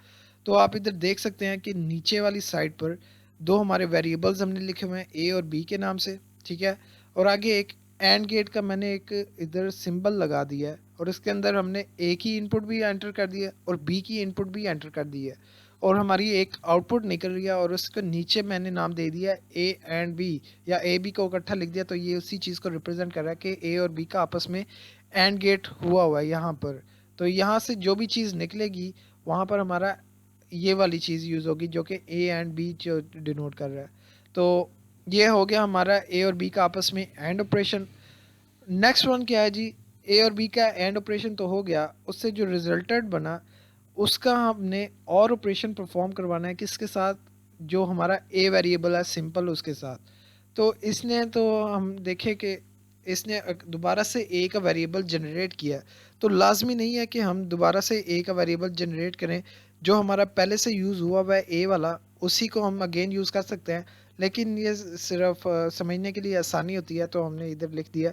तो आप इधर देख सकते हैं कि नीचे वाली साइड पर दो हमारे वेरिएबल्स हमने लिखे हुए हैं ए और बी के नाम से। ठीक है, और आगे एक एंड गेट का मैंने एक इधर सिंबल लगा दिया है, और इसके अंदर हमने ए की इनपुट भी एंटर कर दिया और बी की इनपुट भी एंटर कर दी है, और हमारी एक आउटपुट निकल रही है, और उसके नीचे मैंने नाम दे दिया ए एंड बी, या ए बी को इकट्ठा लिख दिया। तो ये उसी चीज़ को रिप्रेजेंट कर रहा है कि ए और बी का आपस में एंड गेट हुआ है यहाँ पर। तो यहाँ से जो भी चीज़ निकलेगी वहाँ पर हमारा ये वाली चीज़ यूज़ होगी जो कि ए एंड बी जो डिनोट कर रहा है। तो ये हो गया हमारा ए और बी का आपस में एंड ऑपरेशन। नेक्स्ट वन क्या है जी, ए और बी का एंड ऑपरेशन तो हो गया, उससे जो रिजल्टेंट बना उसका हमने और ऑपरेशन परफॉर्म करवाना है किसके साथ, जो हमारा ए वेरिएबल है सिंपल उसके साथ। तो इसने तो हम देखें कि इसने दोबारा से ए का वेरिएबल जनरेट किया, तो लाजमी नहीं है कि हम दोबारा से ए का वेरिएबल जनरेट करें। जो हमारा पहले से यूज़ हुआ हुआ है ए वाला उसी को हम अगेन यूज़ कर सकते हैं, लेकिन ये सिर्फ समझने के लिए आसानी होती है तो हमने इधर लिख दिया।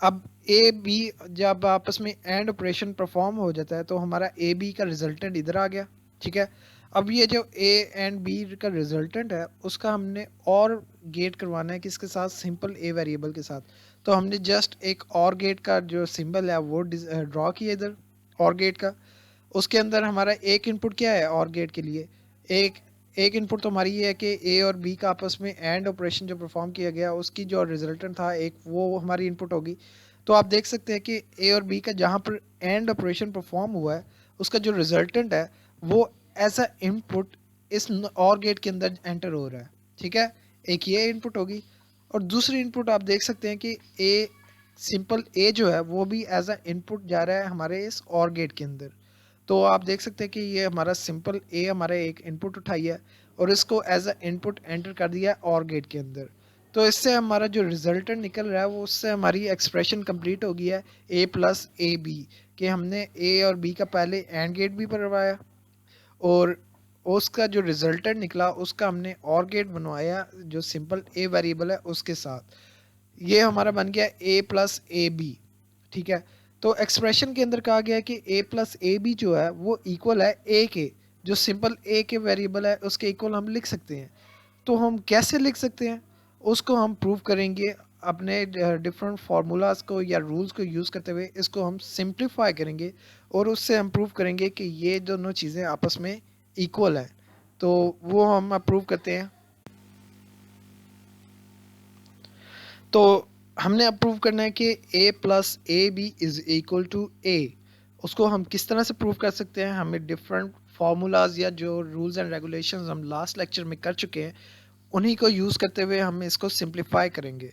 अब ए बी जब आपस में एंड ऑपरेशन परफॉर्म हो जाता है तो हमारा ए बी का रिजल्टेंट इधर आ गया। ठीक है, अब ये जो ए एंड बी का रिजल्टेंट है उसका हमने और गेट करवाना है किसके साथ, सिंपल ए वेरिएबल के साथ। तो हमने जस्ट एक और गेट का जो सिंबल है वो ड्रॉ किया इधर और गेट का। उसके अंदर हमारा एक इनपुट क्या है और गेट के लिए, एक एक इनपुट तो हमारी ये है कि ए और बी का आपस में एंड ऑपरेशन जो परफॉर्म किया गया उसकी जो रिजल्टेंट था एक, वो हमारी इनपुट होगी। तो आप देख सकते हैं कि ए और बी का जहाँ पर एंड ऑपरेशन परफॉर्म हुआ है उसका जो रिजल्टेंट है वो एज अ इनपुट इस और गेट के अंदर एंटर हो रहा है। ठीक है, एक ये इनपुट होगी, और दूसरी इनपुट आप देख सकते हैं कि ए सिंपल ए जो है वो भी एज अ इनपुट जा रहा है हमारे इस और गेट के अंदर। तो आप देख सकते हैं कि ये हमारा सिंपल ए हमारा एक इनपुट उठाई है और इसको एज अ इनपुट एंटर कर दिया है और गेट के अंदर। तो इससे हमारा जो रिजल्टेंट निकल रहा है वो उससे हमारी एक्सप्रेशन कंप्लीट हो गई है ए प्लस ए बी, कि हमने ए और बी का पहले एंड गेट भी बनवाया और उसका जो रिजल्टेंट निकला उसका हमने और गेट बनवाया जो सिंपल ए वेरिएबल है उसके साथ। ये हमारा बन गया ए प्लस ए बी। ठीक है, तो एक्सप्रेशन के अंदर कहा गया है कि ए प्लस ए बी जो है वो इक्वल है ए के, जो सिंपल ए के वेरिएबल है उसके इक्वल हम लिख सकते हैं। तो हम कैसे लिख सकते हैं उसको हम प्रूव करेंगे अपने डिफरेंट फार्मूलाज को या रूल्स को यूज़ करते हुए। इसको हम सिंप्लीफाई करेंगे और उससे हम प्रूव करेंगे कि ये दोनों चीज़ें आपस में इक्वल है। तो वो हम अप्रूव करते हैं। तो हमने अब प्रूव करना है कि a plus A B is equal to a। उसको हम किस तरह से प्रूव कर सकते हैं? हमें डिफरेंट फार्मूलाज या जो रूल्स एंड रेगुलेशंस हम लास्ट लेक्चर में कर चुके हैं, उन्हीं को यूज़ करते हुए हम इसको सिंप्लीफाई करेंगे।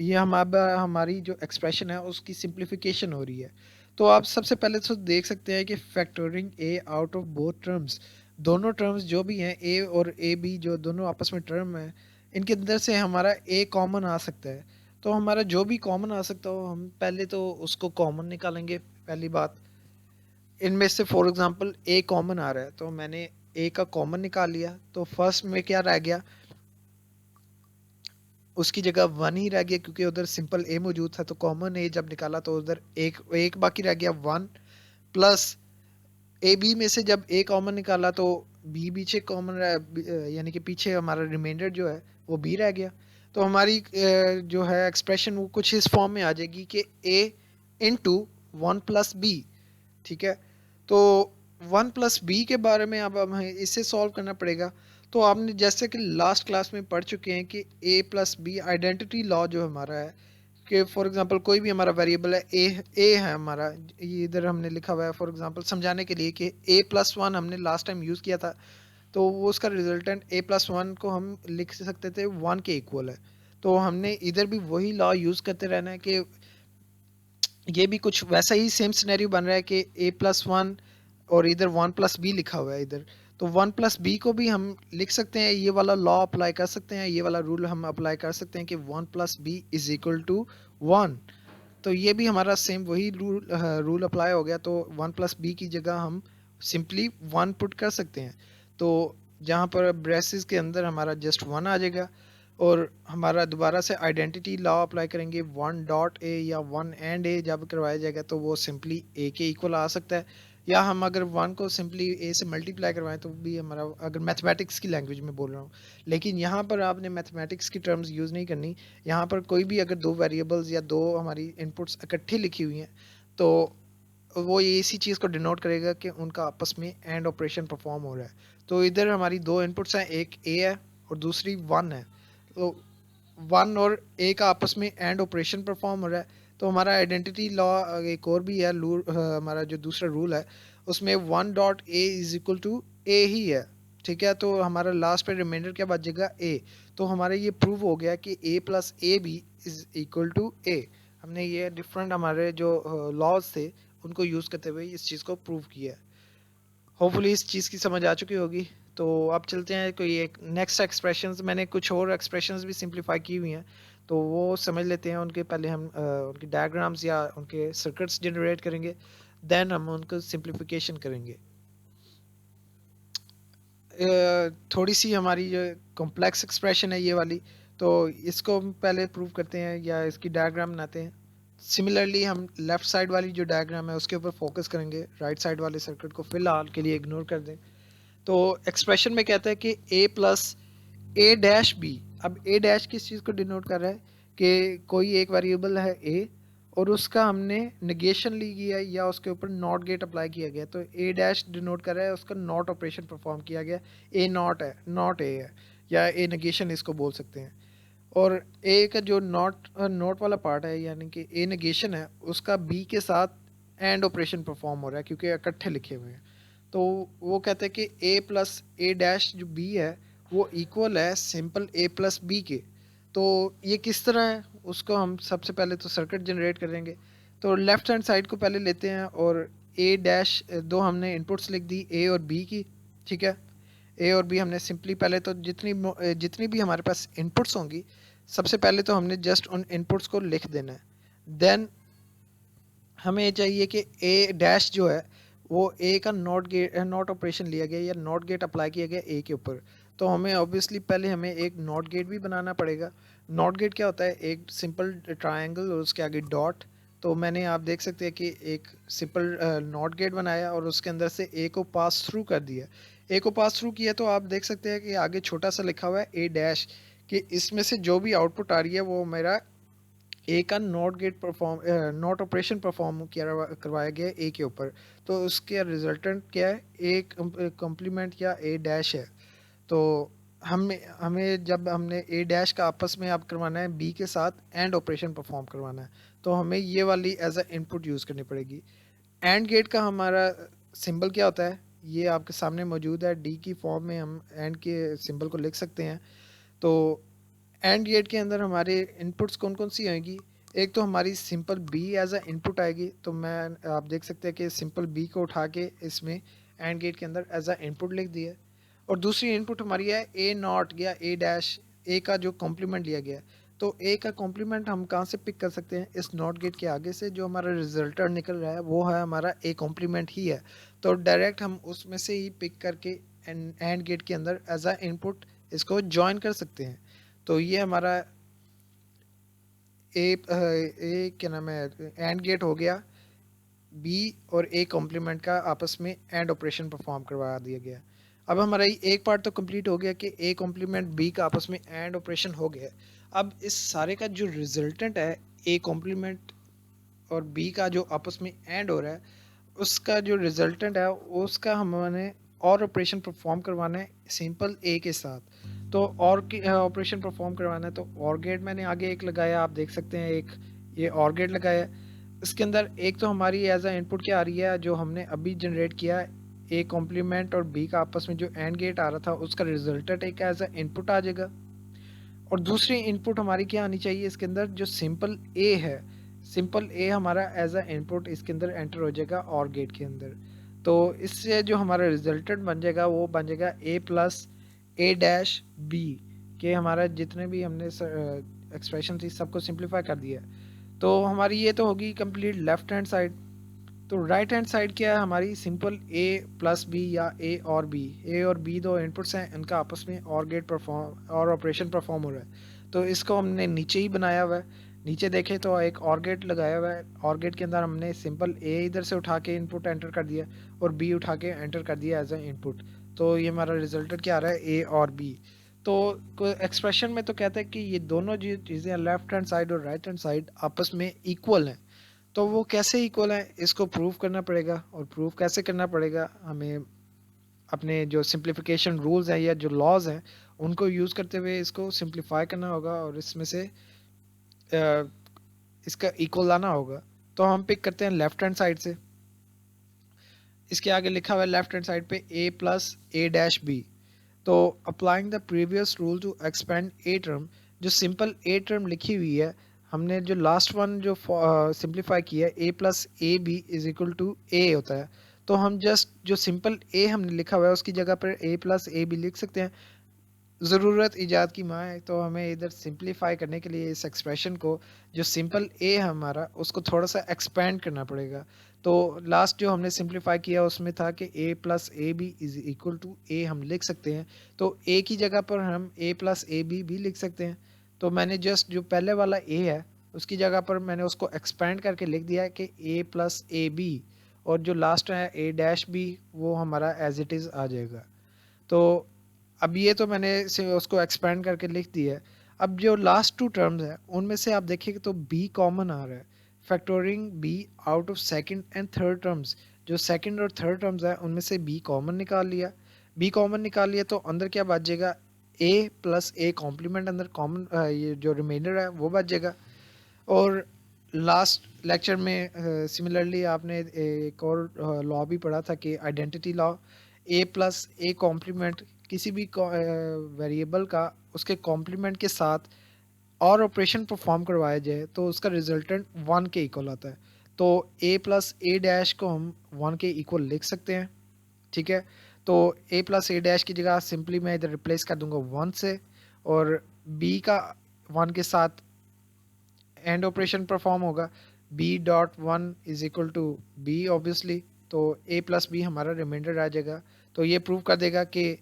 ये हमारी जो एक्सप्रेशन है उसकी सिंप्लीफिकेशन हो रही है। तो आप सबसे पहले तो देख सकते हैं कि फैक्टोरिंग ए आउट ऑफ बोथ टर्म्स, दोनों टर्म्स जो भी हैं ए और ए बी जो दोनों आपस में टर्म हैं, इनके अंदर से हमारा ए कॉमन आ सकता है। तो हमारा जो भी कॉमन आ सकता हो हम पहले तो उसको कॉमन निकालेंगे। पहली बात, इनमें से फॉर एग्जांपल ए कॉमन आ रहा है तो मैंने ए का कॉमन निकाल लिया, तो फर्स्ट में क्या रह गया, उसकी जगह वन ही रह गया क्योंकि उधर सिंपल ए मौजूद था। तो कॉमन ए जब निकाला तो उधर एक एक बाकी रह गया वन, प्लस ए बी में से जब ए कॉमन निकाला तो बी पीछे कॉमन यानी कि पीछे हमारा रिमाइंडर जो है वो बी रह गया। तो हमारी जो है एक्सप्रेशन वो कुछ इस फॉर्म में आ जाएगी कि ए इंटू वन प्लस बी। ठीक है, तो वन प्लस बी के बारे में अब हमें इसे सॉल्व करना पड़ेगा। तो आपने जैसे कि लास्ट क्लास में पढ़ चुके हैं कि A plus B identity law जो हमारा है कि फॉर एग्जांपल कोई भी हमारा वेरिएबल है ए है हमारा, ये इधर हमने लिखा हुआ है फॉर एग्जांपल समझाने के लिए कि ए प्लस वन हमने लास्ट टाइम यूज़ किया था, तो वो उसका रिजल्टेंट ए प्लस वन को हम लिख सकते थे वन के इक्वल है। तो हमने इधर भी वही लॉ यूज़ करते रहना है कि ये भी कुछ वैसा ही सेम सिनेरियो बन रहा है कि ए प्लस वन और इधर वन प्लस बी लिखा हुआ है इधर, तो वन प्लस बी को भी हम लिख सकते हैं, ये वाला लॉ अप्लाई कर सकते हैं, ये वाला रूल हम अप्लाई कर सकते हैं कि one plus B is equal to one. तो ये भी हमारा सेम वही रूल अप्लाई हो गया। तो वन प्लस बी की जगह हम सिंपली वन पुट कर सकते हैं। तो जहाँ पर ब्रेसेस के अंदर हमारा जस्ट वन आ जाएगा और हमारा दोबारा से आइडेंटिटी लॉ अप्लाई करेंगे, वन डॉट ए या वन एंड ए जब करवाया जाएगा तो वो सिंपली ए के इक्वल आ सकता है। या हम अगर वन को सिंपली ए से मल्टीप्लाई करवाएं तो भी हमारा, अगर मैथमेटिक्स की लैंग्वेज में बोल रहा हूँ, लेकिन यहाँ पर आपने मैथमेटिक्स की टर्म्स यूज़ नहीं करनी। यहाँ पर कोई भी अगर दो वेरिएबल्स या दो हमारी इनपुट्स इकट्ठी लिखी हुई हैं तो वो ये इसी चीज़ को डिनोट करेगा कि उनका आपस में एंड ऑपरेशन परफॉर्म हो रहा है। तो इधर हमारी दो इनपुट्स हैं, एक ए है और दूसरी वन है। तो वन और ए का आपस में एंड ऑपरेशन परफॉर्म हो रहा है। तो हमारा आइडेंटिटी लॉ एक और भी है, हमारा जो दूसरा रूल है उसमें one dot A is equal to A ही है। ठीक है, तो हमारा लास्ट पे रिमाइंडर क्या बचेगा, ए। तो हमारा ये प्रूव हो गया कि A plus A B is equal to A. हमने ये डिफरेंट हमारे जो लॉज थे उनको यूज़ करते हुए इस चीज़ को प्रूव किया है। होपफुली इस चीज़ की समझ आ चुकी होगी। तो अब चलते हैं कोई एक नेक्स्ट एक्सप्रेशंस, मैंने कुछ और एक्सप्रेशंस भी सिंप्लीफाई की हुई हैं तो वो समझ लेते हैं। उनके पहले हम उनके डायग्राम्स या उनके सर्किट्स जनरेट करेंगे, देन हम उनको सिंप्लीफिकेशन करेंगे। थोड़ी सी हमारी जो कॉम्प्लेक्स एक्सप्रेशन है ये वाली, तो इसको हम पहले प्रूव करते हैं या इसकी डायग्राम बनाते हैं। सिमिलरली हम लेफ़्ट साइड वाली जो डायग्राम है उसके ऊपर फोकस करेंगे, राइट साइड वाले सर्किट को फ़िलहाल के लिए इग्नोर कर दें। तो एक्सप्रेशन में कहता है कि a plus A dash B. अब ए डैश किस चीज़ को डिनोट कर रहा है कि कोई एक वेरिएबल है a और उसका हमने नेगेशन ली गया है या उसके ऊपर नॉट गेट अप्लाई किया गया, तो ए डैश डिनोट कर रहा है उसका नॉट ऑपरेशन परफॉर्म किया गया, ए नॉट है, नॉट ए है, या ए नेगेशन इसको बोल सकते हैं। और ए का जो नॉट नोट वाला पार्ट है यानी कि ए नेगेशन है उसका बी के साथ एंड ऑपरेशन परफॉर्म हो रहा है क्योंकि इकट्ठे लिखे हुए हैं। तो वो कहते हैं कि ए प्लस ए डैश जो बी है वो इक्वल है सिंपल ए प्लस बी के। तो ये किस तरह है उसको हम सबसे पहले तो सर्किट जनरेट करेंगे। तो लेफ्ट हैंड साइड को पहले लेते हैं और ए डैश दो हमने इनपुट्स लिख दी ए और बी की। ठीक है, ए और बी हमने सिंपली पहले तो जितनी भी हमारे पास इनपुट्स होंगी सबसे पहले तो हमने जस्ट उन इनपुट्स को लिख देना है। देन हमें ये चाहिए कि ए डैश जो है वो ए का नॉट ऑपरेशन लिया गया या नॉट गेट अप्लाई किया गया ए के ऊपर। तो हमें ऑब्वियसली पहले हमें एक नॉट गेट भी बनाना पड़ेगा। नॉट गेट क्या होता है, एक सिंपल ट्रायंगल और उसके आगे डॉट। तो मैंने आप देख सकते हैं कि एक सिंपल नॉट गेट बनाया और उसके अंदर से ए को पास थ्रू कर दिया। ए को पास थ्रू किया तो आप देख सकते हैं कि आगे छोटा सा लिखा हुआ है ए डैश, कि इसमें से जो भी आउटपुट आ रही है वो मेरा ए का not gate perform not operation perform करवाया गया ए के ऊपर। तो उसके रिजल्टेंट क्या है, ए कम्प्लीमेंट या ए डैश है। तो हमें हमें जब हमने ए डैश का आपस में अब करवाना है बी के साथ एंड ऑपरेशन परफॉर्म करवाना है, तो हमें ये वाली एज अ इनपुट यूज़ करनी पड़ेगी। एंड गेट का हमारा सिंबल क्या होता है, ये आपके सामने मौजूद है। डी की फॉर्म में हम एंड के सिंबल को लिख सकते हैं। तो एंड गेट के अंदर हमारे इनपुट्स कौन कौन सी आएंगी, एक तो हमारी simple B as a input आएगी। तो मैं आप देख सकते हैं कि सिंपल बी को उठा के इसमें एंड गेट के अंदर एज अ इनपुट लिख दिया। और दूसरी इनपुट हमारी है ए नॉट या ए डैश, ए का जो कॉम्प्लीमेंट लिया गया है। तो ए का कॉम्प्लीमेंट हम कहाँ से पिक कर सकते हैं, इस नॉट गेट के आगे से जो हमारा रिजल्टर निकल रहा है वो है हमारा ए कॉम्प्लीमेंट ही है। तो डायरेक्ट हम उसमें से ही पिक करके एंड गेट के अंदर एज अ इनपुट इसको ज्वाइन कर सकते हैं। तो ये हमारा ए क्या नाम है एंड गेट हो गया। बी और ए कॉम्प्लीमेंट का आपस में एंड ऑपरेशन परफॉर्म करवा दिया गया। अब हमारा ये एक पार्ट तो कंप्लीट हो गया कि ए कॉम्प्लीमेंट बी का आपस में एंड ऑपरेशन हो गया। अब इस सारे का जो रिजल्टेंट है ए कॉम्प्लीमेंट और बी का जो आपस में एंड हो रहा है, उसका जो रिजल्टेंट है उसका हमने और ऑपरेशन परफॉर्म करवाना है सिंपल ए के साथ। तो और ऑपरेशन परफॉर्म करवाना है तो और गेट मैंने आगे एक लगाया, आप देख सकते हैं एक ये और गेट लगाया। इसके अंदर एक तो हमारी एज अ इनपुट क्या आ रही है जो हमने अभी जनरेट किया, ए कॉम्प्लीमेंट और बी का आपस में जो एंड गेट आ रहा था उसका रिजल्टेंट एक एज अ इनपुट आ जाएगा। और दूसरी इनपुट हमारी क्या आनी चाहिए इसके अंदर, जो सिंपल ए है, सिंपल ए हमारा एज अ इनपुट इसके अंदर एंटर हो जाएगा और गेट के अंदर। तो इससे जो हमारा रिजल्टेंट बन जाएगा वो बन जाएगा ए प्लस ए डैश बी के। हमारा जितने भी हमने एक्सप्रेशन थी सबको सिंप्लीफाई कर दिया। तो हमारी ये तो होगी कंप्लीट लेफ्ट हैंड साइड। तो राइट हैंड साइड क्या है हमारी, सिंपल ए प्लस बी या A or B. A or B दो इनपुट्स हैं, इनका आपस में और गेट परफॉर्म और ऑपरेशन परफॉर्म हो रहा है। तो इसको हमने नीचे ही बनाया हुआ है। नीचे देखें तो एक और गेट लगाया हुआ है, और गेट के अंदर हमने सिंपल ए इधर से उठा के इनपुट एंटर कर दिया और बी उठा के एंटर कर दिया एज ए इनपुट। तो ये हमारा रिजल्टेंट क्या आ रहा है, ए और बी। तो एक्सप्रेशन में तो कहते हैं कि ये दोनों जो चीज़ें लेफ्ट हैंड साइड और राइट हैंड साइड आपस में इक्वल हैं। तो वो कैसे इक्वल है इसको प्रूव करना पड़ेगा। और प्रूव कैसे करना पड़ेगा, हमें अपने जो सिंप्लीफिकेशन रूल्स हैं या जो लॉज हैं उनको यूज़ करते हुए इसको सिंप्लीफाई करना होगा और इसमें से इसका इक्वल लाना होगा। तो हम पिक करते हैं लेफ्ट हैंड साइड से। इसके आगे लिखा हुआ है लेफ्ट हैंड साइड पे A plus A dash B. तो applying the previous rule to expand a term, जो सिंपल ए टर्म लिखी हुई है हमने जो लास्ट वन जो सिंप्लीफाई किया है A plus A B is equal to A होता है। तो हम जस्ट जो सिंपल ए हमने लिखा हुआ है उसकी जगह पर ए प्लस ए बी लिख सकते हैं। ज़रूरत इजाद की माँ है, तो हमें इधर सिंप्लीफाई करने के लिए इस एक्सप्रेशन को जो सिंपल ए है हमारा उसको थोड़ा सा एक्सपेंड करना पड़ेगा। तो लास्ट जो हमने सिंप्लीफाई किया उसमें था कि A plus A B is equal to A हम लिख सकते हैं। तो ए की जगह पर हम ए प्लस ए बी भी लिख सकते हैं। तो मैंने जस्ट जो पहले वाला ए है उसकी जगह पर मैंने उसको एक्सपेंड करके लिख दिया है कि ए प्लस ए बी, और जो लास्ट है ए डैश बी वो हमारा एज इट इज़ आ जाएगा। तो अब ये तो मैंने से उसको एक्सपेंड करके लिख दिया है। अब जो लास्ट टू टर्म्स हैं उनमें से आप देखिए तो बी कॉमन आ रहा है। Factoring B out of second and third terms, जो सेकंड और थर्ड टर्म्स हैं उनमें से बी कॉमन निकाल लिया। बी कॉमन निकाल लिया तो अंदर क्या बच जाएगा, ए प्लस ए कॉम्प्लीमेंट अंदर कॉमन ये जो रिमाइंडर है वो बच जाएगा। और लास्ट लेक्चर में सिमिलरली आपने एक और लॉ भी पढ़ा था कि identity law, A plus A complement किसी भी वेरिएबल का उसके कॉम्प्लीमेंट के साथ और ऑपरेशन परफॉर्म करवाया जाए तो उसका रिजल्टेंट वन के इक्वल आता है। तो ए प्लस ए डैश को हम वन के इक्वल लिख सकते हैं। ठीक है, तो ए प्लस ए डैश की जगह सिंपली मैं इधर रिप्लेस कर दूंगा वन से, और बी का वन के साथ एंड ऑपरेशन परफॉर्म होगा। B dot one is equal to B obviously. तो ए प्लस बी हमारा रिमाइंडर आ जाएगा। तो ये प्रूव कर देगा कि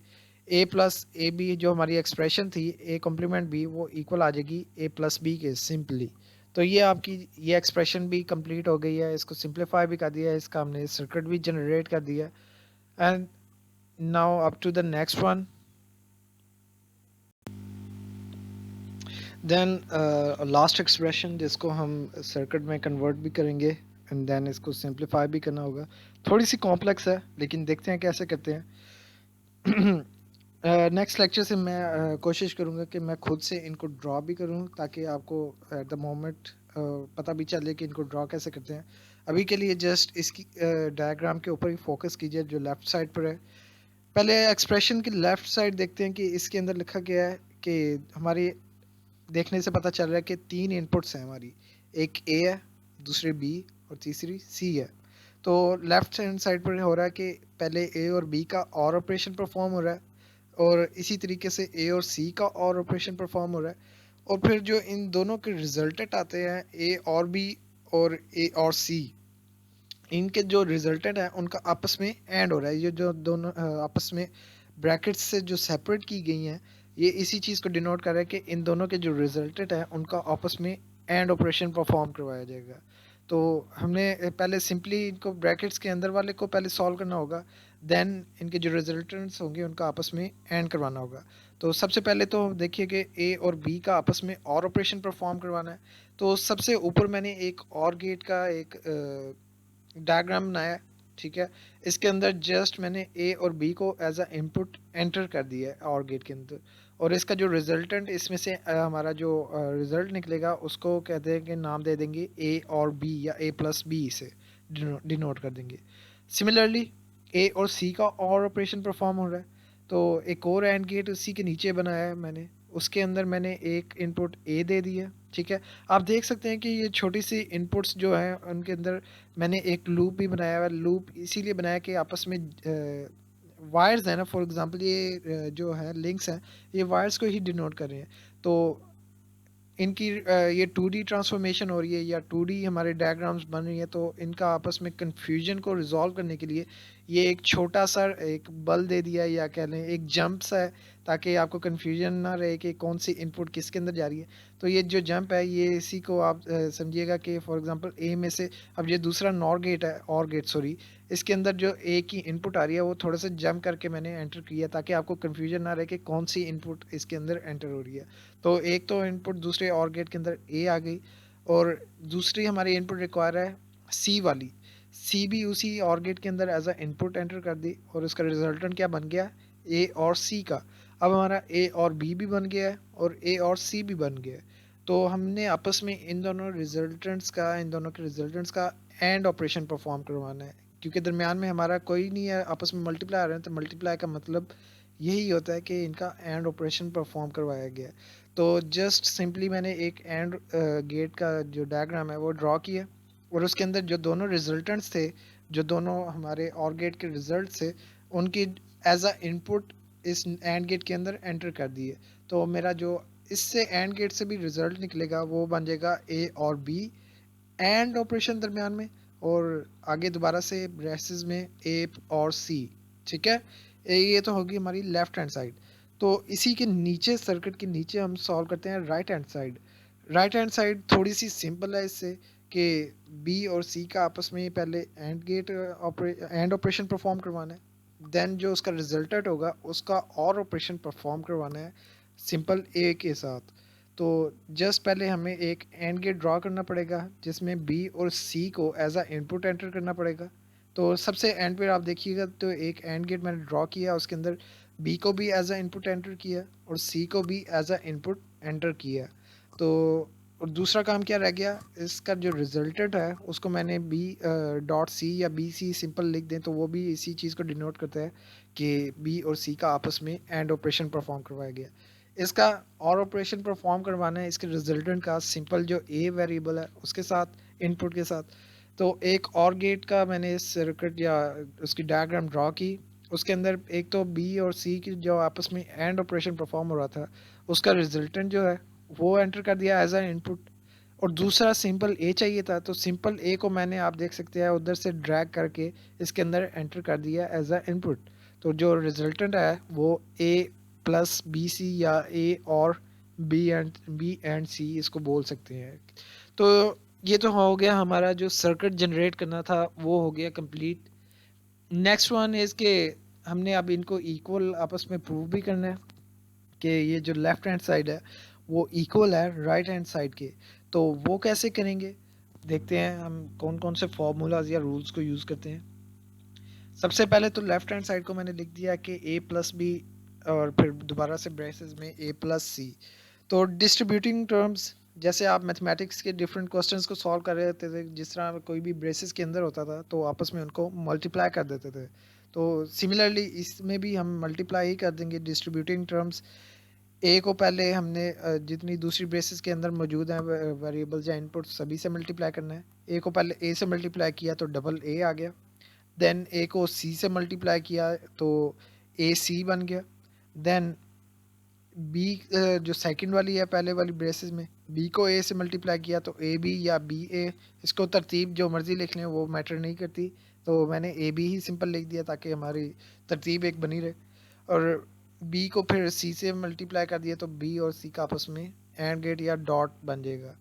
ए प्लस ए बी जो हमारी एक्सप्रेशन थी ए कॉम्प्लीमेंट बी वो इक्वल आ जाएगी ए प्लस बी के सिंपली। तो ये आपकी ये एक्सप्रेशन भी कंप्लीट हो गई है, इसको सिंप्लीफाई भी कर दिया है, इसका हमने सर्किट भी जनरेट कर दिया। And now up to the next one. Then last expression जिसको हम सर्किट में कन्वर्ट भी करेंगे एंड देन इसको सिंप्लीफाई भी करना होगा। थोड़ी सी कॉम्प्लेक्स है लेकिन देखते हैं कैसे करते हैं। नेक्स्ट लेक्चर से मैं कोशिश करूँगा कि मैं खुद से इनको ड्रॉ भी करूँ ताकि आपको एट द मोमेंट पता भी चले कि इनको ड्रॉ कैसे करते हैं। अभी के लिए जस्ट इसकी डायग्राम के ऊपर ही फोकस कीजिए जो लेफ़्ट साइड पर है। पहले एक्सप्रेशन की लेफ़्ट साइड देखते हैं कि इसके अंदर लिखा गया है कि हमारी देखने से पता चल रहा है कि 3 इनपुट्स हैं हमारी, एक ए है, दूसरी बी और तीसरी सी है। तो लेफ़्ट हैंड साइड पर हो रहा है कि पहले ए और बी का ऑर ऑपरेशन परफॉर्म हो रहा है और इसी तरीके से ए और सी का और ऑपरेशन परफॉर्म हो रहा है और फिर जो इन दोनों के रिजल्टेंट आते हैं ए और बी और ए और सी, इनके जो रिजल्टेंट है उनका आपस में एंड हो रहा है। ये जो दोनों आपस में ब्रैकेट्स से जो सेपरेट की गई हैं, ये इसी चीज़ को डिनोट कर रहा है कि इन दोनों के जो रिजल्टेंट है उनका आपस में एंड ऑपरेशन परफॉर्म करवाया जाएगा। तो हमने पहले सिंपली इनको ब्रैकेट्स के अंदर वाले को पहले सॉल्व करना होगा, देन इनके जो रिजल्टेंट्स होंगे उनका आपस में एंड करवाना होगा। तो सबसे पहले तो देखिए कि ए और बी का आपस में और ऑपरेशन परफॉर्म करवाना है। तो सबसे ऊपर मैंने एक और गेट का एक डायग्राम बनाया है, ठीक है। इसके अंदर जस्ट मैंने ए और बी को एज अ इनपुट एंटर कर दिया है और गेट के अंदर और इसका जो रिजल्टेंट इसमें से हमारा जो रिजल्ट निकलेगा उसको कहते हैं कि नाम दे देंगे ए और बी या ए प्लस बी से डिनोट कर देंगे। सिमिलरली ए और सी का और ऑपरेशन परफॉर्म हो रहा है, तो एक और एंड गेट उसी के नीचे बनाया है मैंने, उसके अंदर मैंने एक इनपुट ए दे दिया, ठीक है। आप देख सकते हैं कि ये छोटी सी इनपुट्स जो हैं उनके अंदर मैंने एक लूप भी बनाया हुआ है। लूप इसीलिए बनाया कि आपस में वायर्स हैं ना, फॉर एग्जांपल ये जो है लिंक्स हैं, ये वायर्स को ही डिनोट कर रहे हैं। तो इनकी ये 2D ट्रांसफॉर्मेशन हो रही है या 2D हमारे डायग्राम्स बन रही हैं, तो इनका आपस में कन्फ्यूजन को रिजॉल्व करने के लिए ये एक छोटा सा एक बल दे दिया या कह लें एक जंप सा है, ताकि आपको कन्फ्यूजन ना रहे कि कौन सी इनपुट किसके अंदर जा रही है। तो ये जो जंप है ये इसी को आप समझिएगा कि फॉर एग्जांपल ए में से अब ये दूसरा नॉर गेट है, और गेट सॉरी, इसके अंदर जो ए की इनपुट आ रही है वो थोड़ा सा जंप करके मैंने एंटर किया ताकि आपको कन्फ्यूजन ना रहे कि कौन सी इनपुट इसके अंदर एंटर हो रही है। तो एक तो इनपुट दूसरे और गेट के अंदर ए आ गई और दूसरी हमारी इनपुट रिक्वायर है सी वाली, सी भी उसी और गेट के अंदर एज अ इनपुट एंटर कर दी और उसका रिजल्टेंट क्या बन गया, ए और सी का। अब हमारा ए और बी भी बन गया है और ए और सी भी बन गया है। तो हमने आपस में इन दोनों रिजल्टेंट्स का, इन दोनों के रिजल्टेंट्स का एंड ऑपरेशन परफॉर्म करवाना है, क्योंकि दरमियान में हमारा कोई नहीं है, आपस में मल्टीप्लाई आ रहे हैं, तो मल्टीप्लाई का मतलब यही होता है कि इनका एंड ऑपरेशन परफॉर्म करवाया गया है। तो जस्ट सिंपली मैंने एक एंड गेट का जो डायग्राम है वो ड्रॉ किया और उसके अंदर जो दोनों रिजल्टेंट्स थे, जो दोनों हमारे और गेट के रिजल्ट थे, उनकी एज अ इनपुट इस एंड गेट के अंदर एंटर कर दिए। तो मेरा जो इससे एंड गेट से भी रिजल्ट निकलेगा वो बन जाएगा ए और बी एंड ऑपरेशन दरमियान में, और आगे दोबारा से ब्रेसेस में ए और सी, ठीक है। ये तो होगी हमारी लेफ्ट हैंड साइड। तो इसी के नीचे सर्किट के नीचे हम सॉल्व करते हैं right hand side. Right hand side थोड़ी सी सिंपल है इससे कि बी और सी का आपस में पहले and gate and operation perform करवाना है, देन जो उसका रिजल्टेंट होगा उसका और ऑपरेशन परफॉर्म करवाना है सिंपल ए के साथ। तो जस्ट पहले हमें एक एंड गेट ड्रॉ करना पड़ेगा जिसमें बी और सी को एज अ इनपुट एंटर करना पड़ेगा। तो सबसे एंड पे आप देखिएगा तो एक एंड गेट मैंने ड्रॉ किया, उसके अंदर बी को भी एज अ इनपुट एंटर किया और सी को भी एज अ इनपुट एंटर किया। तो और दूसरा काम क्या रह गया, इसका जो रिजल्टेंट है उसको मैंने बी डॉट सी या बी सी सिंपल लिख दें तो वो भी इसी चीज़ को डिनोट करता है कि बी और सी का आपस में एंड ऑपरेशन परफॉर्म करवाया गया। इसका और ऑपरेशन परफॉर्म करवाना है इसके रिजल्टेंट का सिंपल जो ए वेरिएबल है उसके साथ इनपुट के साथ। तो एक और गेट का मैंने सर्किट या उसकी डायग्राम ड्रॉ की, उसके अंदर एक तो बी और सी की जो आपस में एंड ऑपरेशन परफॉर्म हो रहा था उसका रिजल्टेंट जो है वो एंटर कर दिया एज अ इनपुट, और दूसरा सिंपल ए चाहिए था तो सिंपल ए को मैंने आप देख सकते हैं उधर से ड्रैग करके इसके अंदर एंटर कर दिया एज अ इनपुट। तो जो रिजल्टेंट है वो ए प्लस बी सी या ए और बी एंड सी इसको बोल सकते हैं। तो ये तो हो गया हमारा जो सर्किट जनरेट करना था वो हो गया कंप्लीट। नेक्स्ट वन इज़ के हमने अब इनको इक्वल आपस में प्रूव भी करना है कि ये जो लेफ्ट हैंड साइड है वो इक्वल है राइट हैंड साइड के। तो वो कैसे करेंगे देखते हैं हम कौन कौन से फॉर्मूलाज या रूल्स को यूज़ करते हैं। सबसे पहले तो लेफ्ट हैंड साइड को मैंने लिख दिया कि ए प्लस बी और फिर दोबारा से ब्रेसेस में a प्लस सी। तो डिस्ट्रीब्यूटिंग टर्म्स, जैसे आप मैथमेटिक्स के डिफरेंट क्वेश्चंस को सॉल्व कर रहे होते थे, जिस तरह कोई भी ब्रेसेस के अंदर होता था तो आपस में उनको मल्टीप्लाई कर देते थे। तो सिमिलरली इसमें भी हम मल्टीप्लाई ही कर देंगे डिस्ट्रीब्यूटिंग टर्म्स। ए को पहले हमने जितनी दूसरी ब्रेसेस के अंदर मौजूद हैं वेरिएबल्स या इनपुट सभी से मल्टीप्लाई करना है। ए को पहले ए से मल्टीप्लाई किया तो डबल ए आ गया। देन ए को सी से मल्टीप्लाई किया तो ए सी बन गया। देन बी जो सेकंड वाली है पहले वाली ब्रेसेस में, बी को ए से मल्टीप्लाई किया तो ए बी या बी ए, इसको तरतीब जो मर्जी लिख लें वो मैटर नहीं करती। तो मैंने ए बी ही सिंपल लिख दिया ताकि हमारी तरतीब एक बनी रहे। और बी को फिर सी से मल्टीप्लाई कर दिया तो बी और सी का आपस में एंड गेट या डॉट बन जाएगा।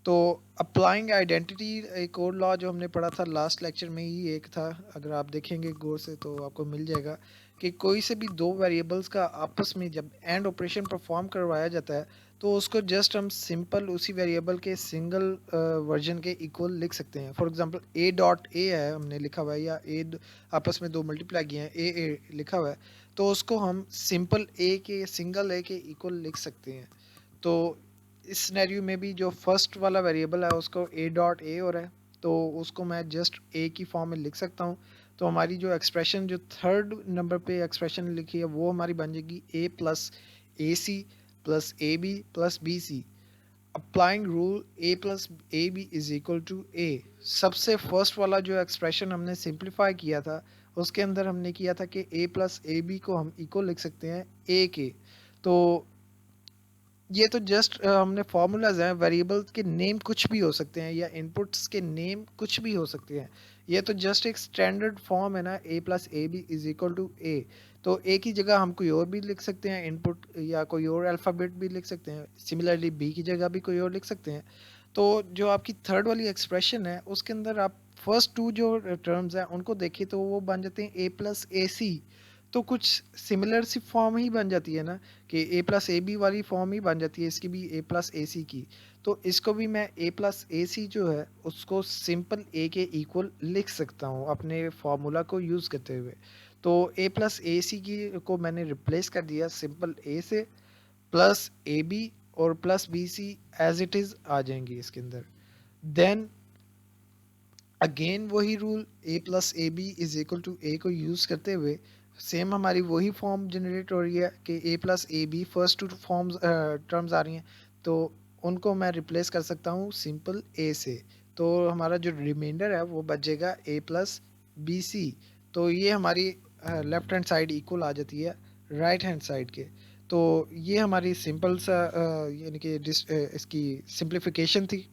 तो अप्लाइंग आइडेंटिटी एक और लॉ जो हमने पढ़ा था लास्ट लेक्चर में ही एक था, अगर आप देखेंगे गौर से तो आपको मिल जाएगा कि कोई से भी दो वेरिएबल्स का आपस में जब एंड ऑपरेशन परफॉर्म करवाया जाता है तो उसको जस्ट हम सिंपल उसी वेरिएबल के सिंगल वर्जन के इक्वल लिख सकते हैं। For example A dot A है हमने लिखा हुआ है, या ए आपस में दो मल्टीप्लाई किए हैं, ए लिखा हुआ है, तो उसको हम सिंपल ए के सिंगल ए के इक्वल लिख सकते हैं। तो इस सिनेरियो में भी जो फर्स्ट वाला वेरिएबल है उसको ए डॉट ए हो रहा है, तो उसको मैं जस्ट ए की फॉर्म में लिख सकता हूँ। तो हमारी जो एक्सप्रेशन जो थर्ड नंबर पे एक्सप्रेशन लिखी है वो हमारी बन जाएगी A plus A C plus A B plus B C. Applying rule A plus A B is equal to A. सबसे फर्स्ट वाला जो एक्सप्रेशन हमने सिंप्लीफाई किया था उसके अंदर हमने किया था कि ए प्लस ए बी को हम इक्वल लिख सकते हैं ए के। तो ये तो जस्ट हमने फार्मूलाज हैं, वेरिएबल्स के नेम कुछ भी हो सकते हैं या इनपुट्स के नेम कुछ भी हो सकते हैं। ये तो जस्ट एक स्टैंडर्ड फॉर्म है ना, A plus A B is equal to A. तो ए की जगह हम कोई और भी लिख सकते हैं इनपुट, या कोई और अल्फ़ाबेट भी लिख सकते हैं। सिमिलरली बी की जगह भी कोई और लिख सकते हैं। तो जो आपकी थर्ड वाली एक्सप्रेशन है उसके अंदर आप फर्स्ट टू जो टर्म्स हैं उनको देखिए तो वो बन जाते हैं ए प्लस ए सी। तो कुछ सिमिलर सी फॉर्म ही बन जाती है ना, कि ए प्लस ए बी वाली फॉर्म ही बन जाती है इसकी भी, ए प्लस ए सी की। तो इसको भी मैं ए प्लस ए सी जो है उसको सिंपल ए के इक्वल लिख सकता हूँ अपने फार्मूला को यूज़ करते हुए। तो ए प्लस ए सी की को मैंने रिप्लेस कर दिया सिंपल ए से, प्लस ए बी और plus B C as it is आ जाएंगी इसके अंदर। देन अगेन वही rule A plus A B is equal to A को यूज़ करते हुए सेम हमारी वही फॉर्म जनरेट हो रही है कि A plus A B first two forms terms आ रही हैं, तो उनको मैं रिप्लेस कर सकता हूँ सिंपल ए से। तो हमारा जो रिमाइंडर है वो बचेगा ए प्लस बी सी। तो ये हमारी लेफ्ट हैंड साइड इक्वल आ जाती है राइट हैंड साइड के। तो ये हमारी सिंपल सा यानी कि इसकी सिंप्लीफिकेशन थी।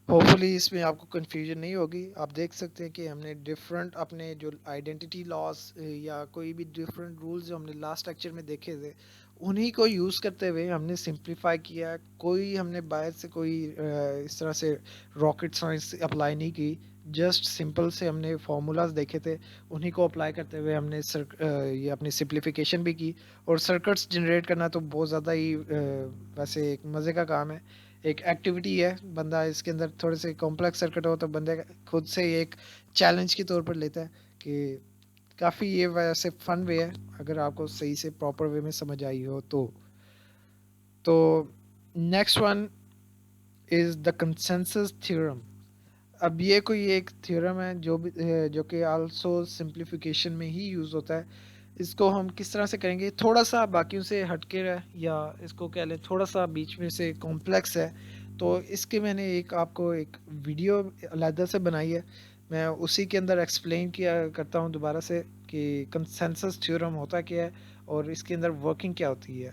होपफुली इसमें आपको कन्फ्यूजन नहीं होगी। आप देख सकते हैं कि हमने डिफरेंट अपने जो आइडेंटिटी लॉस या कोई भी डिफरेंट रूल्स जो हमने लास्ट लेक्चर में देखे थे उन्हीं को यूज़ करते हुए हमने सिंप्लीफाई किया। कोई हमने बाहर से कोई इस तरह से रॉकेट साइंस अप्लाई नहीं की, जस्ट सिंपल से हमने फार्मूलाज देखे थे उन्हीं को अप्लाई करते हुए हमने ये अपनी सिंप्लीफिकेशन भी की। और सर्किट्स जनरेट करना तो बहुत ज़्यादा ही वैसे एक मज़े का काम है, एक एक्टिविटी है। बंदा इसके अंदर थोड़े से कॉम्प्लेक्स सर्किट हो तो बंदे खुद से एक चैलेंज के तौर पर लेता है कि काफ़ी ये वैसे फन वे है अगर आपको सही से प्रॉपर वे में समझ आई हो तो next one is the consensus theorem. अब ये कोई एक थ्योरम है जो कि आल्सो सिंप्लीफिकेशन में ही यूज़ होता है। इसको हम किस तरह से करेंगे, थोड़ा सा बाकियों से हटके है या इसको कह लें थोड़ा सा बीच में से कॉम्प्लेक्स है। तो इसके मैंने एक आपको एक वीडियो अलहदा से बनाई है, मैं उसी के अंदर एक्सप्लेन किया करता हूँ दोबारा से कि कंसेंसस थ्योरम होता क्या है और इसके अंदर वर्किंग क्या होती है।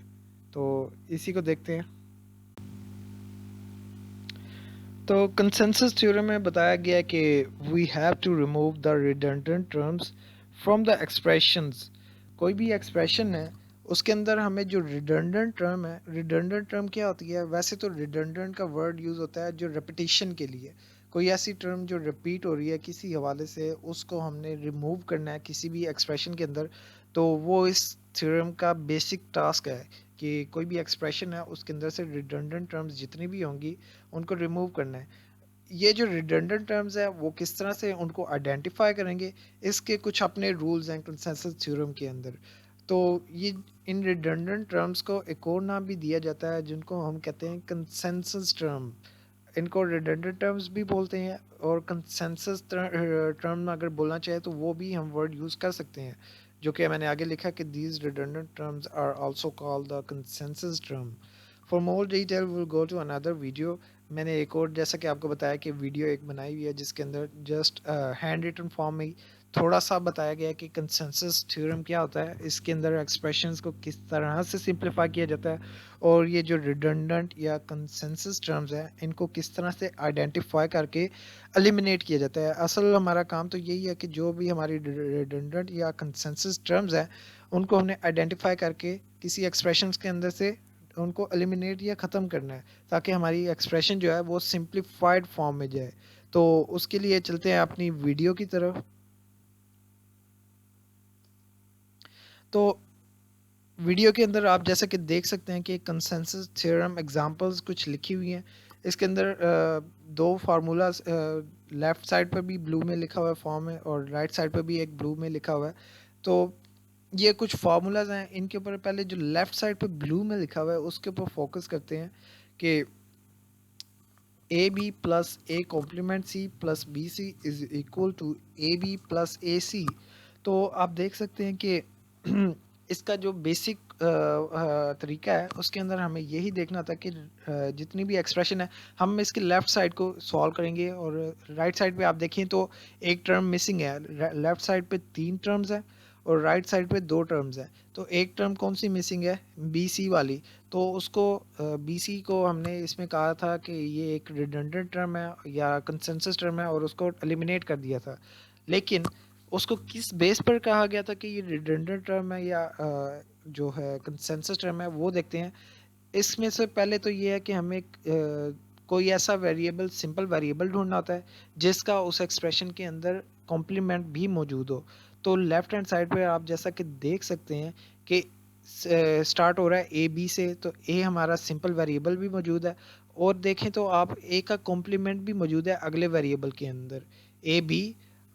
तो इसी को देखते हैं। तो कंसेंसस थ्योरम में बताया गया है कि we have to remove the redundant terms from the expressions. कोई भी एक्सप्रेशन है उसके अंदर हमें जो रिडंडेंट टर्म है, रिडंडेंट टर्म क्या होती है, वैसे तो रिडंडेंट का वर्ड यूज़ होता है जो रेपिटेशन के लिए। कोई ऐसी टर्म जो रिपीट हो रही है किसी हवाले से उसको हमने रिमूव करना है किसी भी एक्सप्रेशन के अंदर, तो वो इस थ्योरम का बेसिक टास्क है कि कोई भी एक्सप्रेशन है उसके अंदर से रिडंडेंट टर्म्स जितनी भी होंगी उनको रिमूव करना है। ये जो रिडंडेंट टर्म्स है वो किस तरह से उनको आइडेंटिफाई करेंगे, इसके कुछ अपने रूल्स हैं कंसेंसस थ्योरम के अंदर। तो ये इन रिडंडेंट टर्म्स को एक और नाम भी दिया जाता है जिनको हम कहते हैं कंसेंसस टर्म। इनको रिडंडेंट टर्म्स भी बोलते हैं, और कंसेंसस टर्म अगर बोलना चाहे तो वो भी हम वर्ड यूज़ कर सकते हैं, जो कि मैंने आगे लिखा कि these redundant terms are also called the consensus term. For more detail will go to another video. मैंने एक और, जैसा कि आपको बताया, कि वीडियो एक बनाई हुई है जिसके अंदर जस्ट हैंड रिटन फॉर्म में थोड़ा सा बताया गया है कि कंसेंसस थ्योरम क्या होता है, इसके अंदर एक्सप्रेशंस को किस तरह से सिंप्लीफाई किया जाता है, और ये जो रिडंडेंट या कंसेंसस टर्म्स हैं इनको किस तरह से आइडेंटिफाई करके एलिमिनेट किया जाता है। असल हमारा काम तो यही है कि जो भी हमारी रिडंडेंट या कंसेंसस टर्म्स हैं उनको हमने आइडेंटिफाई करके किसी एक्सप्रेशंस के अंदर से उनको एलिमिनेट या ख़त्म करना है, ताकि हमारी एक्सप्रेशन जो है वो सिंप्लीफाइड फॉर्म में जाए। तो उसके लिए चलते हैं अपनी वीडियो की तरफ। तो वीडियो के अंदर आप जैसा कि देख सकते हैं कि कंसेंसस थ्योरम एग्जांपल्स कुछ लिखी हुई हैं। इसके अंदर दो फार्मूलाज लेफ़्ट साइड पर भी ब्लू में लिखा हुआ है फॉर्म है, और राइट साइड पर भी एक ब्लू में लिखा हुआ है। तो ये कुछ फार्मूलाज हैं, इनके ऊपर पहले जो लेफ़्ट साइड पे ब्लू में लिखा हुआ है उसके ऊपर फोकस करते हैं कि A B plus A complement C plus B C is equal to A B plus A C. तो आप देख सकते हैं कि इसका जो बेसिक तरीका है उसके अंदर हमें यही देखना था कि जितनी भी एक्सप्रेशन है हम इसके लेफ़्ट साइड को सॉल्व करेंगे, और राइट साइड पे आप देखें तो एक टर्म मिसिंग है। लेफ़्ट साइड पे 3 टर्म्स हैं और राइट साइड पे 2 टर्म्स हैं। तो एक टर्म कौन सी मिसिंग है? बी सी वाली। तो उसको बी सी को हमने इसमें कहा था कि ये एक रिडंडेंट टर्म है या कंसेंसस टर्म है, और उसको एलिमिनेट कर दिया था। लेकिन उसको किस बेस पर कहा गया था कि ये रिडंडेंट टर्म है या जो है कंसेंसस टर्म है, वो देखते हैं। इसमें से पहले तो ये है कि हमें कोई ऐसा वेरिएबल, सिंपल वेरिएबल ढूंढना होता है जिसका उस एक्सप्रेशन के अंदर कॉम्प्लीमेंट भी मौजूद हो। तो लेफ्ट हैंड साइड पे आप जैसा कि देख सकते हैं कि स्टार्ट हो रहा है ए बी से, तो ए हमारा सिंपल वेरिएबल भी मौजूद है, और देखें तो आप ए का कॉम्प्लीमेंट भी मौजूद है अगले वेरिएबल के अंदर, ए बी।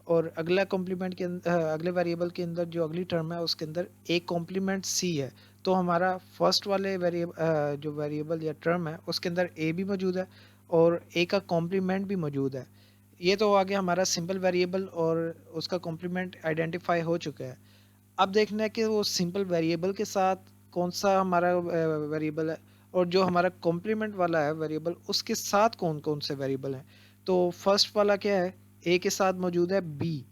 और अगला कॉम्प्लीमेंट के अगले वेरिएबल के अंदर जो अगली टर्म है उसके अंदर ए कॉम्प्लीमेंट सी है। तो हमारा फर्स्ट वाले वेरिएबल, जो वेरिएबल या टर्म है उसके अंदर ए भी मौजूद है और ए का कॉम्प्लीमेंट भी मौजूद है। ये तो आ गया हमारा सिंपल वेरिएबल, और उसका कॉम्प्लीमेंट आइडेंटिफाई हो चुका है। अब देखना है कि वो सिंपल वेरिएबल के साथ कौन सा हमारा वेरिएबल है, और जो हमारा कॉम्प्लीमेंट वाला है वेरिएबल उसके साथ कौन कौन से वेरिएबल हैं। तो फर्स्ट वाला क्या है? ए के साथ मौजूद है बी,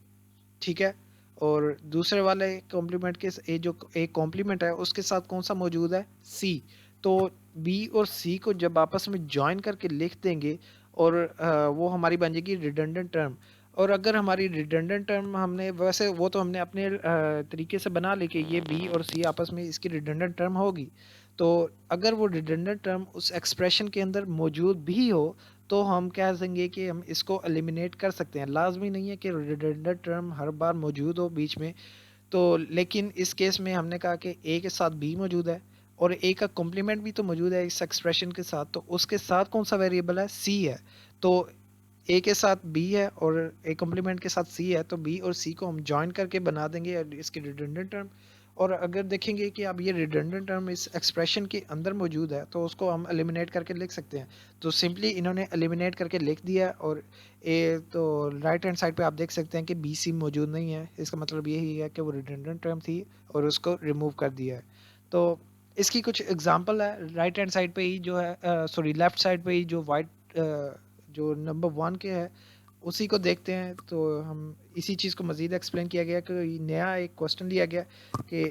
ठीक है। और दूसरे वाले कॉम्प्लीमेंट के ए, जो एक कॉम्प्लीमेंट है उसके साथ कौन सा मौजूद है? सी। तो बी और सी को जब आपस में ज्वाइन करके लिख देंगे, और वो हमारी बन जाएगी रिडंडेंट टर्म। और अगर हमारी रिडंडेंट टर्म, हमने वैसे वो तो हमने अपने तरीके से बना ली कि ये बी और सी आपस में इसकी रिडंडेंट टर्म होगी। तो अगर वो रिडंडेंट टर्म उस एक्सप्रेशन के अंदर मौजूद भी हो तो हम कह देंगे कि हम इसको एलिमिनेट कर सकते हैं। लाजमी नहीं है कि रिडंडेंट टर्म हर बार मौजूद हो बीच में। तो लेकिन इस केस में हमने कहा कि ए के साथ बी मौजूद है, और ए का कॉम्प्लीमेंट भी तो मौजूद है इस एक्सप्रेशन के साथ, तो उसके साथ कौन सा वेरिएबल है? सी है। तो ए के साथ बी है और ए कॉम्प्लीमेंट के साथ सी है, तो बी और सी को हम जॉइन करके बना देंगे इसकी रिडंडेंट टर्म। और अगर देखेंगे कि अब ये रिडंडेंट टर्म इस एक्सप्रेशन के अंदर मौजूद है तो उसको हम एलिमिनेट करके लिख सकते हैं। तो सिंपली इन्होंने एलिमिनेट करके लिख दिया, और ए तो राइट हैंड साइड पे आप देख सकते हैं कि बी सी मौजूद नहीं है। इसका मतलब यही है कि वो रिडंडेंट टर्म थी और उसको रिमूव कर दिया है। तो इसकी कुछ एग्जांपल है राइट हैंड साइड पे ही जो है, सॉरी लेफ्ट साइड पे ही जो वाइट, जो नंबर 1 के है उसी को देखते हैं। तो हम इसी चीज़ को मज़ीद एक्सप्लेन किया गया कि नया एक क्वेश्चन दिया गया कि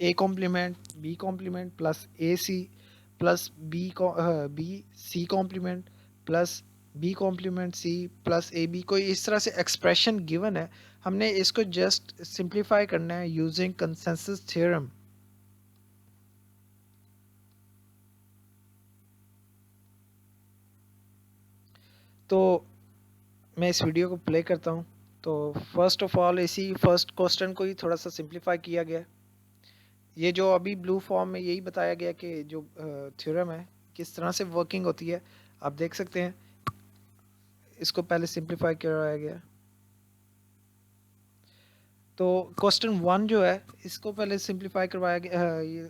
A complement B complement plus A C plus B C complement plus B complement C plus A B, कोई इस तरह से एक्सप्रेशन गिवन है। हमने इसको जस्ट सिंप्लीफाई करना है यूजिंग कंसेंसस थ्योरम। तो मैं इस वीडियो को प्ले करता हूँ। तो फर्स्ट ऑफ ऑल इसी फर्स्ट क्वेश्चन को ही थोड़ा सा सिंप्लीफाई किया गया। ये जो अभी ब्लू फॉर्म में यही बताया गया कि जो थ्योरम है किस तरह से वर्किंग होती है। आप देख सकते हैं इसको पहले सिंप्लीफाई कराया गया। तो क्वेश्चन 1 जो है इसको पहले सिंप्लीफाई करवाया गया,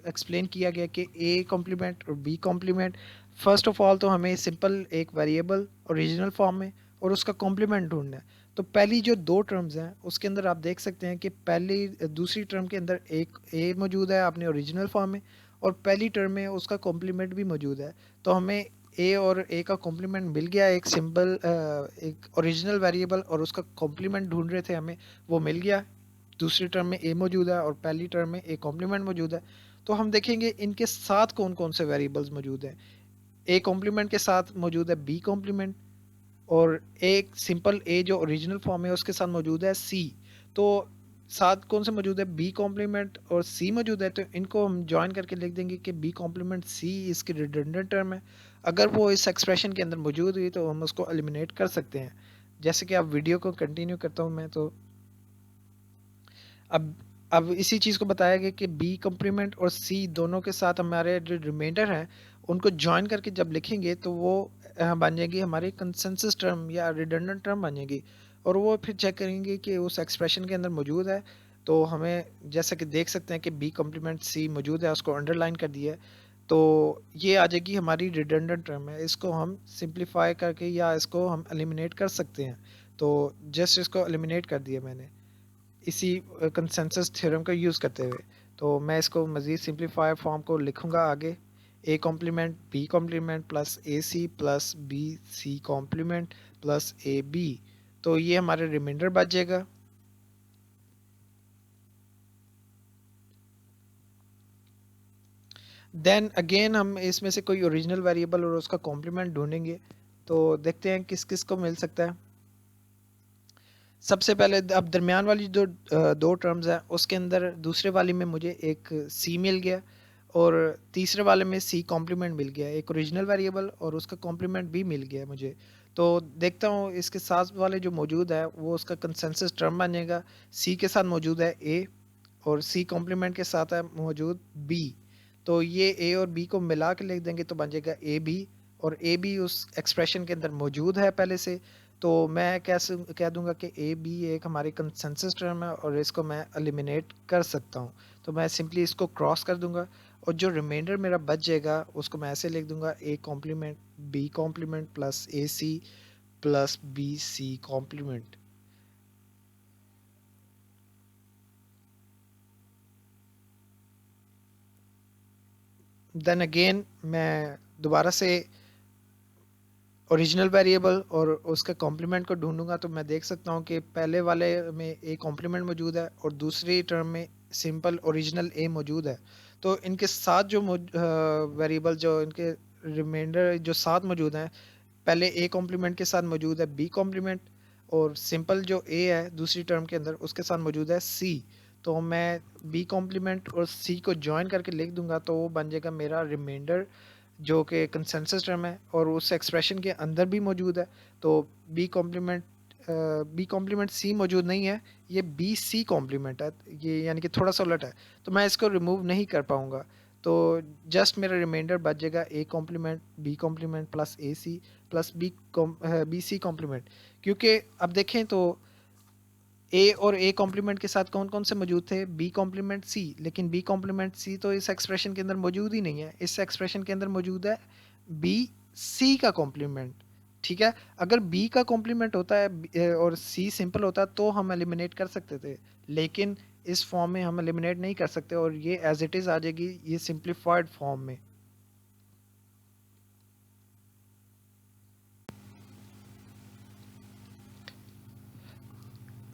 एक्सप्लेन किया गया कि ए कॉम्प्लीमेंट और B complement. First of all तो हमें सिंपल एक वेरिएबल ओरिजिनल फॉर्म में और उसका कॉम्प्लीमेंट ढूंढना है। तो पहली जो दो टर्म्स हैं उसके अंदर आप देख सकते हैं कि पहली दूसरी टर्म के अंदर एक ए मौजूद है अपने ओरिजिनल फॉर्म में, और पहली टर्म में उसका कॉम्प्लीमेंट भी मौजूद है। तो हमें ए और ए का कॉम्प्लीमेंट मिल गया, एक सिंपल एक ओरिजिनल वेरिएबल और उसका कॉम्प्लीमेंट ढूंढ रहे थे हमें, वो मिल गया। दूसरी टर्म में ए मौजूद है और पहली टर्म में ए कॉम्प्लीमेंट मौजूद है। तो हम देखेंगे इनके साथ कौन कौन से वेरिएबल्स मौजूद हैं। ए कॉम्प्लीमेंट के साथ मौजूद है बी कॉम्प्लीमेंट, और एक सिंपल ए जो ओरिजिनल फॉर्म है उसके साथ मौजूद है सी। तो साथ कौन से मौजूद है, बी कॉम्प्लीमेंट और सी मौजूद है। तो इनको हम ज्वाइन करके लिख देंगे कि बी कॉम्प्लीमेंट सी इसकी रिडंडेंट टर्म है। अगर वो इस एक्सप्रेशन के अंदर मौजूद हुई तो हम उसको एलिमिनेट कर सकते हैं। जैसे कि आप वीडियो को कंटिन्यू करता हूँ मैं, तो अब अब इसी चीज़ को बताया गया कि बी कॉम्प्लीमेंट और सी दोनों के साथ हमारे जो रिमाइंडर हैं उनको ज्वाइन करके जब लिखेंगे तो वो बन जाएगी हमारी कंसेंसस टर्म या रिडंडेंट टर्म बन जाएगी। और वो फिर चेक करेंगे कि उस एक्सप्रेशन के अंदर मौजूद है। तो हमें जैसा कि देख सकते हैं कि बी कॉम्प्लीमेंट सी मौजूद है, उसको अंडरलाइन कर दिया है। तो ये आ जाएगी हमारी रिडंडेंट टर्म है, इसको हम सिंप्लीफाई करके या इसको हम एलिमिनेट कर सकते हैं। तो जस्ट इसको एलिमिनेट कर दिया मैंने इसी कंसेंसस थ्योरम का यूज़ करते हुए। तो मैं इसको मज़ीद सिंप्लीफाई फॉर्म को लिखूंगा आगे, A complement B complement plus B C complement plus A B. तो ये हमारे रिमाइंडर बच जाएगा। देन अगेन हम इसमें से कोई ओरिजिनल वेरिएबल और उसका कॉम्प्लीमेंट ढूंढेंगे। तो देखते हैं किस किस को मिल सकता है। सबसे पहले अब दरमियान वाली जो दो टर्म्स हैं उसके अंदर दूसरे वाली में मुझे एक सी मिल गया और तीसरे वाले में सी कॉम्प्लीमेंट मिल गया, एक ओरिजिनल वेरिएबल और उसका कॉम्प्लीमेंट भी मिल गया मुझे। तो देखता हूँ इसके साथ वाले जो मौजूद है वो उसका कंसेंसस टर्म बनेगा। सी के साथ मौजूद है ए और सी कॉम्प्लीमेंट के साथ है मौजूद बी। तो ये ए और बी को मिला के लिख देंगे तो बन जाएगा ए बी, और ए बी उस एक्सप्रेशन के अंदर मौजूद है पहले से। तो मैं कैसे कह दूंगा कि ए बी एक हमारी कंसेंसस टर्म है और इसको मैं एलिमिनेट कर सकता हूँ। तो मैं सिंपली इसको क्रॉस कर दूंगा और जो रिमाइंडर मेरा बच जाएगा उसको मैं ऐसे लिख दूंगा, A complement B complement plus A C plus B C complement. Then again मैं दोबारा से ओरिजिनल वेरिएबल और उसके कॉम्प्लीमेंट को ढूंढूंगा। तो मैं देख सकता हूँ कि पहले वाले में ए कॉम्प्लीमेंट मौजूद है और दूसरी टर्म में सिंपल ओरिजिनल ए मौजूद है। तो इनके साथ जो वेरिएबल जो इनके रिमाइंडर जो साथ मौजूद हैं, पहले ए कॉम्प्लीमेंट के साथ मौजूद है बी कॉम्प्लीमेंट, और सिंपल जो ए है दूसरी टर्म के अंदर उसके साथ मौजूद है सी। तो मैं बी कॉम्प्लीमेंट और सी को ज्वाइन करके लिख दूंगा तो वो बन जाएगा मेरा रिमाइंडर जो कि कंसेंसस टर्म है और उस एक्सप्रेशन के अंदर भी मौजूद है। तो बी कॉम्प्लीमेंट सी मौजूद नहीं है, ये बी सी कॉम्प्लीमेंट है, ये यानी कि थोड़ा सा उलट है। तो मैं इसको रिमूव नहीं कर पाऊंगा। तो जस्ट मेरा रिमाइंडर बच जाएगा A complement B complement plus A C plus B C complement. क्योंकि अब देखें तो ए और ए कॉम्प्लीमेंट के साथ कौन कौन से मौजूद थे, बी कॉम्प्लीमेंट सी, लेकिन बी कॉम्प्लीमेंट सी तो इस एक्सप्रेशन के अंदर मौजूद ही नहीं है। इस एक्सप्रेशन के अंदर मौजूद है बी सी का कॉम्प्लीमेंट। ठीक है, अगर बी का कॉम्प्लीमेंट होता है और सी सिंपल होता तो हम एलिमिनेट कर सकते थे, लेकिन इस फॉर्म में हम एलिमिनेट नहीं कर सकते और ये एज इट इज़ आ जाएगी ये सिंप्लीफाइड फॉर्म में।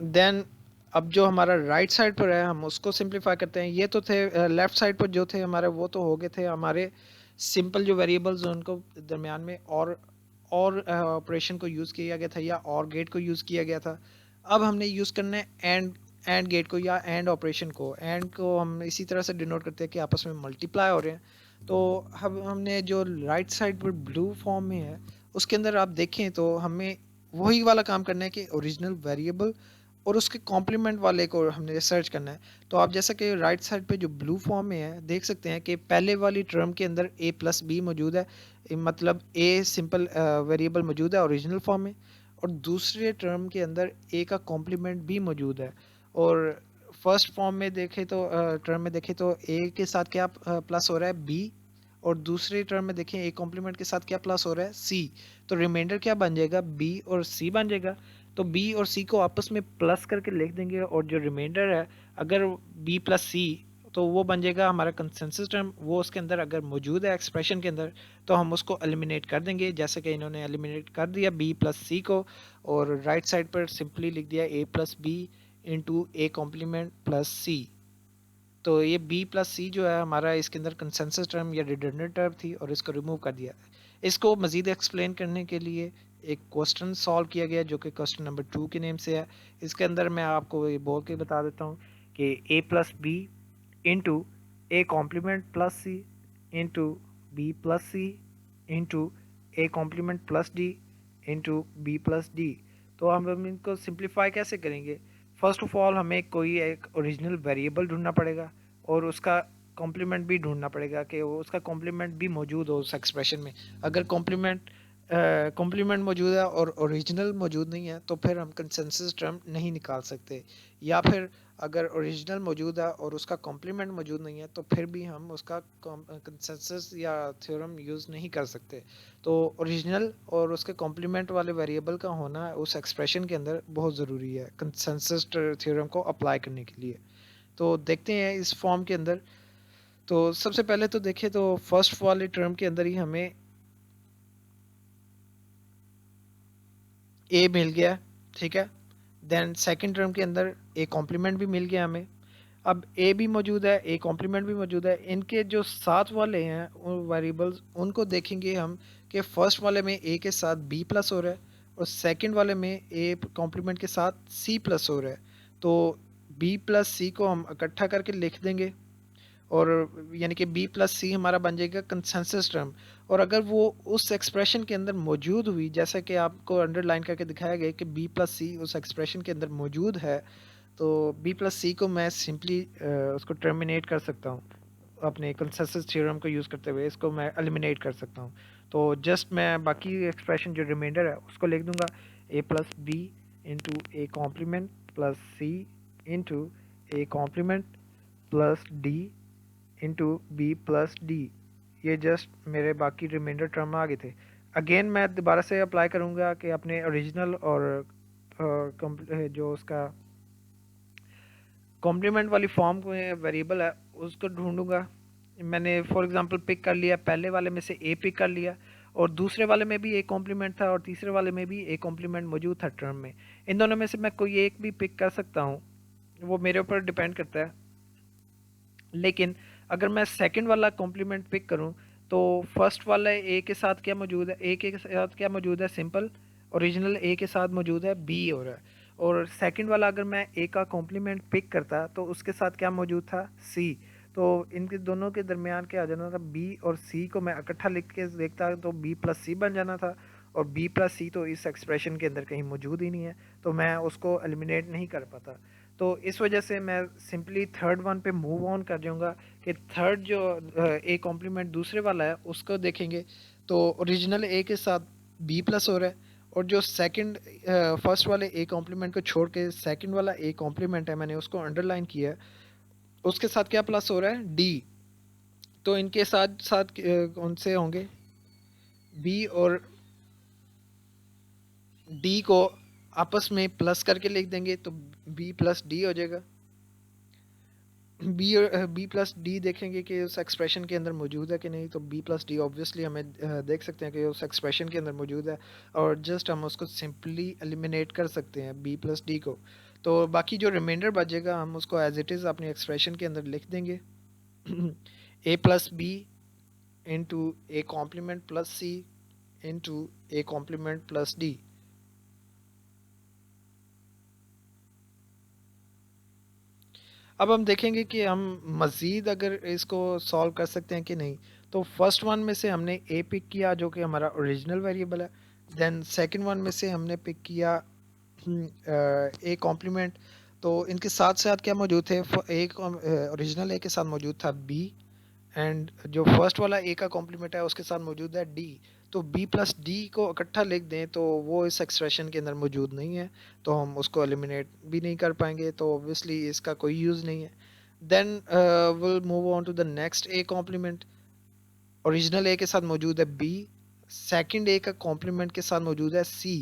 देन अब जो हमारा राइट साइड पर है हम उसको सिंप्लीफाई करते हैं। ये तो थे लेफ्ट साइड पर जो थे हमारे, वो तो हो गए थे हमारे सिंपल जो वेरिएबल्स उनको दरमियान में और ऑपरेशन को यूज़ किया गया था या और गेट को यूज़ किया गया था। अब हमने यूज़ करना है एंड गेट को या एंड ऑपरेशन को। एंड को हम इसी तरह से डिनोट करते हैं कि आपस में मल्टीप्लाई हो रहे हैं। तो हमने जो राइट साइड पर ब्लू फॉर्म में है उसके अंदर आप देखें तो हमें वही वाला काम करना है कि ओरिजिनल वेरिएबल और उसके कॉम्प्लीमेंट वाले को हमने सर्च करना है। तो आप जैसा कि राइट साइड पे जो ब्लू फॉर्म में है देख सकते हैं कि पहले वाली टर्म के अंदर ए प्लस बी मौजूद है, मतलब ए सिंपल वेरिएबल मौजूद है ओरिजिनल फॉर्म में, और दूसरे टर्म के अंदर ए का कॉम्प्लीमेंट भी मौजूद है। और फर्स्ट फॉर्म में देखें तो टर्म में देखें तो ए के साथ क्या प्लस हो रहा है बी, और दूसरे टर्म में देखें ए कॉम्प्लीमेंट के साथ क्या प्लस हो रहा है सी। तो रिमाइंडर क्या बन जाएगा, बी और सी बन जाएगा। तो बी और सी को आपस में प्लस करके लिख देंगे, और जो रिमाइंडर है अगर बी प्लस सी, तो वो बन जाएगा हमारा कंसेंसस टर्म। वो उसके अंदर अगर मौजूद है एक्सप्रेशन के अंदर, तो हम उसको एलिमिनेट कर देंगे, जैसे कि इन्होंने एलिमिनेट कर दिया बी प्लस सी को, और राइट साइड पर सिंपली लिख दिया A plus B into A complement plus C. तो ये बी प्लस सी जो है हमारा इसके अंदर कंसेंसस टर्म या रिडंडेंट टर्म थी, और इसको रिमूव कर दिया। इसको मज़ीद एक्सप्लेन करने के लिए एक क्वेश्चन सॉल्व किया गया, जो कि क्वेश्चन नंबर 2 के नेम से है। इसके अंदर मैं आपको ये बोल के बता देता हूँ कि A plus B into A complement plus C into B plus C into A complement plus D into B plus D. तो हम इनको सिंप्लीफाई कैसे करेंगे? फर्स्ट ऑफ ऑल हमें कोई एक ओरिजिनल वेरिएबल ढूंढना पड़ेगा, और उसका कॉम्प्लीमेंट भी ढूंढना पड़ेगा कि वो उसका कॉम्प्लीमेंट भी मौजूद हो उस एक्सप्रेशन में। अगर कॉम्प्लीमेंट मौजूद है और ओरिजिनल मौजूद नहीं है, तो फिर हम कंसेंसस टर्म नहीं निकाल सकते। या फिर अगर ओरिजिनल मौजूद है और उसका कॉम्प्लीमेंट मौजूद नहीं है, तो फिर भी हम उसका कंसेंसस या थ्योरम यूज़ नहीं कर सकते। तो ओरिजिनल और उसके कॉम्प्लीमेंट वाले वेरिएबल का होना उस एक्सप्रेशन के अंदर बहुत ज़रूरी है कंसेंसस थ्योरम को अप्लाई करने के लिए। तो देखते हैं इस फॉर्म के अंदर। तो सबसे पहले तो देखें तो फर्स्ट वाले टर्म के अंदर ही हमें ए मिल गया, ठीक है। देन सेकंड टर्म के अंदर ए कॉम्प्लीमेंट भी मिल गया हमें। अब ए भी मौजूद है, ए कॉम्प्लीमेंट भी मौजूद है। इनके जो साथ वाले हैं वेरिएबल्स, उनको देखेंगे हम कि फर्स्ट वाले में ए के साथ बी प्लस हो रहा है, और सेकंड वाले में ए कॉम्प्लीमेंट के साथ सी प्लस हो रहा है। तो बी प्लस सी को हम इकट्ठा करके लिख देंगे, और यानी कि बी प्लस सी हमारा बन जाएगा कंसेंसस टर्म। और अगर वो उस एक्सप्रेशन के अंदर मौजूद हुई, जैसा कि आपको अंडरलाइन करके दिखाया गया कि बी प्लस सी उस एक्सप्रेशन के अंदर मौजूद है, तो बी प्लस सी को मैं सिंपली उसको टर्मिनेट कर सकता हूँ। अपने कंसेंसस थ्योरम को यूज़ करते हुए इसको मैं एलिमिनेट कर सकता हूँ। तो जस्ट मैं बाकी एक्सप्रेशन जो रिमाइंडर है उसको लिख दूंगा, A plus B into A complement plus C into A complement plus D into B plus D. ये जस्ट मेरे बाकी रिमाइंडर टर्म आ गए थे। अगेन मैं दोबारा से अप्लाई करूँगा कि अपने ओरिजिनल और जो उसका कॉम्प्लीमेंट वाली फॉर्म को वेरिएबल है उसको ढूंढूंगा। मैंने फॉर एग्जांपल पिक कर लिया, पहले वाले में से ए पिक कर लिया, और दूसरे वाले में भी ए कॉम्प्लीमेंट था, और तीसरे वाले में भी ए कॉम्प्लीमेंट मौजूद था टर्म में। इन दोनों में से मैं कोई एक भी पिक कर सकता हूँ, वो मेरे ऊपर डिपेंड करता है। लेकिन अगर मैं सेकंड वाला कॉम्प्लीमेंट पिक करूं, तो फर्स्ट वाला ए के साथ क्या मौजूद है, ए के साथ क्या मौजूद है, सिंपल ओरिजिनल ए के साथ मौजूद है बी हो रहा है। और सेकंड वाला अगर मैं ए का कॉम्प्लीमेंट पिक करता तो उसके साथ क्या मौजूद था, सी। तो इनके दोनों के दरमियान क्या आ जाना था, बी और सी को मैं इकट्ठा लिख के देखता तो बी प्लस सी बन जाना था। और बी प्लस सी तो इस एक्सप्रेशन के अंदर कहीं मौजूद ही नहीं है, तो मैं उसको एलिमिनेट नहीं कर पाता। तो इस वजह से मैं सिंपली थर्ड वन पे मूव ऑन कर जाऊंगा कि थर्ड जो ए कॉम्प्लीमेंट दूसरे वाला है उसको देखेंगे, तो ओरिजिनल ए के साथ बी प्लस हो रहा है, और जो सेकंड फर्स्ट वाले ए कॉम्प्लीमेंट को छोड़ के सेकंड वाला ए कॉम्प्लीमेंट है, मैंने उसको अंडरलाइन किया है, उसके साथ क्या प्लस हो रहा है, डी। तो इनके साथ साथ कौन से होंगे, बी और डी को आपस में प्लस करके लिख देंगे, तो बी प्लस डी हो जाएगा। बी प्लस डी देखेंगे कि उस एक्सप्रेशन के अंदर मौजूद है कि नहीं, तो बी प्लस डी ऑब्वियसली हमें देख सकते हैं कि उस एक्सप्रेशन के अंदर मौजूद है, और जस्ट हम उसको सिंपली एलिमिनेट कर सकते हैं बी प्लस डी को। तो बाकी जो रिमाइंडर बचेगा हम उसको एज इट इज़ अपनी एक्सप्रेशन के अंदर लिख देंगे, A plus B into A complement plus C into A complement plus D. अब हम देखेंगे कि हम मज़ीद अगर इसको सॉल्व कर सकते हैं कि नहीं। तो फर्स्ट वन में से हमने ए पिक किया जो कि हमारा ओरिजिनल वेरिएबल है। देन सेकंड वन में से हमने पिक किया ए कॉम्प्लीमेंट। तो इनके साथ साथ क्या मौजूद थे, एक ओरिजिनल ए के साथ मौजूद था बी, एंड जो फर्स्ट वाला ए का कॉम्प्लीमेंट है उसके साथ मौजूद है डी। तो बी प्लस डी को इकट्ठा लिख दें तो वो इस एक्सप्रेशन के अंदर मौजूद नहीं है, तो हम उसको एलिमिनेट भी नहीं कर पाएंगे, तो ऑब्वियसली इसका कोई यूज़ नहीं है। Then will move on to the next A complement. Original A के साथ मौजूद है बी, सेकंड ए का कॉम्प्लीमेंट के साथ मौजूद है सी।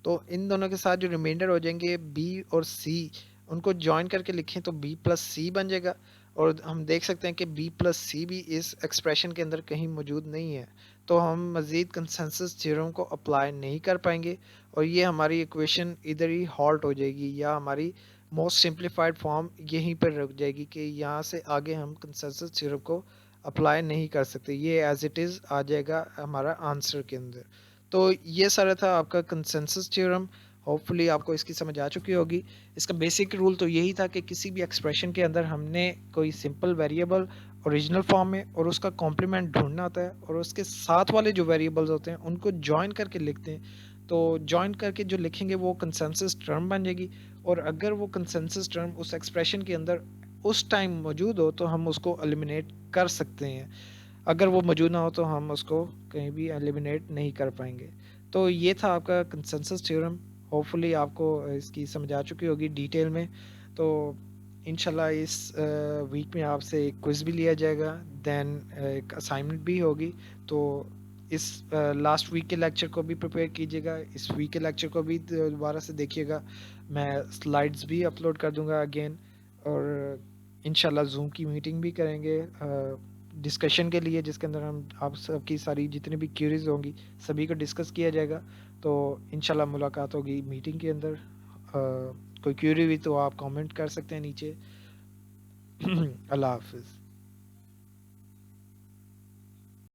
तो इन दोनों के साथ जो रिमाइंडर हो जाएंगे बी और सी, उनको ज्वाइन करके लिखें तो बी प्लस सी बन जाएगा। और हम देख सकते हैं कि बी प्लस सी भी इस एक्सप्रेशन के अंदर कहीं मौजूद नहीं है, तो हम मज़ीद कंसेंसस थ्योरम को अप्लाई नहीं कर पाएंगे और ये हमारी इक्वेशन इधर ही हॉल्ट हो जाएगी, या हमारी मोस्ट सिंप्लीफाइड फॉर्म यहीं पर रुक जाएगी कि यहाँ से आगे हम कंसेंसस थ्योरम को अप्लाई नहीं कर सकते, ये एज इट इज़ आ जाएगा हमारा आंसर के अंदर। तो ये सारा था आपका कंसेंसस थ्योरम। होपफुली आपको इसकी समझ आ चुकी होगी। इसका बेसिक रूल तो यही था कि किसी भी एक्सप्रेशन के अंदर हमने कोई सिंपल वेरिएबल ओरिजिनल फॉर्म में और उसका कॉम्प्लीमेंट ढूंढना होता है, और उसके साथ वाले जो वेरिएबल्स होते हैं उनको ज्वाइन करके लिखते हैं। तो ज्वाइन करके जो लिखेंगे वो कंसेंसस टर्म बन जाएगी, और अगर वो कंसेंसस टर्म उस एक्सप्रेशन के अंदर उस टाइम मौजूद हो तो हम उसको एलिमिनेट कर सकते हैं, अगर वो मौजूद ना हो तो हम उसको कहीं भी एलिमिनेट नहीं कर पाएंगे। तो ये था आपका कंसेंसस थ्योरम। होपफुली आपको इसकी समझ आ चुकी होगी डिटेल में। तो इंशाल्लाह इस वीक में आपसे एक क्विज़ भी लिया जाएगा, देन एक असाइनमेंट भी होगी। तो इस लास्ट वीक के लेक्चर को भी प्रिपेयर कीजिएगा, इस वीक के लेक्चर को भी दोबारा से देखिएगा। मैं स्लाइड्स भी अपलोड कर दूंगा अगेन, और इंशाल्लाह जूम की मीटिंग भी करेंगे डिस्कशन के लिए, जिसके अंदर हम आप सबकी सारी जितनी भी क्यूरीज होंगी सभी को डिस्कस किया जाएगा। तो इंशाल्लाह मुलाकात होगी मीटिंग के अंदर। कोई क्यूरी हुई तो आप कमेंट कर सकते हैं नीचे। अल्लाह हाफिज़।